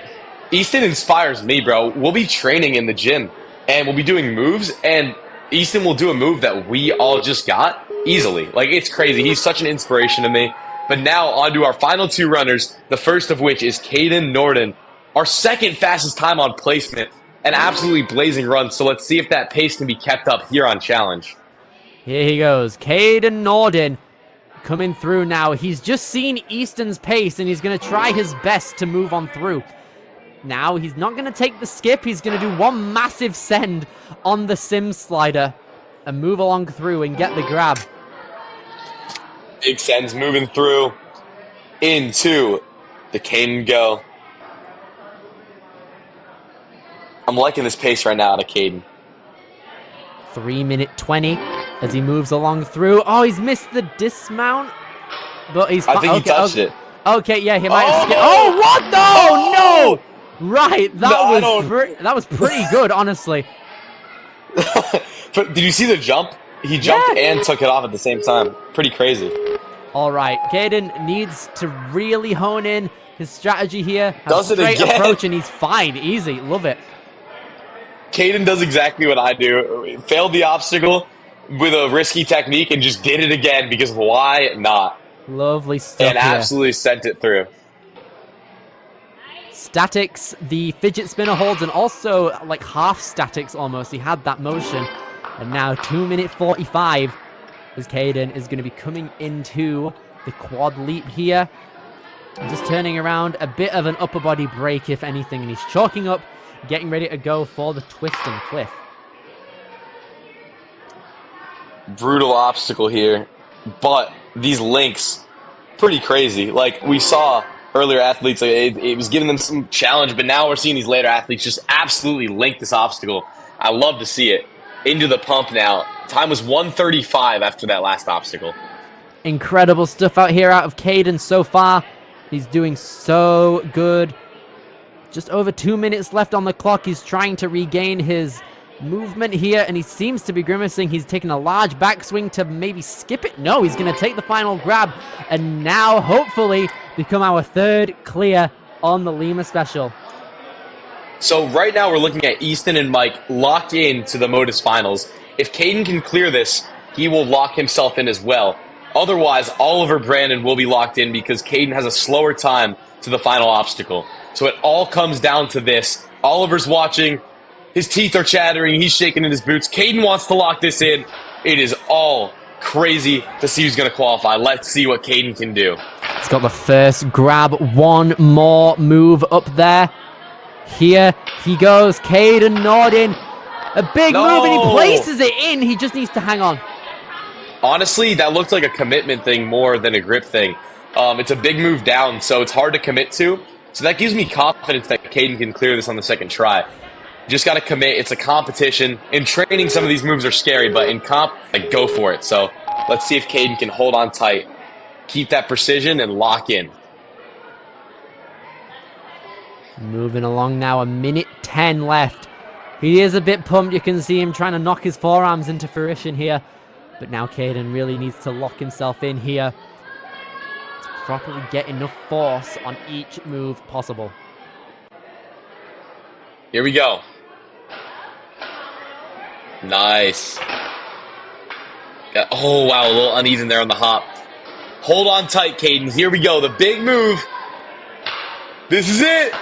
Easton inspires me, bro. We'll be training in the gym, and we'll be doing moves, and Easton will do a move that we all just got easily. Like, it's crazy. He's such an inspiration to me. But now on to our final two runners, the first of which is Caden Norden, our second fastest time on placement, an absolutely blazing run. So let's see if that pace can be kept up here on Challenge. Here he goes. Caden Norden coming through now. He's just seen Easton's pace, and he's going to try his best to move on through. Now, he's not going to take the skip. He's going to do one massive send on the sim slider and move along through and get the grab. Big sends moving through into the Caden go. I'm liking this pace right now out of Caden. 3:20 as he moves along through. Oh, he's missed the dismount, but he's. I think he touched it. Okay, yeah, he might have skipped. Oh, what? No, no! Right, that was pretty good, honestly. But did you see the jump? He jumped and took it off at the same time. Pretty crazy. All right, Caden needs to really hone in his strategy here. Does a it straight again. approach, and he's fine. Easy. Love it. Caden does exactly what I do. Failed the obstacle with a risky technique and just did it again because why not? Lovely stuff And here. absolutely sent it through. Statics, the fidget spinner holds, and also like half statics almost. He had that motion. And now 2:45 as Caden is going to be coming into the quad leap here. Just turning around, a bit of an upper body break if anything, and he's chalking up, getting ready to go for the twist and cliff. Brutal obstacle here, but these links, pretty crazy. Like we saw earlier athletes, like it was giving them some challenge, but now we're seeing these later athletes just absolutely link this obstacle. I love to see it. Into the pump now. Time was 1:35 after that last obstacle. Incredible stuff out here out of Caden so far. He's doing so good. Just over 2 minutes left on the clock. He's trying to regain his movement here, and he seems to be grimacing. He's taking a large backswing to maybe skip it. No, he's going to take the final grab, and now hopefully become our third clear on the Lima Special. So right now we're looking at Easton and Mike locked in to the Modus Finals. If Caden can clear this, he will lock himself in as well. Otherwise, Oliver Brandon will be locked in because Caden has a slower time to the final obstacle. So it all comes down to this. Oliver's watching. His teeth are chattering. He's shaking in his boots. Caden wants to lock this in. It is all crazy to see who's going to qualify. Let's see what Caden can do. He's got the first grab. One more move up there. Here he goes. Caden Norden. A big move, and he places it in. He just needs to hang on. Honestly, that looked like a commitment thing more than a grip thing. It's a big move down, so it's hard to commit to. So that gives me confidence that Caden can clear this on the second try. Just got to commit. It's a competition. In training, some of these moves are scary, but in comp, like, go for it. So let's see if Caden can hold on tight, keep that precision, and lock in. Moving along now, 1:10 left. He is a bit pumped. You can see him trying to knock his forearms into fruition here. But now Caden really needs to lock himself in here to properly get enough force on each move possible. Here we go. Nice. Oh, wow, a little uneven there on the hop. Hold on tight, Caden. Here we go. The big move. This is it.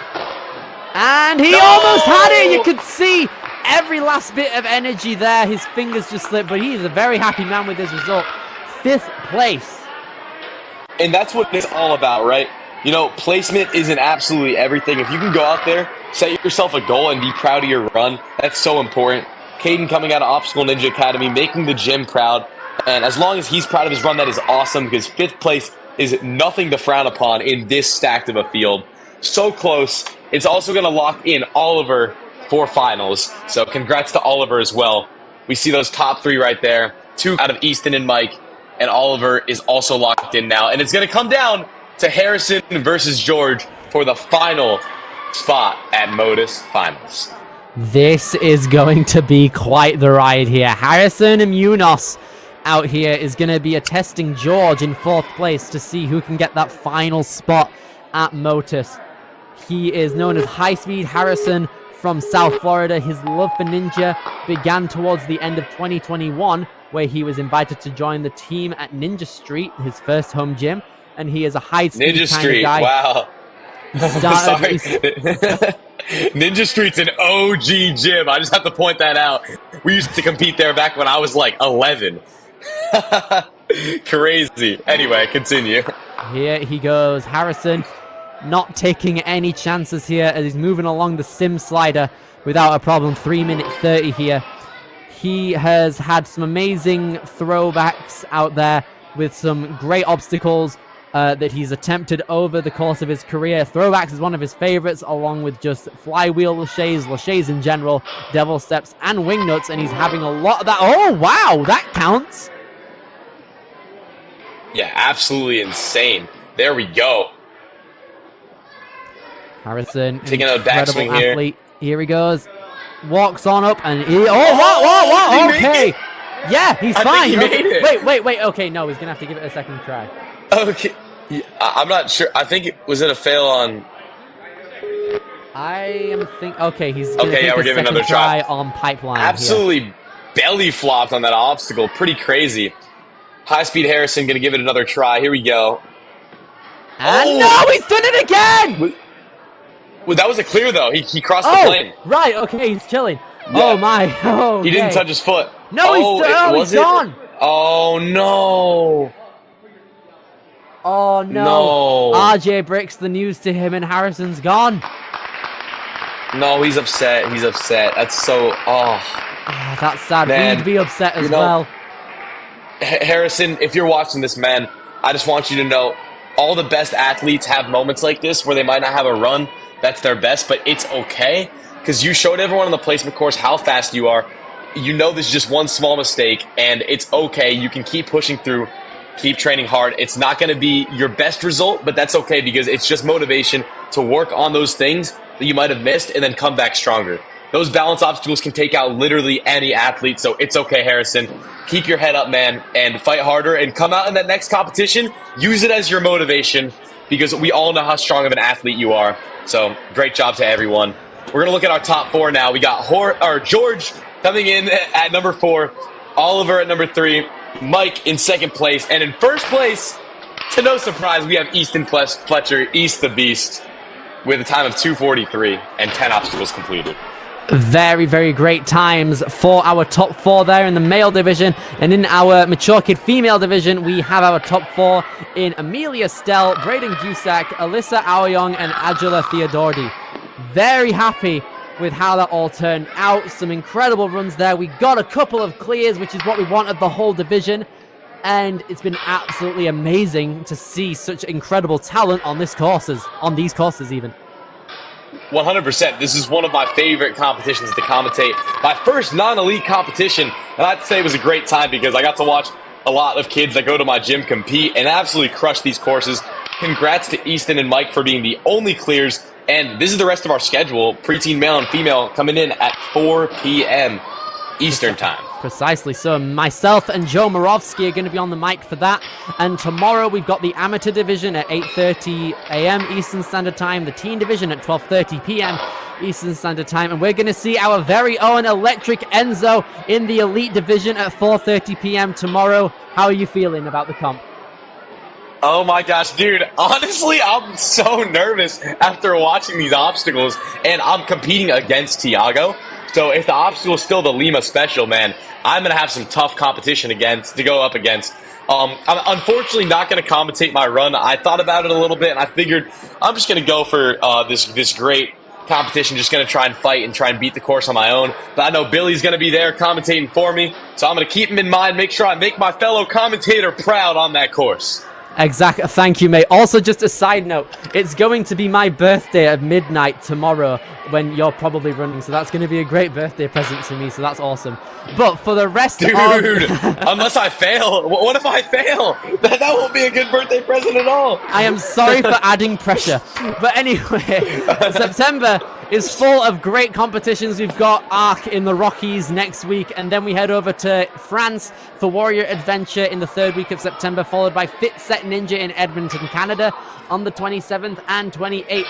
And he almost had it. You could see every last bit of energy there. His fingers just slipped, but he is a very happy man with his result. 5th place. And that's what it's all about, right? You know, placement isn't absolutely everything. If you can go out there, set yourself a goal, and be proud of your run, that's so important. Caden coming out of Obstacle Ninja Academy, making the gym proud, And as long as he's proud of his run, that is awesome because 5th place is nothing to frown upon in this stacked of a field. So close. It's also going to lock in Oliver for finals. So congrats to Oliver as well. We see those top 3 right there. 2 out of Easton and Mike. And Oliver is also locked in now. And it's going to come down to Harrison versus George for the final spot at Modus Finals. This is going to be quite the ride here. Harrison and Munoz out here is going to be attesting George in 4th place to see who can get that final spot at Motus. He is known as High Speed Harrison from South Florida. His love for Ninja began towards the end of 2021, where he was invited to join the team at Ninja Street, his first home gym, and he is a high-speed Ninja kind Street, of guy. wow. Sorry. Ninja Street's an OG gym. I just have to point that out. We used to compete there back when I was like 11. Crazy. Anyway, continue. Here he goes. Harrison not taking any chances here as he's moving along the sim slider without a problem. 3:30 here. He has had some amazing throwbacks out there with some great obstacles that he's attempted over the course of his career. Throwbacks is one of his favorites, along with just flywheel laches in general, devil steps, and wing nuts, and he's having a lot of that. Oh, wow, that counts. Yeah, absolutely insane. There we go. Harrison, taking a backswing athlete. Here he goes. Walks on up and he... Oh, what? Okay. Yeah, he's fine. Think he made it. Wait. Okay, no, he's going to have to give it a second try. Okay. Yeah, I'm not sure. I think was it a fail on... Okay, he's going to take we're a giving second another try on pipeline. Absolutely belly flopped on that obstacle. Pretty crazy. High Speed Harrison going to give it another try. Here we go. And no, he's done it again! Well, that was a clear, though. He crossed the plane. Right, okay, he's chilling. Yeah. Oh, my. Oh, He didn't touch his foot. No, he's gone. Oh, no. Oh, no. RJ breaks the news to him, and Harrison's gone. No, he's upset. He's upset. That's so... Oh, that's sad. Man, We'd be upset as well. Harrison, if you're watching this, man, I just want you to know all the best athletes have moments like this where they might not have a run that's their best, but it's okay because you showed everyone on the placement course how fast you are. You know this is just one small mistake, and it's okay. You can keep pushing through, keep training hard. It's not going to be your best result, but that's okay because it's just motivation to work on those things that you might have missed and then come back stronger. Those balance obstacles can take out literally any athlete, so it's okay, Harrison. Keep your head up, man, and fight harder and come out in that next competition. Use it as your motivation because we all know how strong of an athlete you are. So great job to everyone. We're going to look at our top 4 now. We got George coming in at number 4, Oliver at number 3, Mike in 2nd place, and in 1st place, to no surprise, we have Easton Fletcher, East the Beast, with a time of 2:43 and 10 obstacles completed. Very, very great times for our top 4 there in the male division. And in our mature kid female division, we have our top 4 in Amelia Stell, Braden Gusak, Alyssa Aoyong, and Angela Theodordi. Very happy with how that all turned out. Some incredible runs there. We got a couple of clears, which is what we wanted the whole division. And it's been absolutely amazing to see such incredible talent on these courses even. 100%. This is one of my favorite competitions to commentate. My first non-elite competition, and I'd say it was a great time because I got to watch a lot of kids that go to my gym compete and absolutely crush these courses. Congrats to Easton and Mike for being the only clears, and this is the rest of our schedule. Preteen male and female coming in at 4 p.m. Eastern time. Precisely. So myself and Joe Morovsky are going to be on the mic for that. And tomorrow we've got the amateur division at 8:30 a.m. Eastern Standard Time, the teen division at 12:30 p.m. Eastern Standard Time, and we're going to see our very own Electric Enzo in the elite division at 4:30 p.m. tomorrow. How are you feeling about the comp? Oh my gosh, dude. Honestly, I'm so nervous after watching these obstacles, and I'm competing against Tiago. So if the obstacle is still the Lima Special, man, I'm going to have some tough competition to go up against. I'm unfortunately not going to commentate my run. I thought about it a little bit, and I figured I'm just going to go for this great competition, just going to try and fight and try and beat the course on my own. But I know Billy's going to be there commentating for me, so I'm going to keep him in mind, make sure I make my fellow commentator proud on that course. Exactly. Thank you, mate. Also, just a side note, it's going to be my birthday at midnight tomorrow when you're probably running, so that's going to be a great birthday present to me, so that's awesome. But for the rest Dude, of... unless I fail. What if I fail? That won't be a good birthday present at all. I am sorry for adding pressure. But anyway, September is full of great competitions. We've got Arc in the Rockies next week, and then we head over to France for Warrior Adventure in the 3rd week of September, followed by Fit Set Ninja in Edmonton, Canada on the 27th and 28th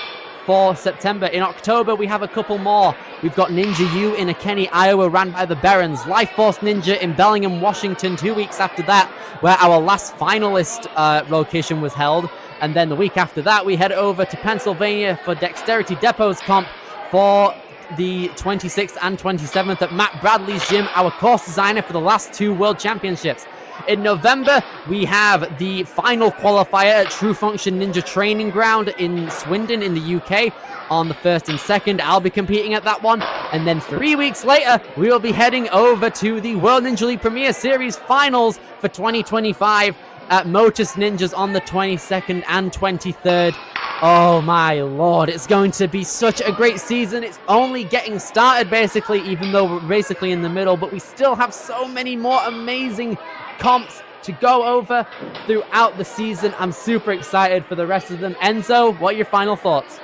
for September. In October, we have a couple more. We've got Ninja U in Akeni, Iowa, ran by the Barons. Life Force Ninja in Bellingham, Washington, 2 weeks after that, where our last finalist location was held. And then the week after that, we head over to Pennsylvania for Dexterity Depots Comp for the 26th and 27th at Matt Bradley's gym, our course designer for the last 2 World Championships. In November, we have the final qualifier at True Function Ninja Training Ground in Swindon in the UK on the 1st and 2nd. I'll be competing at that one. And then 3 weeks later, we will be heading over to the World Ninja League Premier Series Finals for 2025 at Motus Ninjas on the 22nd and 23rd. Oh my lord, it's going to be such a great season. It's only getting started basically, even though we're basically in the middle, but we still have so many more amazing comps to go over throughout the season. I'm super excited for the rest of them. Enzo, what are your final thoughts?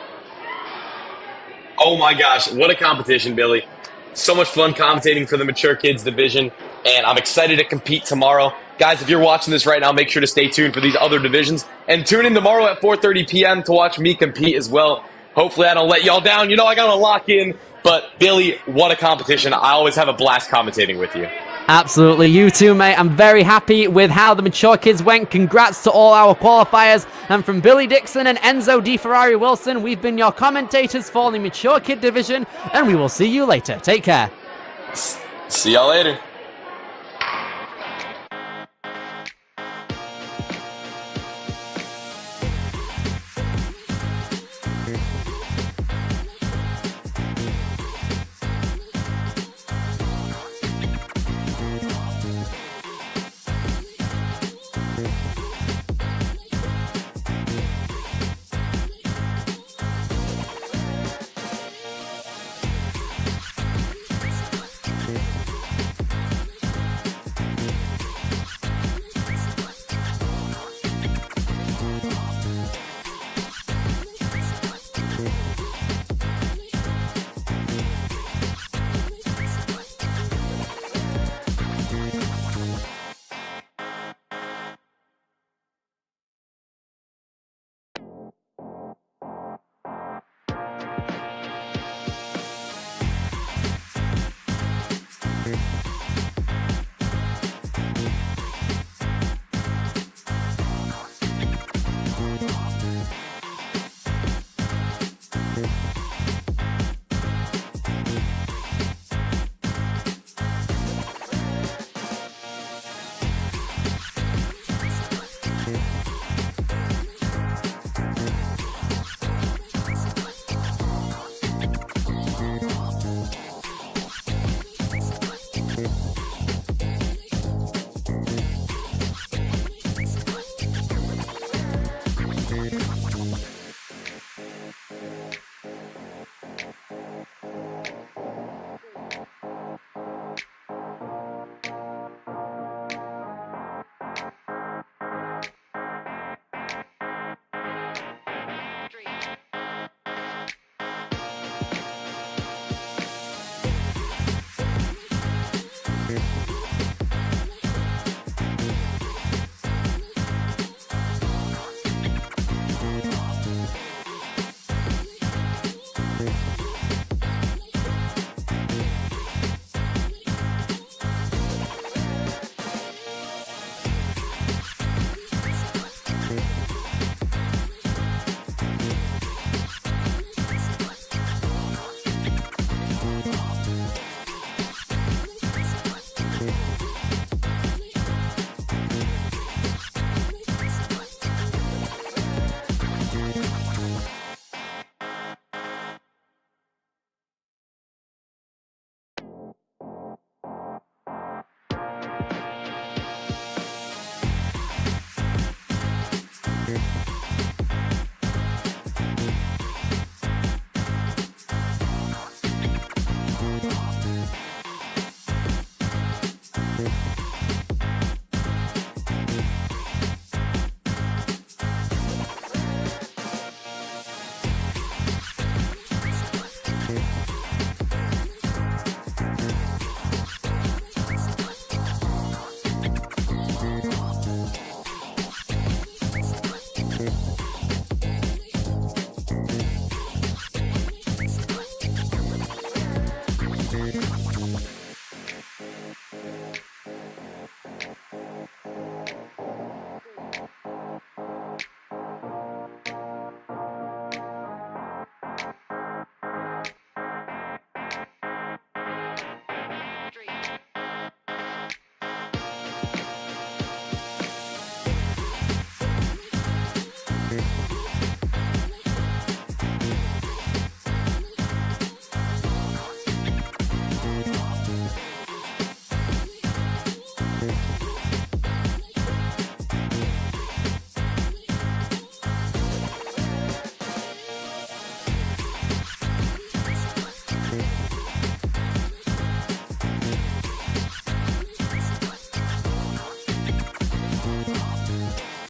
Oh my gosh, what a competition, Billy. So much fun commentating for the Mature Kids division, and I'm excited to compete tomorrow. Guys, if you're watching this right now, make sure to stay tuned for these other divisions, and tune in tomorrow at 4:30 p.m. to watch me compete as well. Hopefully I don't let y'all down. You know I got to lock in, but Billy, what a competition. I always have a blast commentating with you. Absolutely, you too, mate. I'm very happy with how the Mature Kids went. Congrats to all our qualifiers. And from Billy Dixon and Enzo Di Ferrari Wilson, we've been your commentators for the Mature Kid division, and we will see you later. Take care. See y'all later.